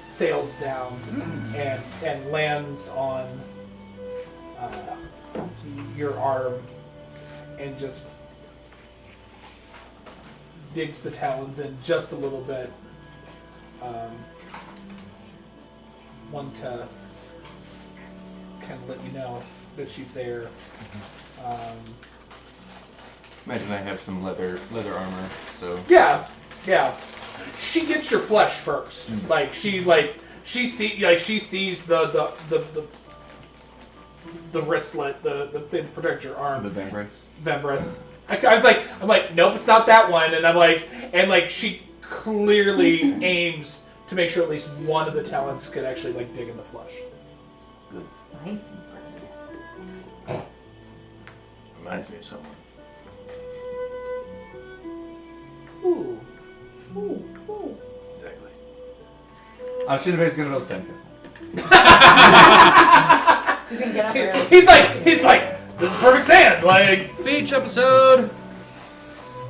sails down and lands on your arm and just digs the talons in just a little bit. One to kind of let you know that she's there.
Imagine I have some leather armor, so.
Yeah. She gets your flesh first. She sees the wristlet, the thing to protect your arm.
The vambrace.
Vambrace. I'm like, nope, it's not that one. And she clearly aims to make sure at least one of the talons could actually dig in the flesh.
Good.
Spicy bread.
Reminds me of someone.
Ooh. Ooh. Ooh.
Exactly.
I'm sure the gonna build a sandcastle.
He's gonna get up early.
He's like, this is perfect sand. Like,
Beach episode.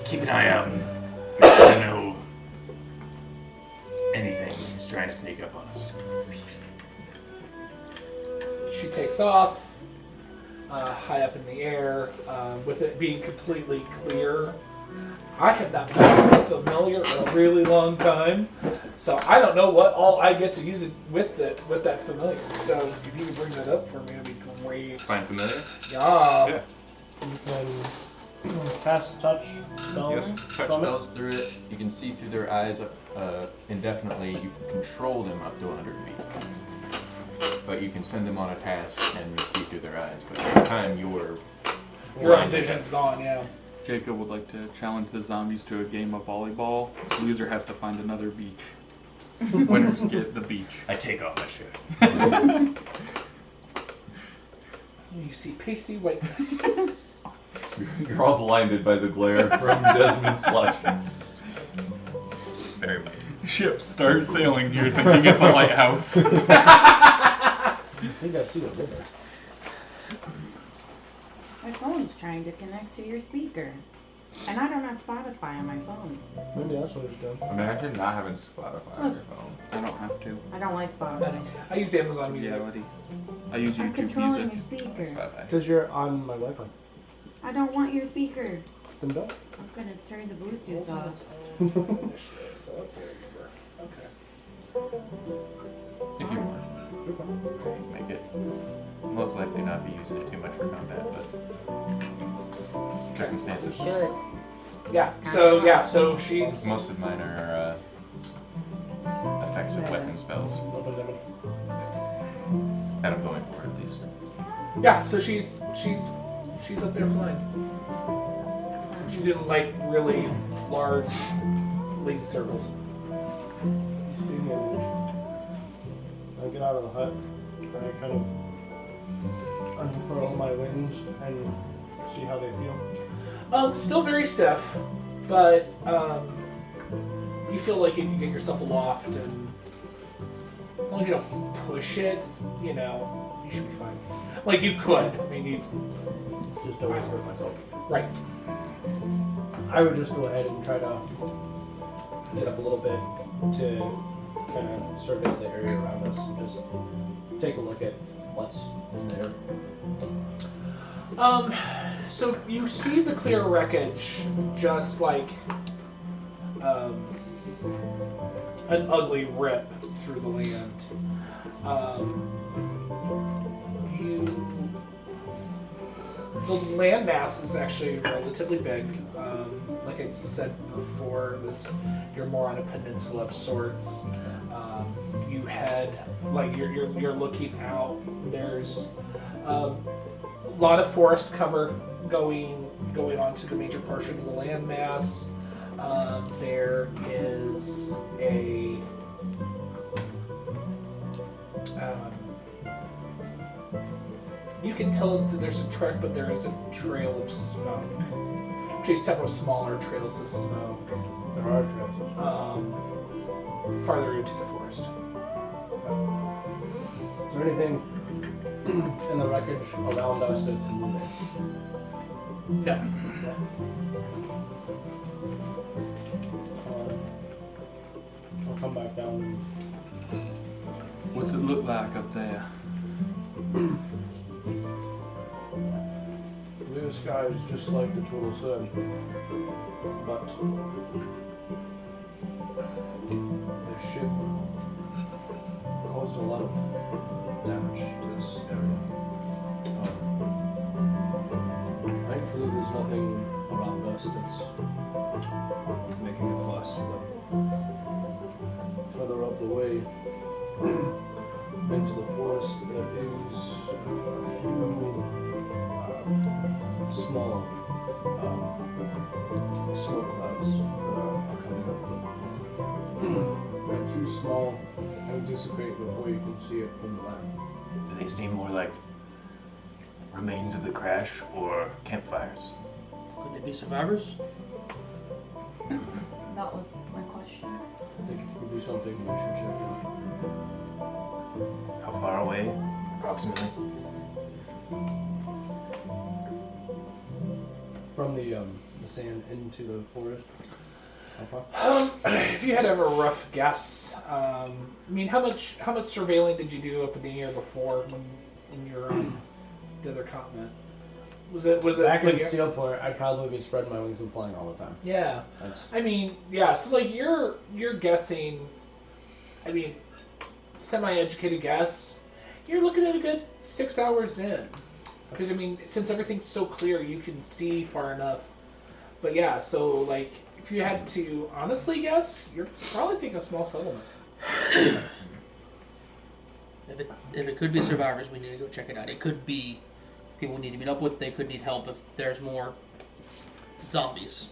Keep an eye out. If you know anything is trying to sneak up on us.
she takes off, high up in the air, with it being completely clear. I have not been with familiar in a really long time, so I don't know what all I get to use it with that familiar. So if you could bring that up for me, that'd be great.
Find familiar?
Yeah.
You can cast touch spells.
Yes. Touch
from it.
spells through it. You can see through their eyes indefinitely. You can control them up to 100 feet. But you can send them on a task and see through their eyes. But at the time,
Your own vision's gone, yeah.
Jacob would like to challenge the zombies to a game of volleyball. Loser has to find another beach. Winners get the beach.
I take off my shirt.
You see pasty whiteness.
You're all blinded by the glare from Desmond's flesh.
very much.
Ships start sailing here thinking it's a lighthouse.
I think I see a river.
My phone's trying to connect to your speaker. And I don't have Spotify on my phone.
Maybe that's what it's doing.
Imagine not having Spotify on your phone.
I don't have to.
I don't like Spotify.
I use Amazon Music.
Reality. I use
I'm
YouTube
controlling
Music.
your speaker.
Spotify.
Because you're on my Wi-Fi.
I don't want your speaker.
Then don't.
I'm gonna turn the Bluetooth
Also,
off.
it's own initiative, so that's what I remember. Okay.
If you want. Make it most likely not be using it too much for combat, but
You
circumstances.
should.
So she's
Most of mine are effects of weapon spells that I'm going for at least.
so she's up there flying. She's doing like really large lazy circles.
I get out of the hut and I kind of unfurl my wings and see how they feel.
Still very stiff, but you feel like you can get yourself aloft, and as long as you don't push it, you should be fine. Like you could. I mean, you
Just don't hurt myself.
right.
I would just go ahead and try to get up a little bit to kind of survey the area around us and just take a look at what's there.
So you see the clear wreckage, just like an ugly rip through the land. The landmass is actually relatively big. Like I said before, you're more on a peninsula of sorts. You head like you're looking out. There's a lot of forest cover going onto the major portion of the landmass. There is a you can tell that there's a trek, but there is a trail of smoke. Actually, several smaller trails of smoke.
There are trails.
Farther into the forest.
Is there anything in the wreckage around us that's moving?
No.
I'll come back down.
What's it look like up there?
Blue sky is just like the tool said, but the ship caused a lot of damage to this area. Thankfully, there's nothing around us that's making a fuss, but further up the way into the forest, there is a few small smoke clouds are coming up. They're too small and dissipate before you can see it from the land.
Do they seem more like remains of the crash or campfires?
Could they be survivors?
That was my question.
I think it could be something we should check out.
How far away, approximately?
From the sand into the forest. How far?
If you had to have a rough guess, I mean, how much surveilling did you do up in the air before when you were on the other continent? Was it
Back in
like,
Steelport, I'd probably be spreading my wings and flying all the time.
yeah?
That's,
I mean, yeah. So like you're guessing. I mean, semi-educated guess. You're looking at a good 6 hours in, because I mean, since everything's so clear, you can see far enough. But yeah, so like if you had to honestly guess, you're probably thinking a small settlement.
If it could be survivors, we need to go check it out. It could be people we need to meet up with. They could need help if there's more zombies.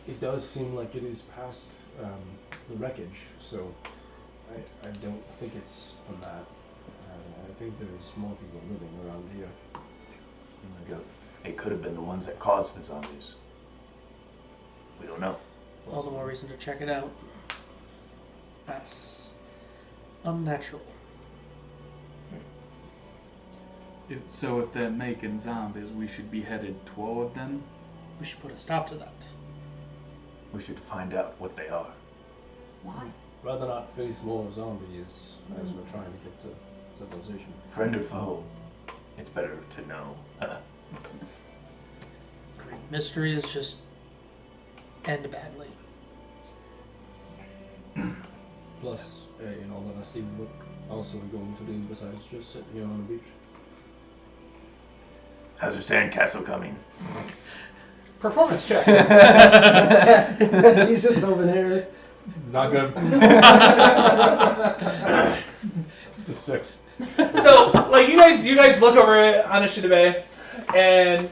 it does seem like it is past the wreckage, so I don't think it's from that. I think there's more people living around here.
It could have been the ones that caused the zombies. We don't know.
All the more reason to check it out. That's unnatural.
So if they're making zombies, we should be headed toward them.
We should put a stop to that.
We should find out what they are.
Why?
Rather not face more zombies as we're trying to get to civilization.
Friend or foe? It's better to know.
Mysteries just end badly.
Plus, in all honesty, what else are we going to do besides just sitting here on the beach?
How's your sandcastle coming?
Performance check.
He's just over there.
Not good. Just 6.
So like you guys look over it on Ashitabe, and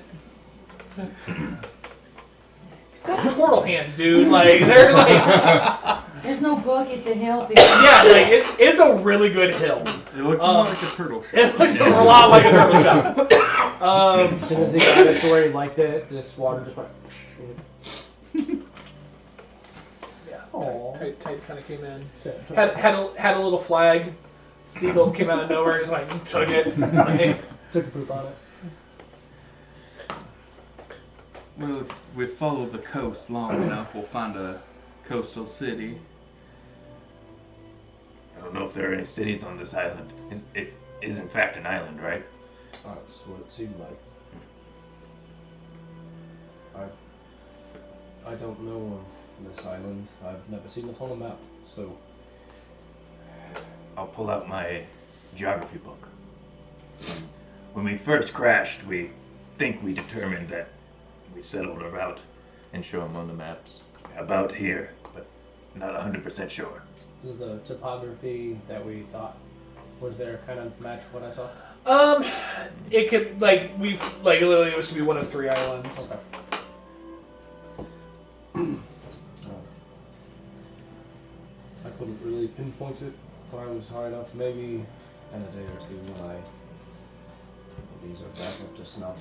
he's got turtle hands, dude. Like they're like.
There's no bucket to help it.
Yeah, like it's a really good hill.
It looks more like a turtle shell.
It looks a lot like a turtle shell.
As soon as he got it to where he liked it, this water just went.
Yeah, tight kind of came in. Had a little flag. Seagull came out of nowhere and just like took it. Like,
Took a poop on it.
Well, if we follow the coast long enough, we'll find a coastal city.
I don't know if there are any cities on this island. It is in fact an island, right?
That's what it seemed like. I don't know of this island. I've never seen it on a map, so
I'll pull out my geography book. When we first crashed, we think we determined that we settled a route
And show them on the maps.
about here, but not 100% sure.
does the topography that we thought was there kind of match what I saw?
it could like we've like literally it was to be one of 3 islands.
Okay. I couldn't really pinpoint it when I was high enough. Maybe in a day or two when these are back up to snuff,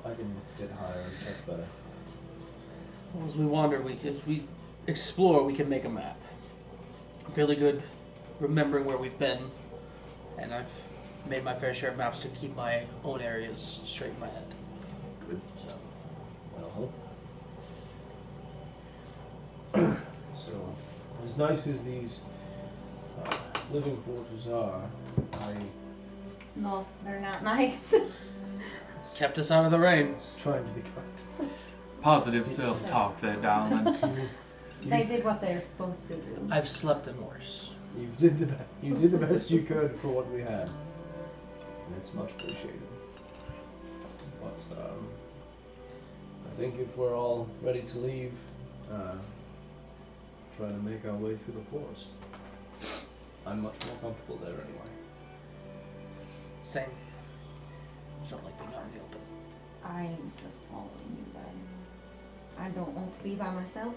I can get higher and check better.
As we wander, as we explore, we can make a map. I'm fairly good remembering where we've been, and I've made my fair share of maps to keep my own areas straight in my head.
Good.
So,
Well, so as nice as these living quarters are,
No, they're not nice.
it's kept us out of the rain.
I was trying to be kind.
Positive self-talk there, darling.
They did what they're supposed to do.
I've slept in worse.
You did the best you could for what we had, and it's much appreciated. But I think if we're all ready to leave, try to make our way through the forest. I'm much more comfortable there anyway.
Same. Just don't like being out in the open.
I'm just following you guys. I don't want to be by myself.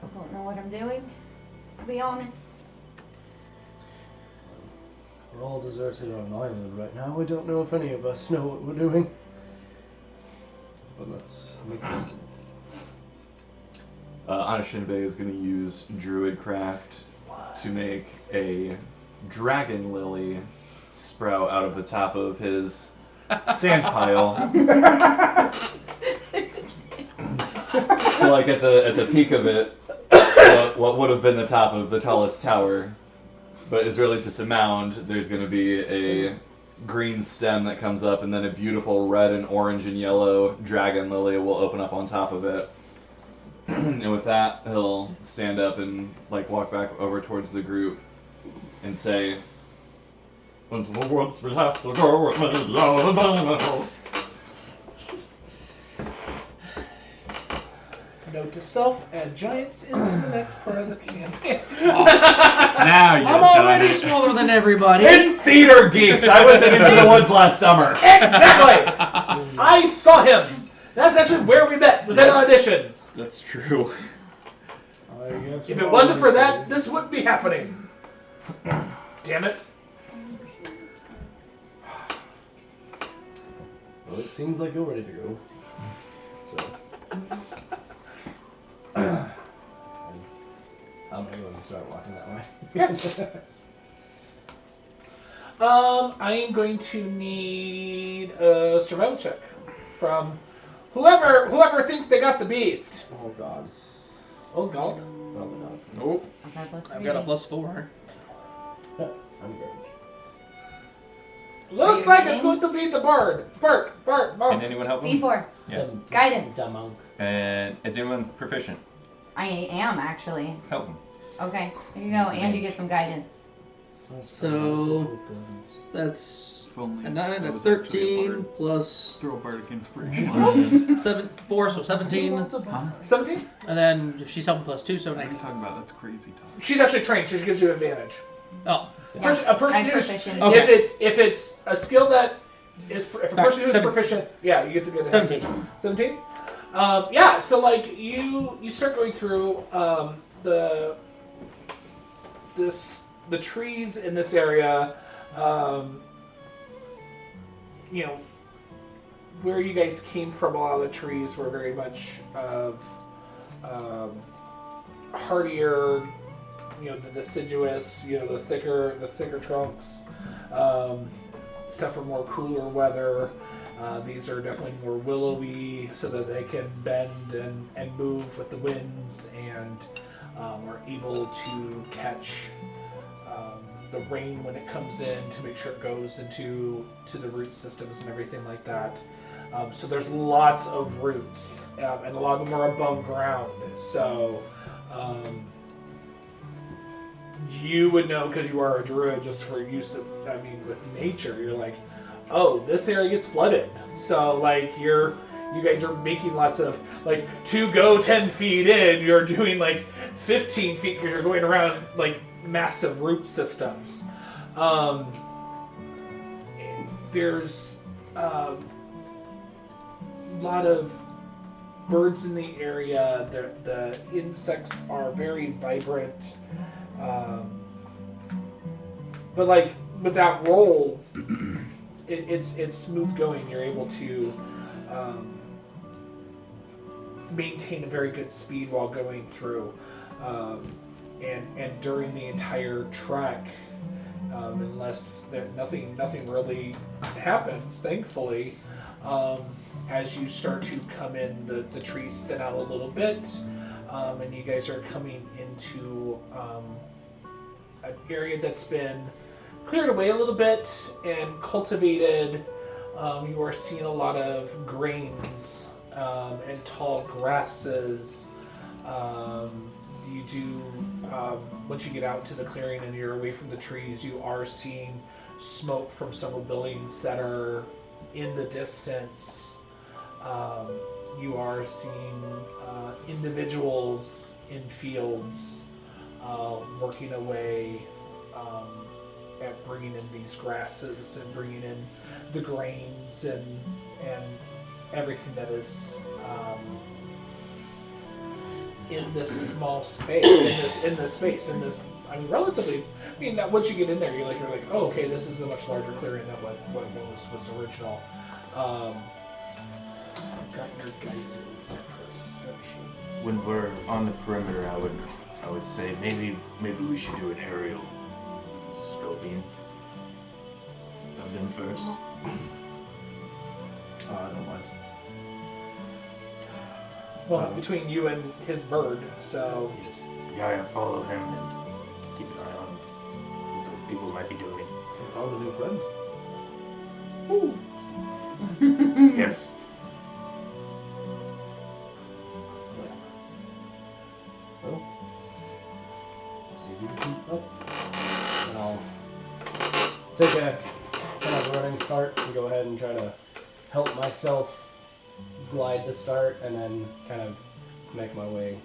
I don't know what I'm doing, to be honest.
We're all deserted on an island right now. I don't know if any of us know what we're doing. But let's make this.
Anashinbe is going to use Druidcraft to make a dragon lily sprout out of the top of his sand pile. So, like at the peak of it, what would have been the top of the tallest tower, but is really just a mound. There's going to be a green stem that comes up, and then a beautiful red and orange and yellow dragon lily will open up on top of it. And with that, he'll stand up and like walk back over towards the group and say, "Into the woods we have to go."
Note to self: add giants into the next part of the campaign.
Now you've
I'm
done
already
it.
smaller than everybody.
It's theater geeks. I was in Into the Woods last summer.
Exactly. I saw him. That's actually where we met. Was at auditions.
That's true.
I guess
If
we're
it wasn't
all
for that,
deserted.
this wouldn't be happening. Damn it.
Well, it seems like you're ready to go. So. I'm gonna go and start walking that way.
I am going to need a survival check from whoever thinks they got the beast.
Oh god.
Oh god.
Probably not.
Nope.
Okay, plus
I've got a
3.
+4.
I'm good.
Looks
you
like it's
reading?
going to be the bard. Bard.
Can
Monk.
anyone help him?
D4.
Yeah.
Guidance.
The monk.
And is anyone proficient?
I am actually.
Help him.
Okay, here you go, and you get some guidance.
So that's
If only
a 9.
I
That's
was actually a
13
bard.
plus
Throw a bardic inspiration.
4, so 17.
Huh?
17?
And then if she's helping +2, so
What are you
19.
talking about? That's crazy talk.
She's actually trained. She gives you advantage.
Oh,
A person
I'm
who's
proficient.
Okay.
if it's a skill that is if a person who's
Seven.
proficient, yeah, you get to get
17.
17. Yeah. So like you start going through the trees in this area. You know where you guys came from. A lot of the trees were very much of hardier. You know, the deciduous, you know, the thicker trunks, stuff for more cooler weather. These are definitely more willowy, so that they can bend and move with the winds, and are able to catch the rain when it comes in to make sure it goes into the root systems and everything like that. So there's lots of roots, and a lot of them are above ground. So. You would know because you are a druid, just for use of, with nature. You're like, oh, this area gets flooded. So like you guys are making lots of like to go 10 feet in. You're doing like 15 feet because you're going around like massive root systems. There's a lot of birds in the area. The insects are very vibrant. But like with that roll, it's smooth going. You're able to maintain a very good speed while going through, and during the entire trek, unless nothing really happens, thankfully. As you start to come in, the trees thin out a little bit, and you guys are coming into an area that's been cleared away a little bit and cultivated. You are seeing a lot of grains and tall grasses. You do, once you get out to the clearing and you're away from the trees, you are seeing smoke from several buildings that are in the distance. You are seeing individuals in fields working away at bringing in these grasses and bringing in the grains and everything that is in this small space, in this space, I mean, relatively. I mean, that once you get in there, you're like, oh, okay, this is a much larger clearing than what was original. Got your guys' perception.
When we're on the perimeter, I would say maybe we should do an aerial scoping of them first.
I don't mind.
Well, between you and his bird, so.
Yeah, follow him and keep an eye on what those people might be doing.
Found a new friend.
Yes.
And I'll take a kind of running start and go ahead and try to help myself glide to start, and then kind of make my way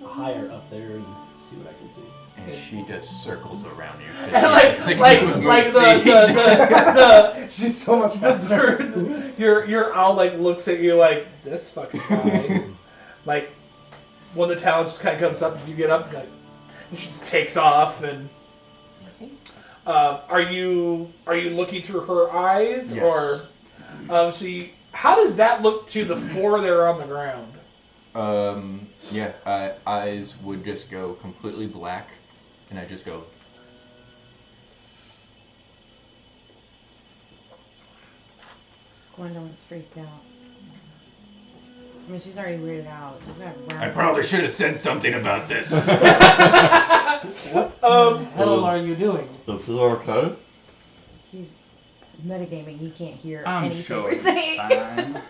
higher up there and see what I can see.
And she just circles around you.
She's so much faster.
Your owl like looks at you like this fucking guy. Like when the talent just kind of comes up, and you get up, and she just takes off. And are you looking through her eyes,
yes.
or how does that look to the four that are on the ground?
Eyes would just go completely black, and I just go.
Gwendolyn's freaked out. I mean, she's already weirded out.
I probably should have said something about this.
What the hell are you doing?
Is he okay?
He's metagaming. He can't hear
I'm
anything
sure
we're
it's
saying.
fine.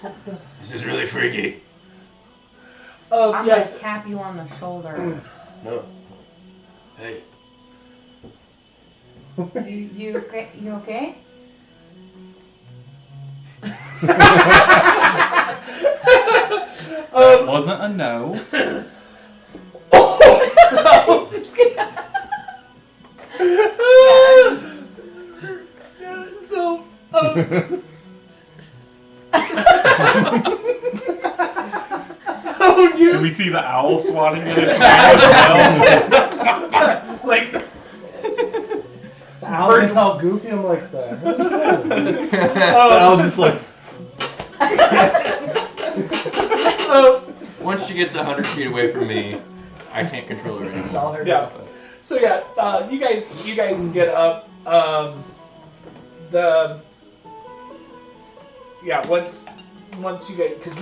This is really freaky.
I'm
Yes.
gonna tap you on the shoulder.
No. Hey.
You okay? You okay?
Wasn't a no. Can we see the owl swatting at its tail?
Like
The owl gets all goofy. I'm like, the hell?
I was just like,
Once she gets 100 feet away from me, I can't control her
It's
anymore.
all her.
Yeah. So yeah, you guys get up. Once you get, because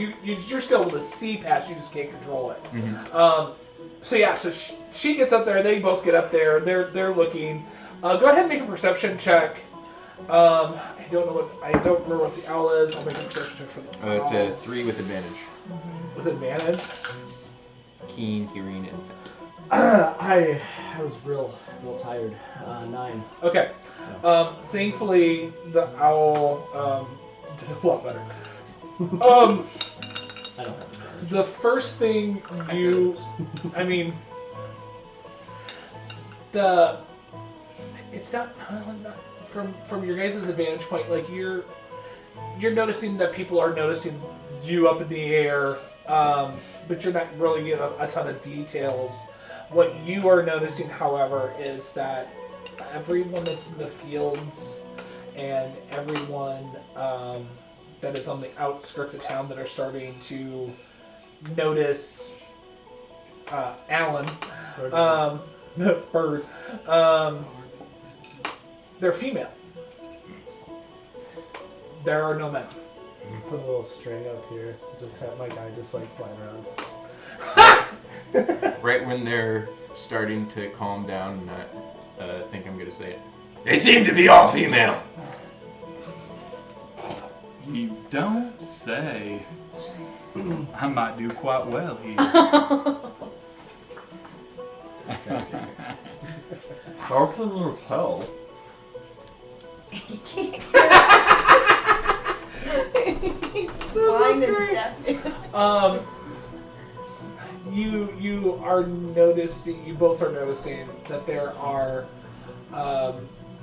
you're still able to see past, you just can't control it.
Mm-hmm.
So she gets up there. They both get up there. They're looking. Go ahead and make a perception check. I don't remember what the owl is. I'll make a perception check for the owl.
It's a 3 with advantage.
With advantage.
Keen hearing and sight.
I was real tired. 9.
Okay. Thankfully, the owl did a lot better.
I don't have
The first thing it's not from your guys' advantage point. Like you're noticing that people are noticing you up in the air, but you're not really getting a ton of details. What you are noticing, however, is that everyone that's in the fields and everyone that is on the outskirts of town that are starting to notice Alan, Bird, they're female. There are no men.
Put a little string up here. Just have my guy just like flying around.
Right when they're starting to calm down and not think I'm going to say it.
They seem to be all female.
You don't say. I might do quite well here.
how can you tell?
He can't blind and deaf.
You are noticing. You both are noticing that there are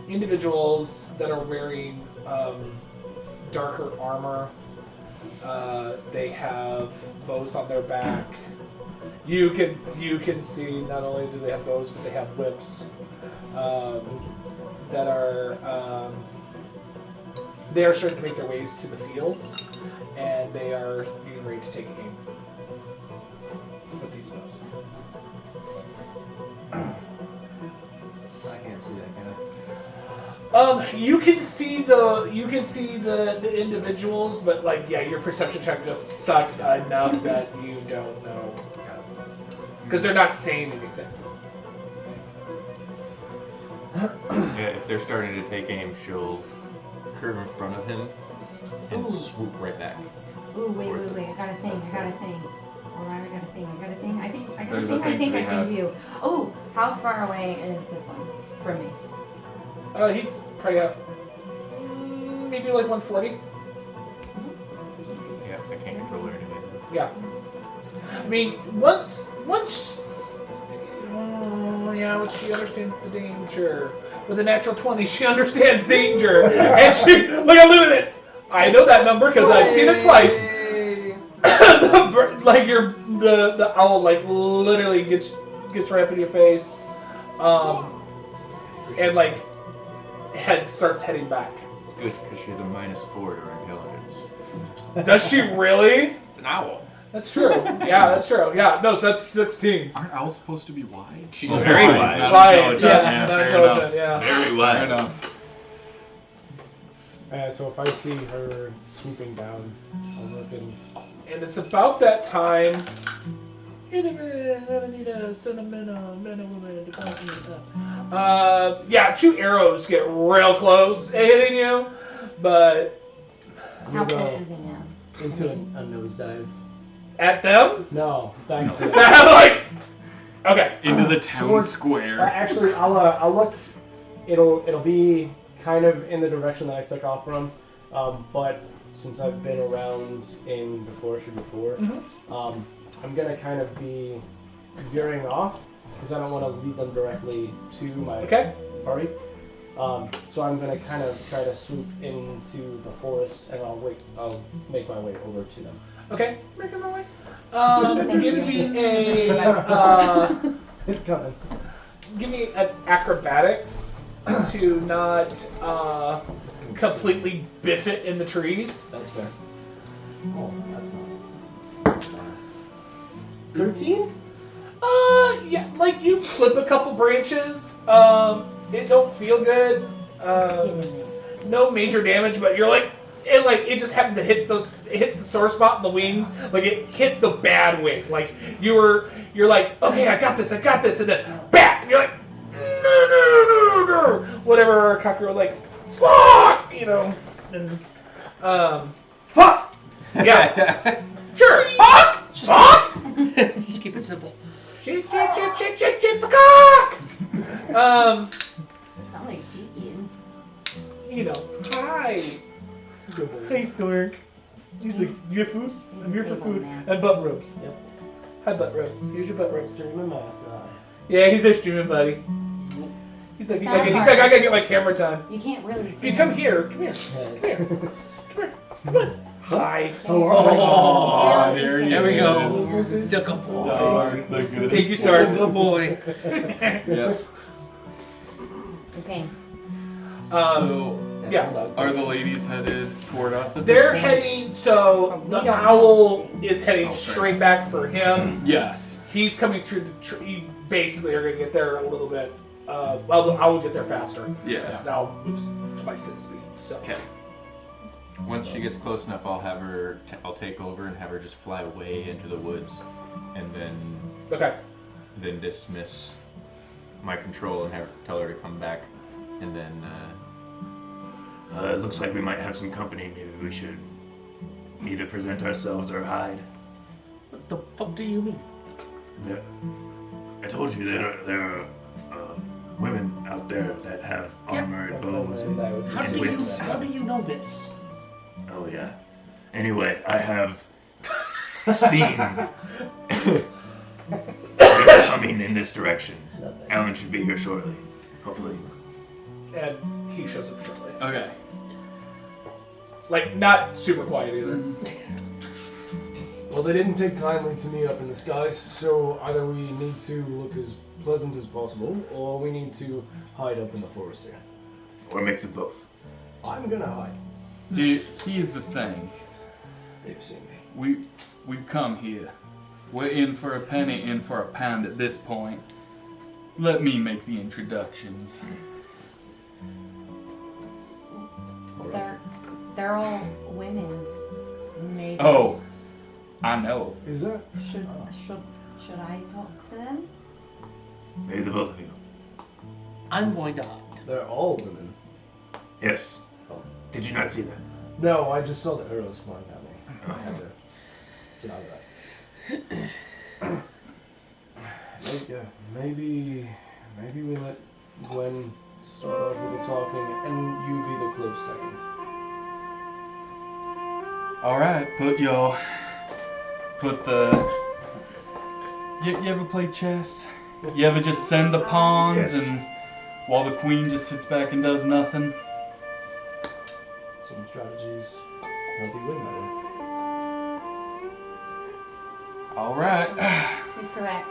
individuals that are wearing darker armor. They have bows on their back. You can see not only do they have bows, but they have whips that are they are starting to make their ways to the fields, and they are getting ready to take aim with these bows.
I can't see that, can I?
You can see the individuals, but like your perception check just sucked enough that you don't know because they're not saying anything.
Yeah, if they're starting to take aim, she'll curve in front of him and swoop right back.
Ooh, wait. I got a thing. Alright, I got a thing. I think I can do. Oh, how far away is this one from me?
He's probably up maybe like 140.
Yeah, I can't control her anyway.
Yeah. I mean, once she understands the danger. With a natural 20, she understands danger, and she look at it. I know that number because I've seen it twice. the owl like literally gets right up in your face, and like starts heading back.
It's good because she has a -4 to her intelligence.
Does she really?
It's an owl.
That's true. Yeah, that's true. Yeah, no, so that's 16.
Aren't owls supposed to be wise?
She's
Well,
very
wise,
wise.
not
Wise,
intelligent.
yes,
Yeah,
not
fair
intelligent,
enough.
yeah.
Very wise.
So if I see her swooping down, I'll look and
And it's about that time. Yeah, 2 arrows get real close at hitting you, but
How
go
close is he now?
into a nosedive.
at them,
No, back to
like, okay.
Into the town
Towards-
square.
Actually, I'll look. It'll be kind of in the direction that I took off from, but since I've been around in the forestry before, I'm gonna kind of be veering off because I don't want to lead them directly to my party. So I'm gonna kind of try to swoop into the forest, and I'll make my way over to them.
Okay, making my way. Give me
It's coming.
give me an acrobatics to not completely biff it in the trees.
That's fair. Oh, that's not. 13?
Yeah, like you clip a couple branches. It don't feel good. No major damage, but you're like, it just happens to hit it hits the sore spot in the wings. Like it hit the bad wing. Like you're like, okay, I got this, and then bat, and you're like, no, whatever cockerel like, squawk, and fuck, yeah, sure, fuck.
Just keep it simple.
Shit, the cock!
Sound like chicken.
Hi. Hey, Stork. He's like, you have food? I'm here for food. And butt rubs.
Yep.
Hi, butt rub. Here's your butt rub.
Streaming mascot.
Yeah, he's our streaming buddy. He's like, I gotta get my camera time.
You can't really
If
see
you come
him.
here, come on. Hi.
Oh, there
we go.
is.
Took a
Star, the good.
Thank you, Star.
good boy.
Yep.
Okay.
So,
Yeah.
are the ladies headed toward us? At
They're
this
heading, so
We
the
don't
owl is heading
Okay.
straight back for him.
point? Yes.
He's coming through the tree. Basically, are going to get there a little bit. Well, the owl will get there faster.
Yeah.
Because the owl moves twice its speed. So.
Okay.
Once she gets close enough, I'll take over and have her just fly way into the woods, and
Okay.
then dismiss my control and tell her to come back, and then
It looks like we might have some company. Maybe we should either present ourselves or hide.
What the fuck do you mean?
I told you there are women out there that have armor and bows.
How do you know this?
Oh yeah. Anyway, I have seen they're coming in this direction. Alan should be here shortly. Hopefully.
And he shows up shortly.
Okay.
Like, not super quiet either.
Well, they didn't take kindly to me up in the skies, so either we need to look as pleasant as possible, or we need to hide up in the forest here.
Or a mix of both.
I'm gonna hide.
Here's the thing.
They've seen me.
We've come here. We're in for a penny, in for a pound at this point. Let me make the introductions.
They're all women. Maybe.
Oh, I know.
Is that?
Should I talk to them?
Maybe the both of you.
I'm going to hunt.
They're all women.
Yes. Did you not see that?
No, I just saw the arrows flying at me. I had to get out of that. Maybe we let Gwen start off with the talking, and you be the close second.
All right, You ever play chess? You ever just send the pawns
Yes.
and while the queen just sits back and does nothing?
Some strategies help you win that way.
All right.
He's correct.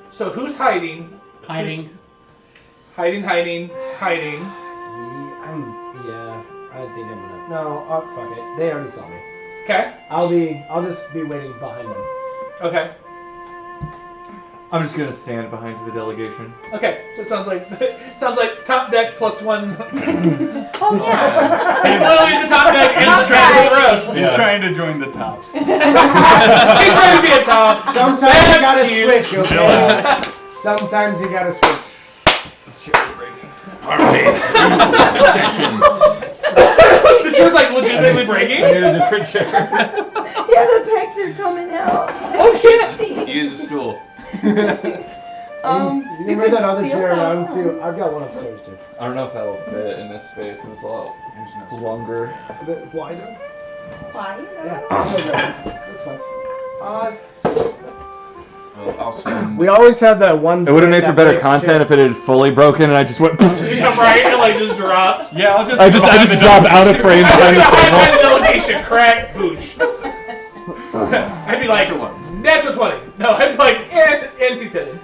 So who's hiding?
Hiding.
Hiding.
Yeah, I think I'm gonna. No, fuck it. They already saw me.
Okay.
I'll just be waiting behind them.
Okay.
I'm just gonna stand behind the delegation.
Okay. So it sounds like top deck plus one.
Oh yeah.
He's literally the top deck and the trash of the road.
He's trying to join the tops.
He's trying to be a top.
Sometimes you gotta
cute.
switch, okay? Sometimes you gotta switch.
The chair's like legitimately breaking.
I need a different chair.
Yeah, the pegs are coming out.
Oh shit!
Use a stool.
You can move that other
steal
chair
that
around
one.
too. I've got one upstairs too.
I don't know if that'll fit in this space because it's a lot longer.
A bit wider?
Why?
Yeah. That's fine.
Well, I'll stand.
We always have that one.
It would have made for better content if it had fully broken and I just went.
Yeah, right, and like just dropped.
Yeah, I'll just.
I just dropped out of frame behind the table.
High delegation, crack, boosh. I'd be like, natural 20. No, I'd be like, and he's hidden.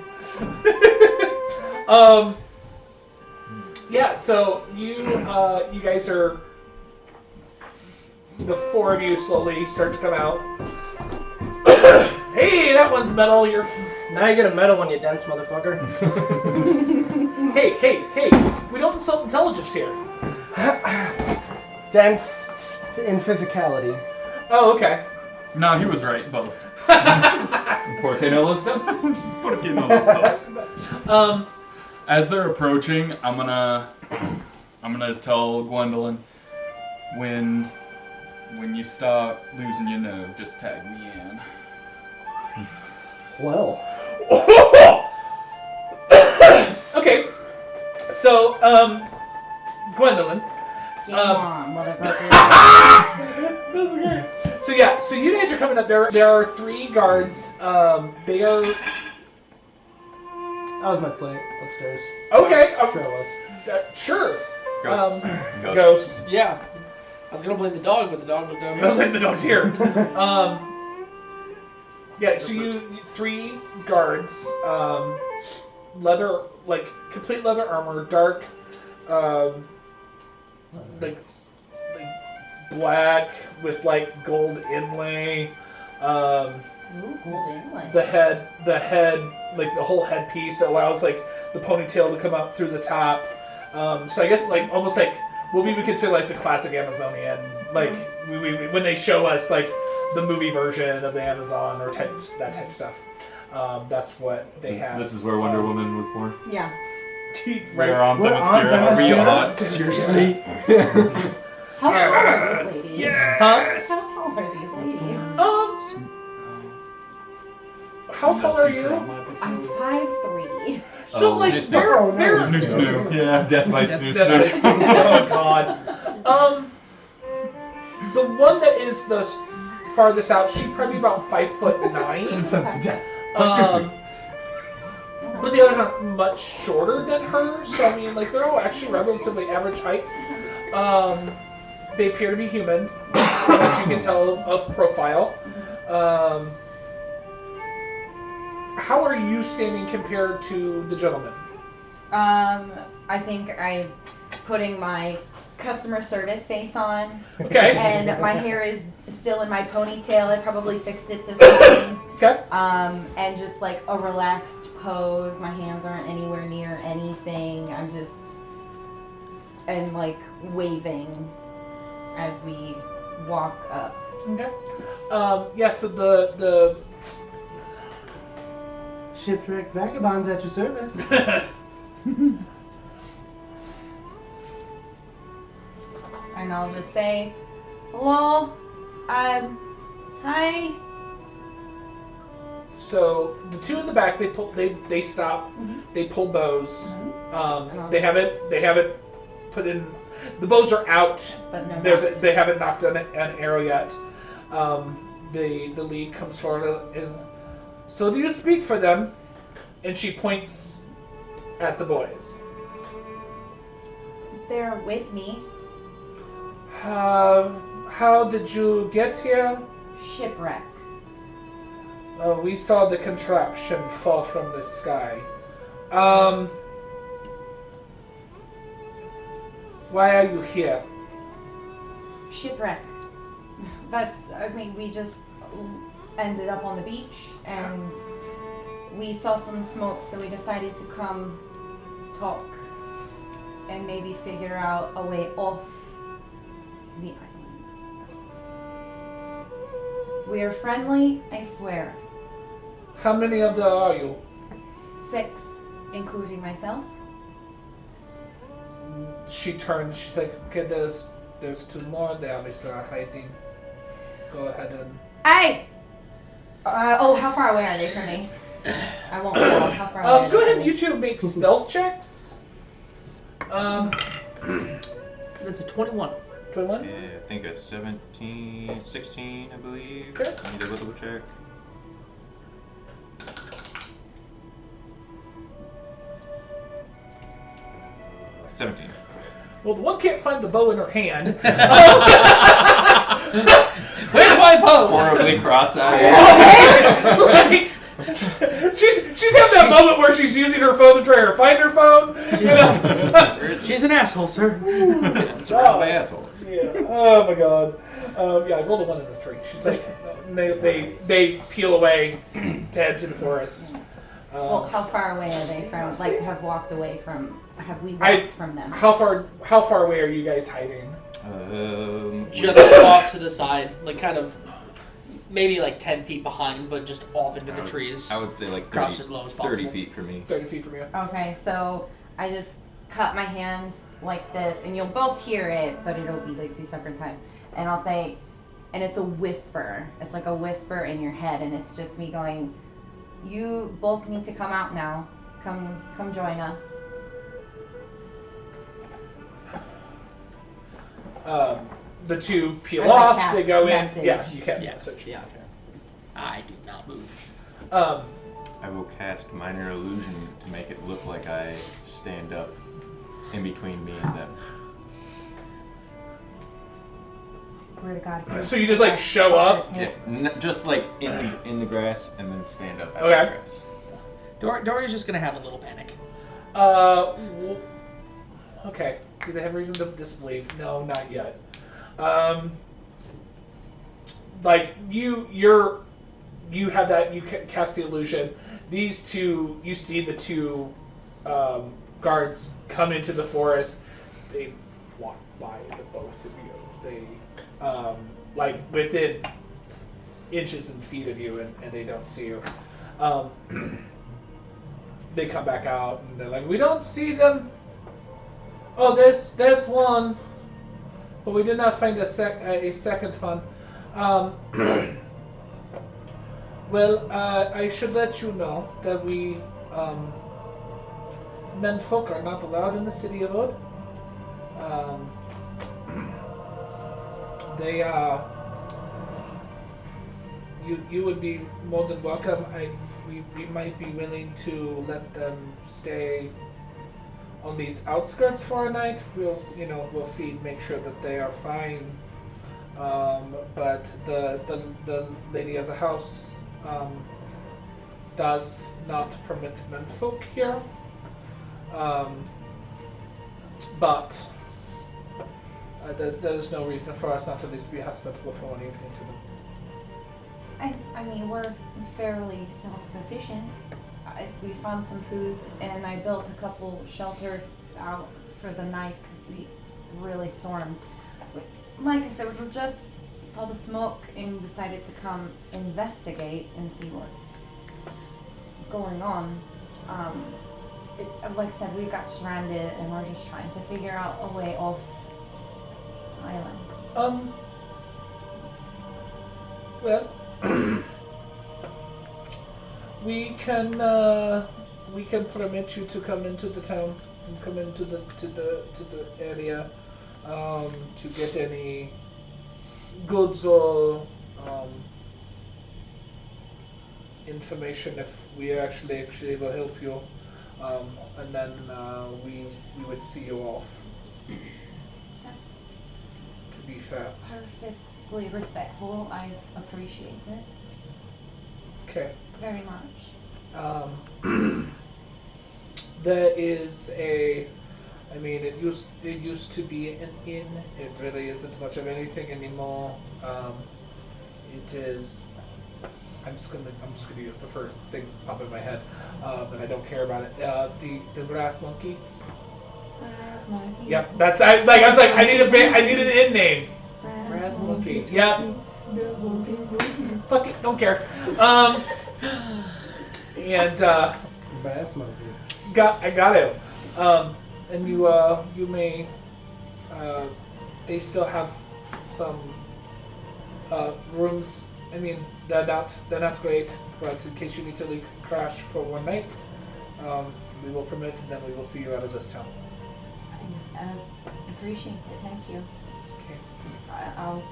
Yeah. So you guys are. The four of you slowly start to come out. Hey, that one's metal. You're.
Now you get a medal when you dense, motherfucker.
Hey! We don't insult intelligence here.
Dense in physicality.
Oh, okay.
No, he was right. Both.
Por que no los dos?
Porque no los dos. As they're approaching, I'm gonna tell Gwendolyn, when you start losing your nerve, just tag me in.
Well.
Okay. So, Gwendolyn.
Game on, motherfucker.
That's great. So yeah, so you guys are coming up there. There are 3 guards. They are.
That was my plate upstairs.
Okay.
Sure it was.
Sure.
Ghost.
Ghost.
Yeah. I was gonna blame the dog, but the dog was down
I was
here.
like, the dog's here. Yeah, so you 3 guards, leather, like complete leather armor, dark, like black with like gold inlay.
Ooh, gold inlay.
The head, like the whole headpiece that allows like the ponytail to come up through the top. So I guess like almost like what we would consider like the classic Amazonian, like we when they show us like the movie version of the Amazon or that type of stuff. That's what they have.
This is where Wonder Woman was born.
Yeah.
Right.
We're on
We're on
Themyscira. Are we
Themyscira?
on?
Seriously?
How tall are these ladies?
Huh?
How tall are these ladies?
How tall are you?
I'm 5'3".
So like they're
Snoo snoo. Yeah.
Death by Snoo
Death by
Snoo.
Oh god. The one that is the farthest out, she'd probably be about 5'9". But the others aren't much shorter than her, so I mean, like they're all actually relatively average height. they appear to be human, which you can tell of profile. How are you standing compared to the gentleman?
I think I'm putting my customer service face on.
Okay.
And my hair is still in my ponytail. I probably fixed it this morning.
Okay.
And just like a relaxed pose. My hands aren't anywhere near anything. I'm just and like waving as we walk up.
Okay. So the
Shipwreck vagabonds at your service.
And I'll just say, hello, hi.
So the two in the back, they stop, they pull bows. They haven't put in, the bows are out.
But no,
They haven't knocked an arrow yet. The lead comes forward and, so do you speak for them? And she points at the boys.
they're with me.
How did you get here?
Shipwreck.
We saw the contraption fall from the sky. Why are you here?
Shipwreck. We just ended up on the beach and we saw some smoke, so we decided to come talk and maybe figure out a way off the island. We're friendly, I swear.
How many of them are you?
6, including myself.
She turns, she's like, okay, there's 2 more, they obviously are hiding. Go ahead and...
Hey! How far away are they from me? I won't know. How far away are
go
they
ahead
from
and
me?
you two make stealth checks.
That's a 21.
21?
Yeah, I think a 17, 16, I believe.
Okay.
I need to double check. Uh, 17.
Well, the one can't find the bow in her hand.
Where's my bow?
Horribly cross-eyed.
It's like, she's having that moment where she's using her phone to try to find her phone.
She's an asshole, sir.
It's around by assholes.
Yeah. Oh my god. I rolled a 1 and a 3. She's like, they peel away to head to the forest.
Well, how far away are they from? Like, have we walked from them?
How far away are you guys hiding?
Just off to the side, like kind of, maybe like 10 feet behind, but just off into the trees.
I would say like
Crouched
30,
as low as possible.
30 feet for me.
30 feet from you.
Okay, so I just cut my hands like this, and you'll both hear it, but it'll be like 2 separate times. And I'll say, and it's a whisper. It's like a whisper in your head, and it's just me going, you both need to come out now. Come join us.
The 2 peel
I like
off.
cast
They go
message.
in. Yeah, you cast
Yeah.
message.
Yeah. I do not move.
I will cast minor illusion to make it look like I stand up in between me and them.
I swear to God.
So you just like show up.
Yeah, just like in the grass and then stand up out
Okay.
of the grass.
Dory's just gonna have a little panic.
Okay. Do they have reason to disbelieve? No, not yet. Like you have that. You cast the illusion. These 2, you see the 2 guards come into the forest. They walk by the both of you. They like within inches and feet of you, and they don't see you. They come back out and they're like, we don't see them. Oh, there's one, but we did not find a second one. Well, I should let you know that we menfolk are not allowed in the city of Od. They you would be more than welcome. We might be willing to let them stay on these outskirts for a night. We'll feed, make sure that they are fine. But the lady of the house does not permit menfolk here. But there's no reason for us not to at least be hospitable for one evening to them.
I mean, we're fairly self-sufficient. We found some food, and I built a couple shelters out for the night because we really stormed. Like I said, we just saw the smoke and decided to come investigate and see what's going on. Like I said, we got stranded, and we're just trying to figure out a way off the island.
Well, we can permit you to come into the town and come into the area to get any goods or information if we actually will help you, and then we would see you off. To be fair.
Perfectly respectful. I appreciate it.
Okay.
Very much.
There is a. I mean, it used to be an inn. It really isn't much of anything anymore. It is. I'm just gonna use the first things that pop in my head, but I don't care about it. The grass monkey.
Grass monkey.
Yep, that's I was like I need an inn name.
Grass
Monkey. Yep. Fuck it, don't care. And
Bass monkey.
I got it. And you may. They still have some rooms. I mean, they're not great, but in case you need to crash for one night, we will permit, and then we will see you out of this town.
I appreciate it. Thank you.
Okay.
I'll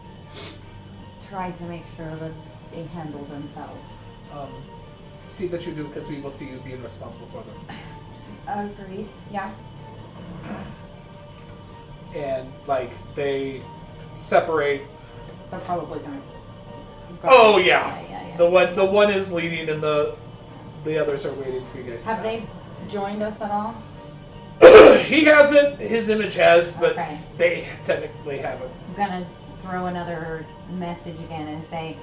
try to make sure that they handle themselves.
See that you do, because we will see you being responsible for them.
Agreed. Yeah.
And like they separate.
They're probably gonna.
Oh yeah.
Yeah.
The one is leading, and the others are waiting for you guys.
Have
to
they joined us at all?
He hasn't. His image has, but
Okay.
they technically haven't.
I'm gonna throw another message again and say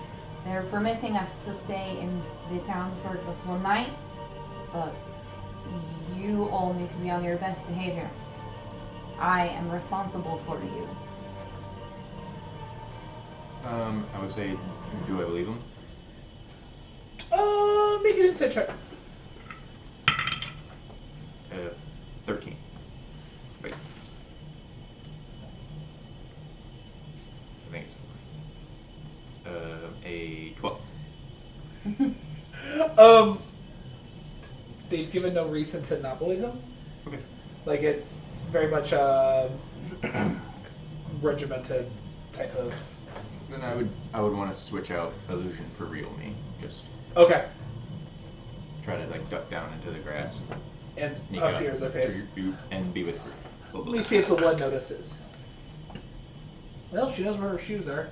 they're permitting us to stay in the town for just one night, but you all need to be on your best behavior. I am responsible for you.
I would say, do I believe him?
Make an insight check.
13. Wait. I think it's a 12.
They've given no reason to not believe them.
Okay.
Like it's very much regimented type of.
Then I would want to switch out illusion for real me. Just
Okay.
try to like duck down into the grass,
And
sneak
up
out
here in the face.
and be with
Let me see if the one notices. Well, she knows where her shoes are.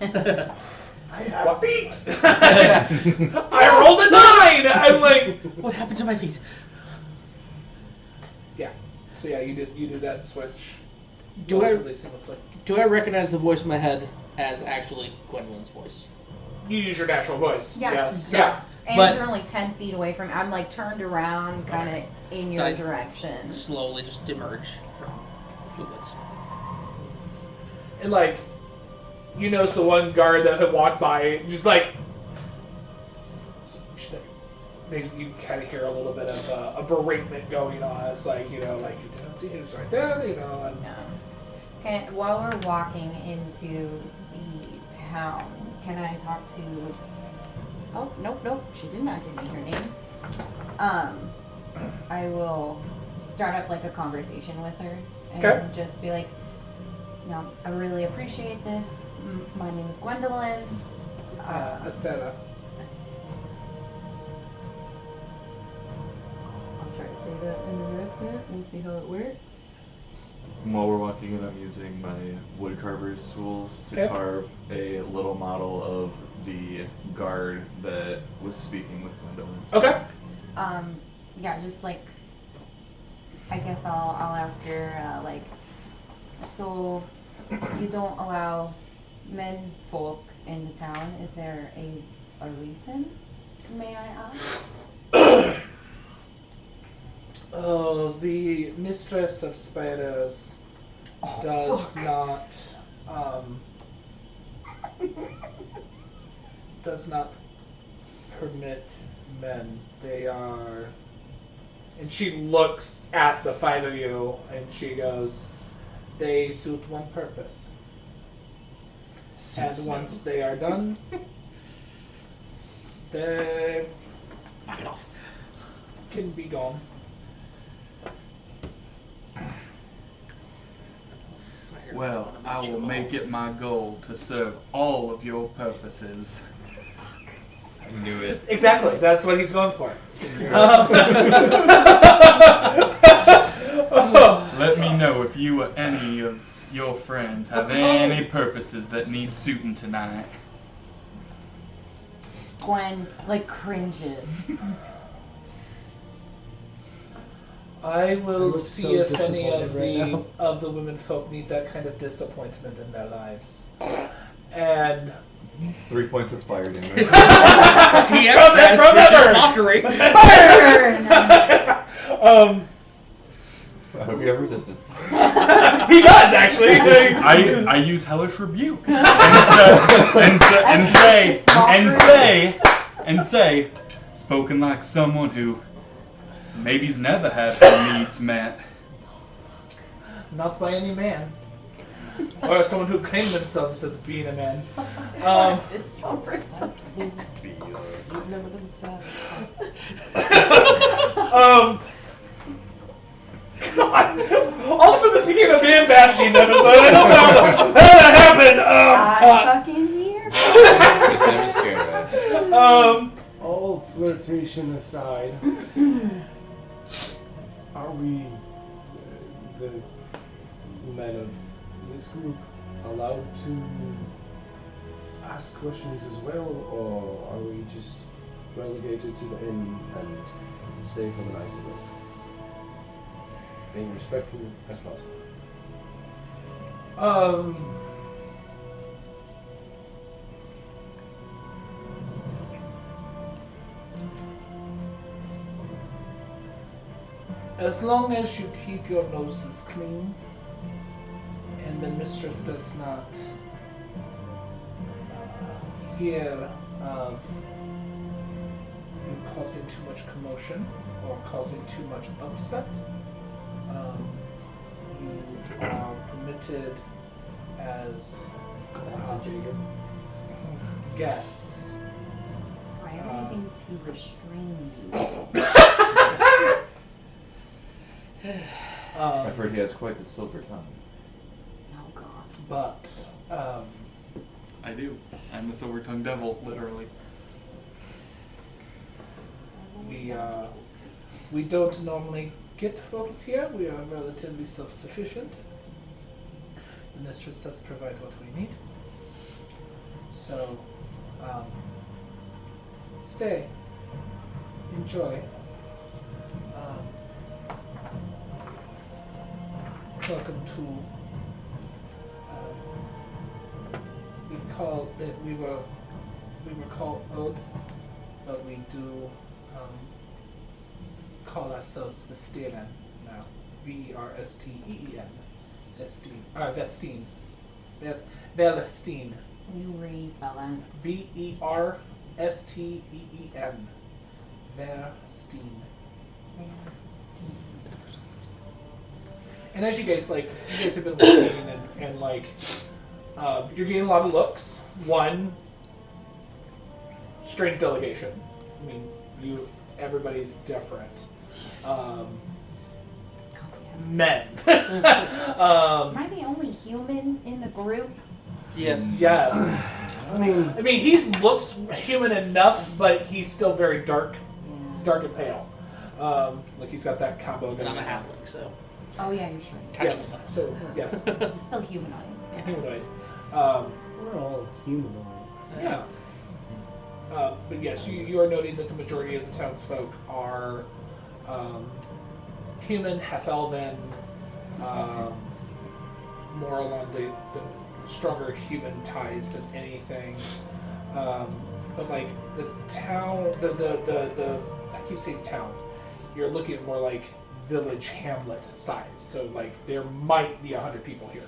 I have feet. I rolled a 9. I'm like,
What happened to my feet?
yeah. So yeah, you did that switch.
Do I
relatively seamlessly.
recognize the voice in my head as actually Gwendolyn's voice?
You use your natural voice.
Yeah.
Yes.
Yeah.
Yeah.
And
But-
you're only 10 feet away from me. I'm like turned around, kind of in your
Side.
direction.
Slowly just emerge from the woods.
And like, you notice the one guard that had walked by, just like, you kind of hear a little bit of a beratement going on. It's like, you didn't see who's right there, And
No. And while we're walking into the town, can I talk to? Oh, nope. She did not give me her name. I will start up like a conversation with her and
Okay.
just be like, I really appreciate this. My name is Gwendolyn.
Aceta.
I'll try to say that in the next it and see how it works.
While we're walking in, I'm using my wood carver's tools to
Okay.
carve a little model of the guard that was speaking with Gwendolyn.
Okay.
Yeah, just like, I guess I'll ask her, so you don't allow men folk in the town. Is there a reason, may I ask?
Oh, the mistress of spiders does not permit men. They are, and she looks at the five of you and she goes, they suit one purpose. And once they are done, they
Knock it off.
can be gone.
Well, I will make it my goal to serve all of your purposes.
I knew it.
Exactly, that's what he's going for.
Let me know if you or any of your friends have any purposes that need suiting tonight.
Gwen, cringes.
I will
look
see
so
if any of
disappointed right
of the women folk need that kind of disappointment in their lives. And
3 points of fire damage.
DM says vicious mockery.
I hope you have resistance.
he does actually.
I use hellish rebuke and say, spoken like someone who maybe's never had her needs met.
Not by any man, or someone who claimed themselves as being a man.
You've never been satisfied.
God. All of a sudden this became a man bashing episode. I don't know how that happened.
Fucking here.
All flirtation aside, are we, the men of this group, allowed to ask questions as well, or are we just relegated to the inn and stay for the night of it? Being respectful as possible.
As long as you keep your noses clean and the mistress does not hear of you causing too much commotion or causing too much upset, you are permitted as guests.
Do I have anything to restrain you?
I've heard he has quite the silver tongue.
Oh God.
But
I do. I'm the silver-tongued devil, literally.
we don't normally get folks here. We are relatively self-sufficient. The mistress does provide what we need. So, stay. Enjoy. Welcome to. We were called Ode, but we do call ourselves Vestinen now. Versteen. Vestine. Velestine.
You raise fella.
Versteen. Verstine. And as you guys have been looking and you're getting a lot of looks. One, strange delegation. I mean, everybody's different. Men.
Am I the only human in the group?
Yes.
Yes.
I mean,
he looks human enough, but he's still very dark and pale. Like he's got that combo
And
going
I'm a
on.
halfling, so
Oh yeah, you're sure.
Yes. So yes,
Still humanoid.
humanoid.
We're all humanoid.
Yeah. But yes, you are noting that the majority of the townsfolk are human, half-elven, more along the stronger human ties than anything. But like the town, the I keep saying town. You're looking at more like village hamlet size. So like there might be 100 people here.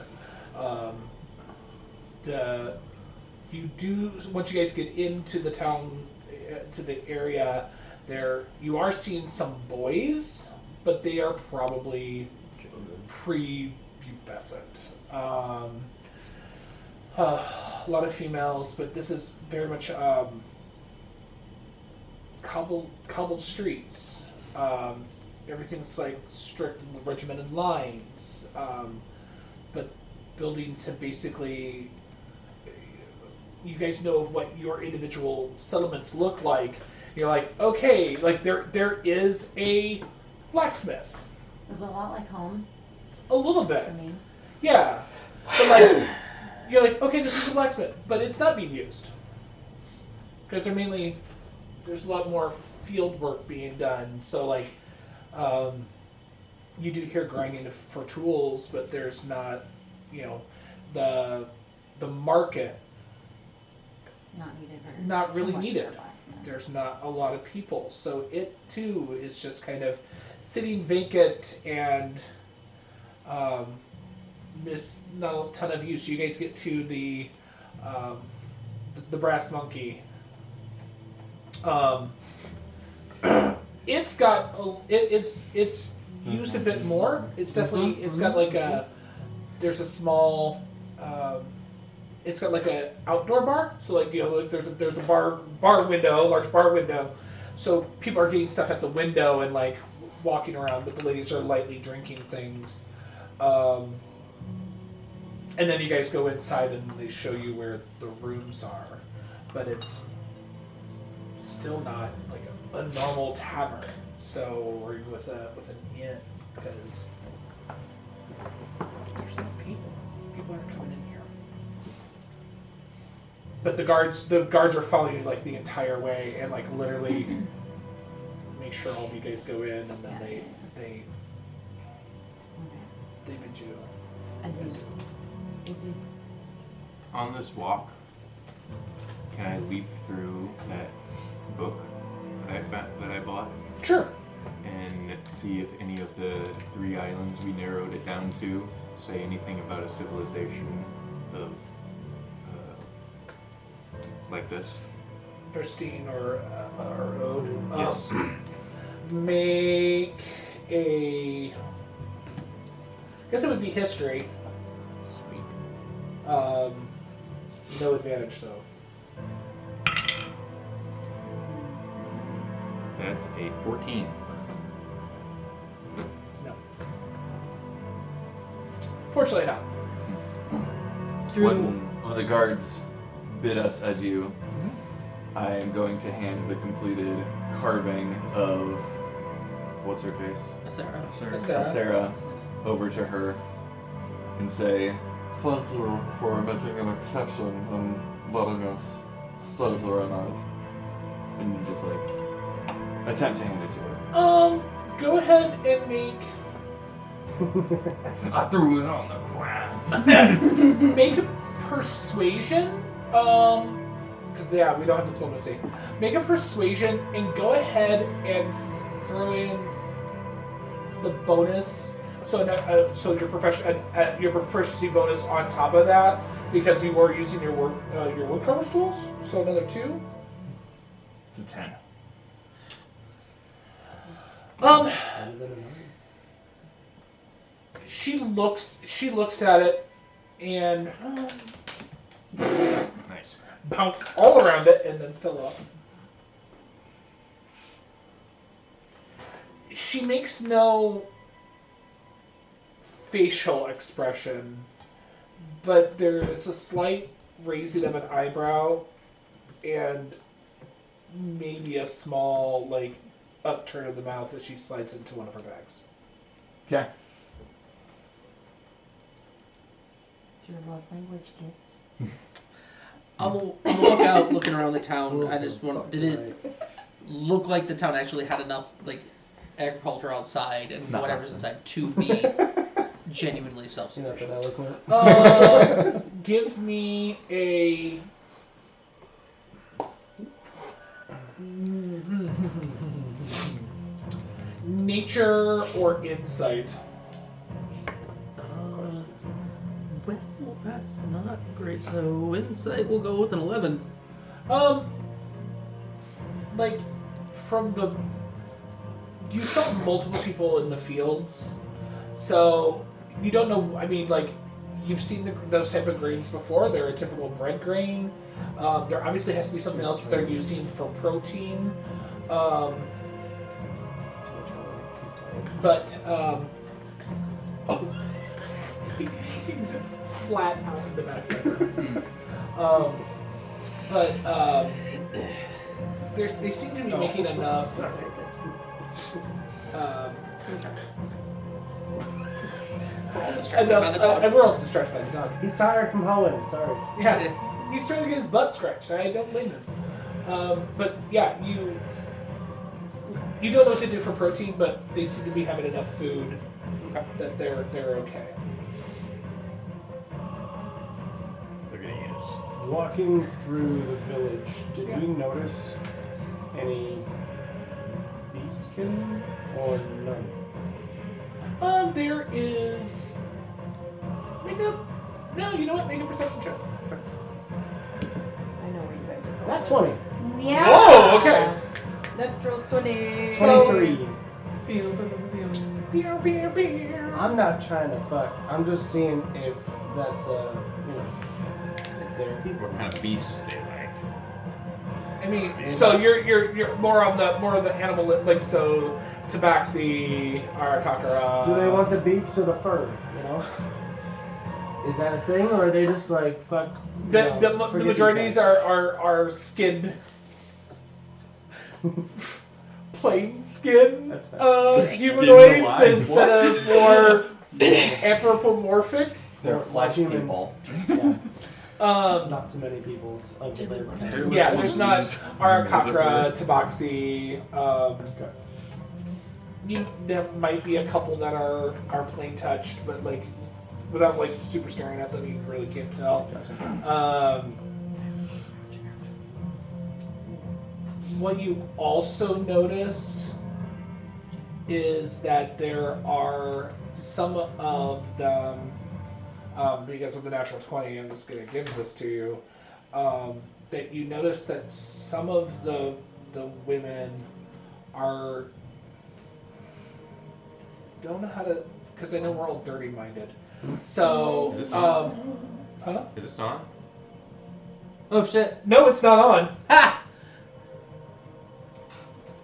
You do once you guys get into the town, to the area, you are seeing some boys, but they are probably pre-pubescent. A lot of females, but this is very much cobbled streets. Everything's like strict regimented lines, but buildings have basically. You guys know of what your individual settlements look like. You're like, okay, like there is a blacksmith.
It's a lot like home.
A little bit.
I mean,
Yeah. But like you're like, okay, this is a blacksmith, but it's not being used. Because there's a lot more field work being done. So like you do hear grinding for tools, but there's not, the market
not needed.
not really
Too much
needed.
for blacksmith.
There's not a lot of people, so it too is just kind of sitting vacant and miss not a ton of use. You guys get to the brass monkey. It's got it's used a bit more. It's definitely it's got like there's a small. It's got like a outdoor bar, so like like there's a bar window, large bar window, so people are getting stuff at the window and like walking around, but the ladies are lightly drinking things, and then you guys go inside and they show you where the rooms are, but it's still not like a normal tavern, so or with an inn because there's no people. People aren't coming in here. But the guards are following you like the entire way and like literally make sure all of you guys go in and then they bid you.
I do.
On this walk, can I leaf through that book that I bought
Sure.
and see if any of the 3 islands we narrowed it down to say anything about a civilization of like this?
Pristine or ode.
Yes.
Make a. I guess it would be history.
Sweet.
No advantage though.
That's a 14.
No. Fortunately not.
When one of the guards bid us adieu, I am going to hand the completed carving of what's her face?
Sarah.
Sarah over to her and say,
Thank you for making an exception and letting us stay here a night.
and just like attempt to hand it to her.
Go ahead and make
I threw it on the ground.
make a persuasion. Because we don't have diplomacy. Make a persuasion and go ahead and throw in the bonus. So your your proficiency bonus on top of that because you were using your woodcarver's tools. So another 2.
It's a 10.
She looks at it and
Nice.
bounce all around it and then fell off. She makes no facial expression, but there is a slight raising of an eyebrow and maybe a small like upturn of the mouth as she slides into one of her bags.
Okay.
Your love language gifts.
On the lookout, looking around the town. I just want. Did it look like the town actually had enough like agriculture outside and whatever's inside to be genuinely self-sufficient?
Give me a. Nature or insight.
Well, that's not great. So insight, we'll go with an 11.
Like, from the... You saw multiple people in the fields, so you don't know, I mean, like, you've seen those type of grains before. They're a typical bread grain. There obviously has to be something else that they're using for protein. He's flat out in the background. They seem to be making enough. We're all distracted by the dog.
He's tired from hoeing. Sorry.
Yeah, he's trying to get his butt scratched. I don't blame him. But yeah, you don't know what to do for protein, but they seem to be having enough food that they're okay.
They're gonna eat us.
Walking through the village, did we notice any beastkin or none?
There is. No, you know what? Make a perception check.
I know where you guys are.
Not 20.
Yeah.
Whoa, okay.
Natural 20.
23.
I'm
I'm not trying to fuck. I'm just seeing if that's if they're people.
What kind of beasts they like?
I mean, so you're more of the animal, like so tabaxi, arakakara.
Do they want the beaks or the fur? You know, is that a thing, or are they just like fuck?
The majority of these are skinned, plain skin humanoids instead of more anthropomorphic.
They're flesh people.
Yeah. Not too many people's underwear.
Yeah, there's not arakakara, tabaxi. There might be a couple that are plain touched, but like without like super staring at them, you really can't tell. What you also noticed is that there are some of them, because of the natural 20, I'm just going to give this to you, that you notice that some of the women are, don't know how to, because I know we're all dirty-minded. So,
Is this on?
huh?
Is this on?
Oh shit!
No, it's not on.
Ha!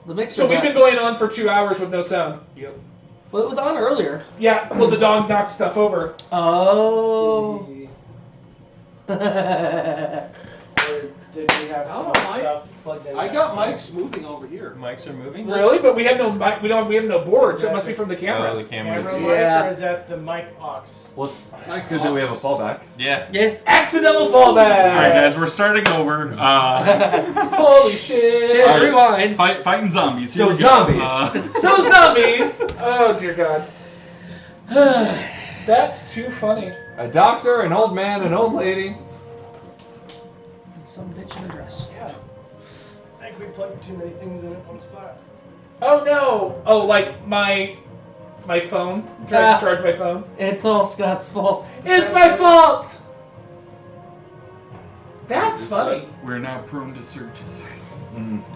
The mixer.
So we've been going on for 2 hours with no sound. Yep.
Well, it was on earlier.
Yeah, well, the dog knocked stuff over.
Oh.
Or did we have too much stuff plugged in?
I got mics moving over here.
Mics are moving?
Really? But we have no mic. We have no board, so it must be from the
Oh,
cameras.
the cameras.
Camera mic,
Yeah.
or is that the mic aux?
Well, it's good that we have a fallback.
Yeah.
Yeah.
Accidental fallback.
Alright, guys, we're starting over.
Holy shit!
Shit, rewind.
Fighting zombies. Here
So
we go.
zombies.
So zombies. Oh dear God. That's too funny.
A doctor, an old man, an old lady.
Some bitch in a dress.
Yeah. I think we plugged too many things in at one spot.
Oh no! Oh, like my phone. Trying to charge my phone.
It's all Scott's fault.
It's my fault. That's funny.
We're now prone to surges.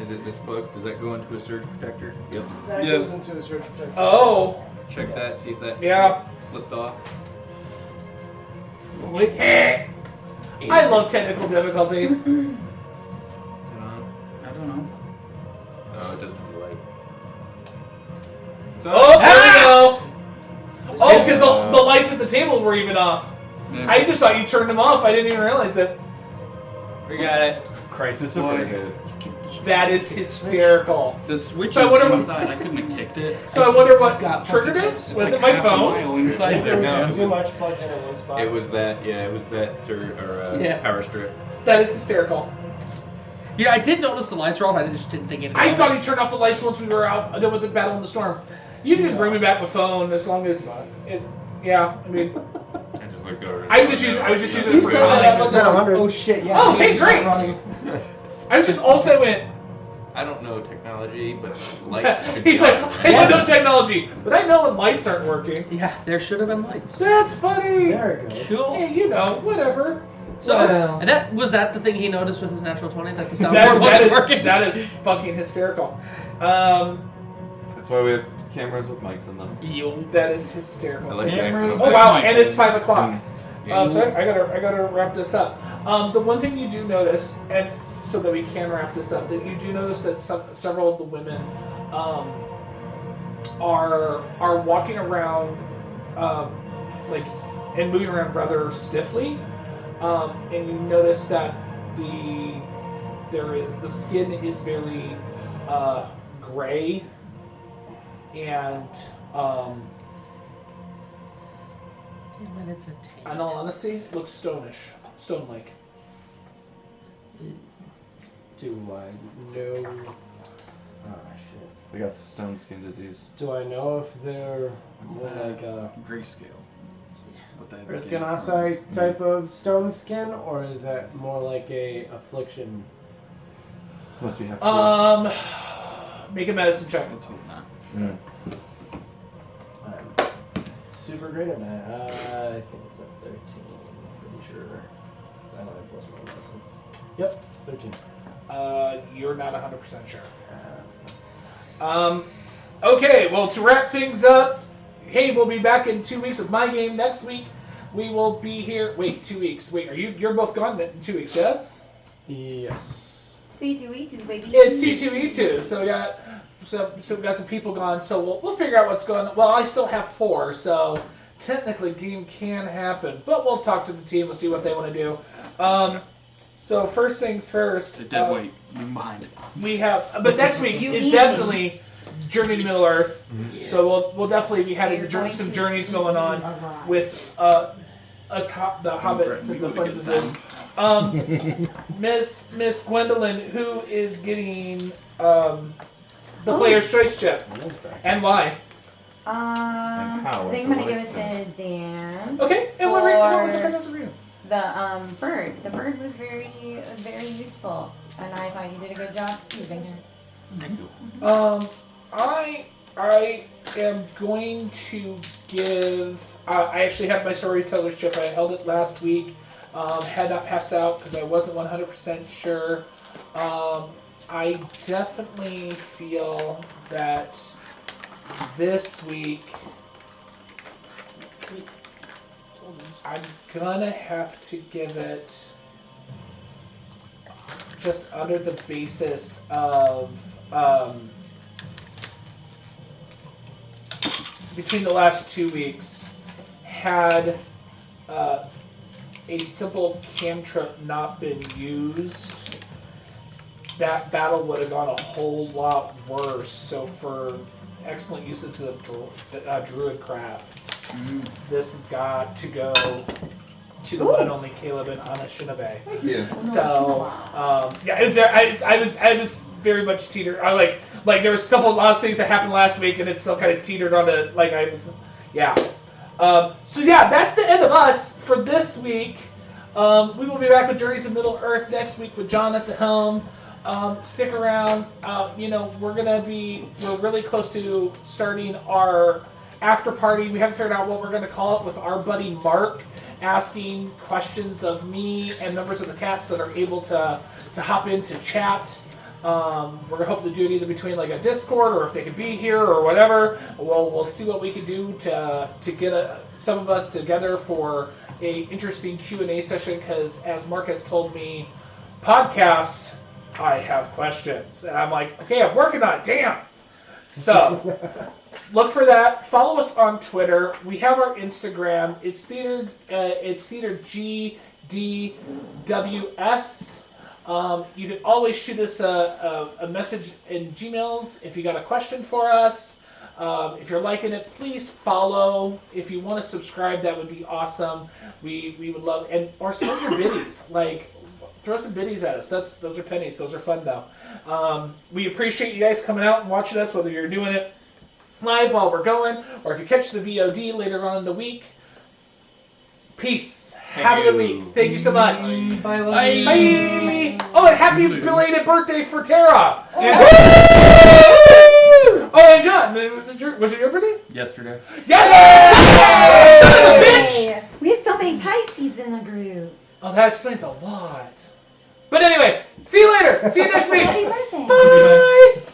Is it this plug? Does that go into a surge protector? Yep.
That
Yeah.
goes into a search protector.
Oh.
Check that, see if that
Yeah.
flipped off.
I love technical difficulties.
Turn on.
I don't know.
Oh, it doesn't do light.
Oh, there we go. Oh, because the lights at the table were even off.
Yeah.
I just thought you turned them off. I didn't even realize that.
We got it.
Crisis
Boy.
averted.
That is hysterical.
The switch
So I
is
wonder what-
inside. I couldn't have kicked it.
So I wonder what
Got
triggered
fucking
it.
toast.
Was
It's
it
like
my
half a
phone?
mile inside there.
There
No,
was
it
too
was-
much plugged in one spot.
It was that
Yeah.
power strip.
That is hysterical.
Yeah, I did notice the lights were off. I just didn't think anything.
I
of
thought
it.
he turned off the lights once we were out done with the battle in the storm. You can just bring me back my phone as long as it. Yeah, I mean,
I just looked over.
I was just using
You
it for
said that,
time.
I was
It's at
like,
100.
oh shit, yeah.
Oh,
the
hey,
game's not
great.
running.
I was just also went.
I don't know technology, but lights should
He's
be
like,
on,
I
right?
don't know technology, but I know when lights aren't working.
Yeah, there should have been lights.
That's funny.
There it goes.
Cool.
Hey, you know, whatever.
So,
Well.
and that was that the thing he noticed with his natural 20 that the soundboard
That
wasn't working.
is fucking hysterical.
That's why we have cameras with mics in them.
Yo.
That is hysterical.
I like the
Cameras
accent.
Oh
with
wow,
mics.
and it's 5 o'clock.
Yeah.
Sorry, I gotta wrap this up. The one thing you do notice, and so that we can wrap this up, that you do notice that several of the women are walking around like and moving around rather stiffly, and you notice that the skin is very gray and
It's a taint.
in all honesty, looks stone-like.
Do I know? Oh shit.
They got stone skin disease.
Do I know if they're like a
Grayscale. What that
Earthganasite type of stone skin, or is that more like a affliction?
Must be half.
Make a medicine check.
Let's hope not.
Mm.
I'm super great at that. I think it's a 13. Pretty sure. I know I plus one medicine. Yep, 13.
You're not 100% sure. Okay, well, to wrap things up, hey, we'll be back in 2 weeks with my game. Next week, we will be here. Wait, 2 weeks. Wait, you're both gone in 2 weeks, yes?
Yes.
C2E2, baby.
It's C2E2, so we got we got some people gone. So we'll figure out what's going on. Well, I still have 4, so technically game can happen, but we'll talk to the team and see what they want to do. So first things first.
The dead weight. I'm behind.
We have, but next week
You
is
need
definitely Journey to Middle Earth.
Mm-hmm.
So we'll definitely be having
You're going
some
to
journeys going on
arrive.
with us, the hobbits and the friends of this. Miss Gwendolyn, who is getting the player's choice chip, and why?
how,
I think
and
I'm
to
gonna give
what
it to Dan.
Okay, and what was the kind of reason?
The bird. The bird was very, very useful, and I thought you did a good job using it.
I am going to give. I actually have my storyteller's chip. I held it last week. Had not passed out because I wasn't 100% sure. I definitely feel that this week I'm gonna have to give it just under the basis of between the last 2 weeks, had a simple cantrip not been used, that battle would have gone a whole lot worse. So for excellent uses of druid craft, this has got to go to the one and only Caleb and Anna Shinobe.
Thank you.
So yeah, I was very much teetered. I like there was a lot of things that happened last week, and it still kind of teetered on the yeah. So yeah, that's the end of us for this week. We will be back with Journeys of Middle Earth next week with John at the helm. Stick around. We're really close to starting our after party. We haven't figured out what we're going to call it, with our buddy Mark asking questions of me and members of the cast that are able to hop into chat. We're hoping to do it either between like a Discord or if they could be here or whatever. We'll see what we can do to get some of us together for a interesting Q&A session, because as Mark has told me, podcast, I have questions. And I'm like, okay, I'm working on it, damn. So look for that. Follow us on Twitter. We have our Instagram. It's theater GDWS. You can always shoot us a message in Gmails if you got a question for us. If you're liking it, please follow. If you want to subscribe, that would be awesome. We would love or send your biddies. Like, throw some biddies at us. Those are pennies. Those are fun though. We appreciate you guys coming out and watching us, whether you're doing it live while we're going, or if you catch the VOD later on in the week. Peace. Have a good week. Thank you so much.
Bye.
Bye. Oh, and happy belated birthday for Tara. Oh, and John, was it your birthday?
Yesterday.
Yes! Son of a bitch!
We have so many Pisces in the group.
Oh, that explains a lot. But anyway, see you later. See you next week.
Happy birthday.
Bye.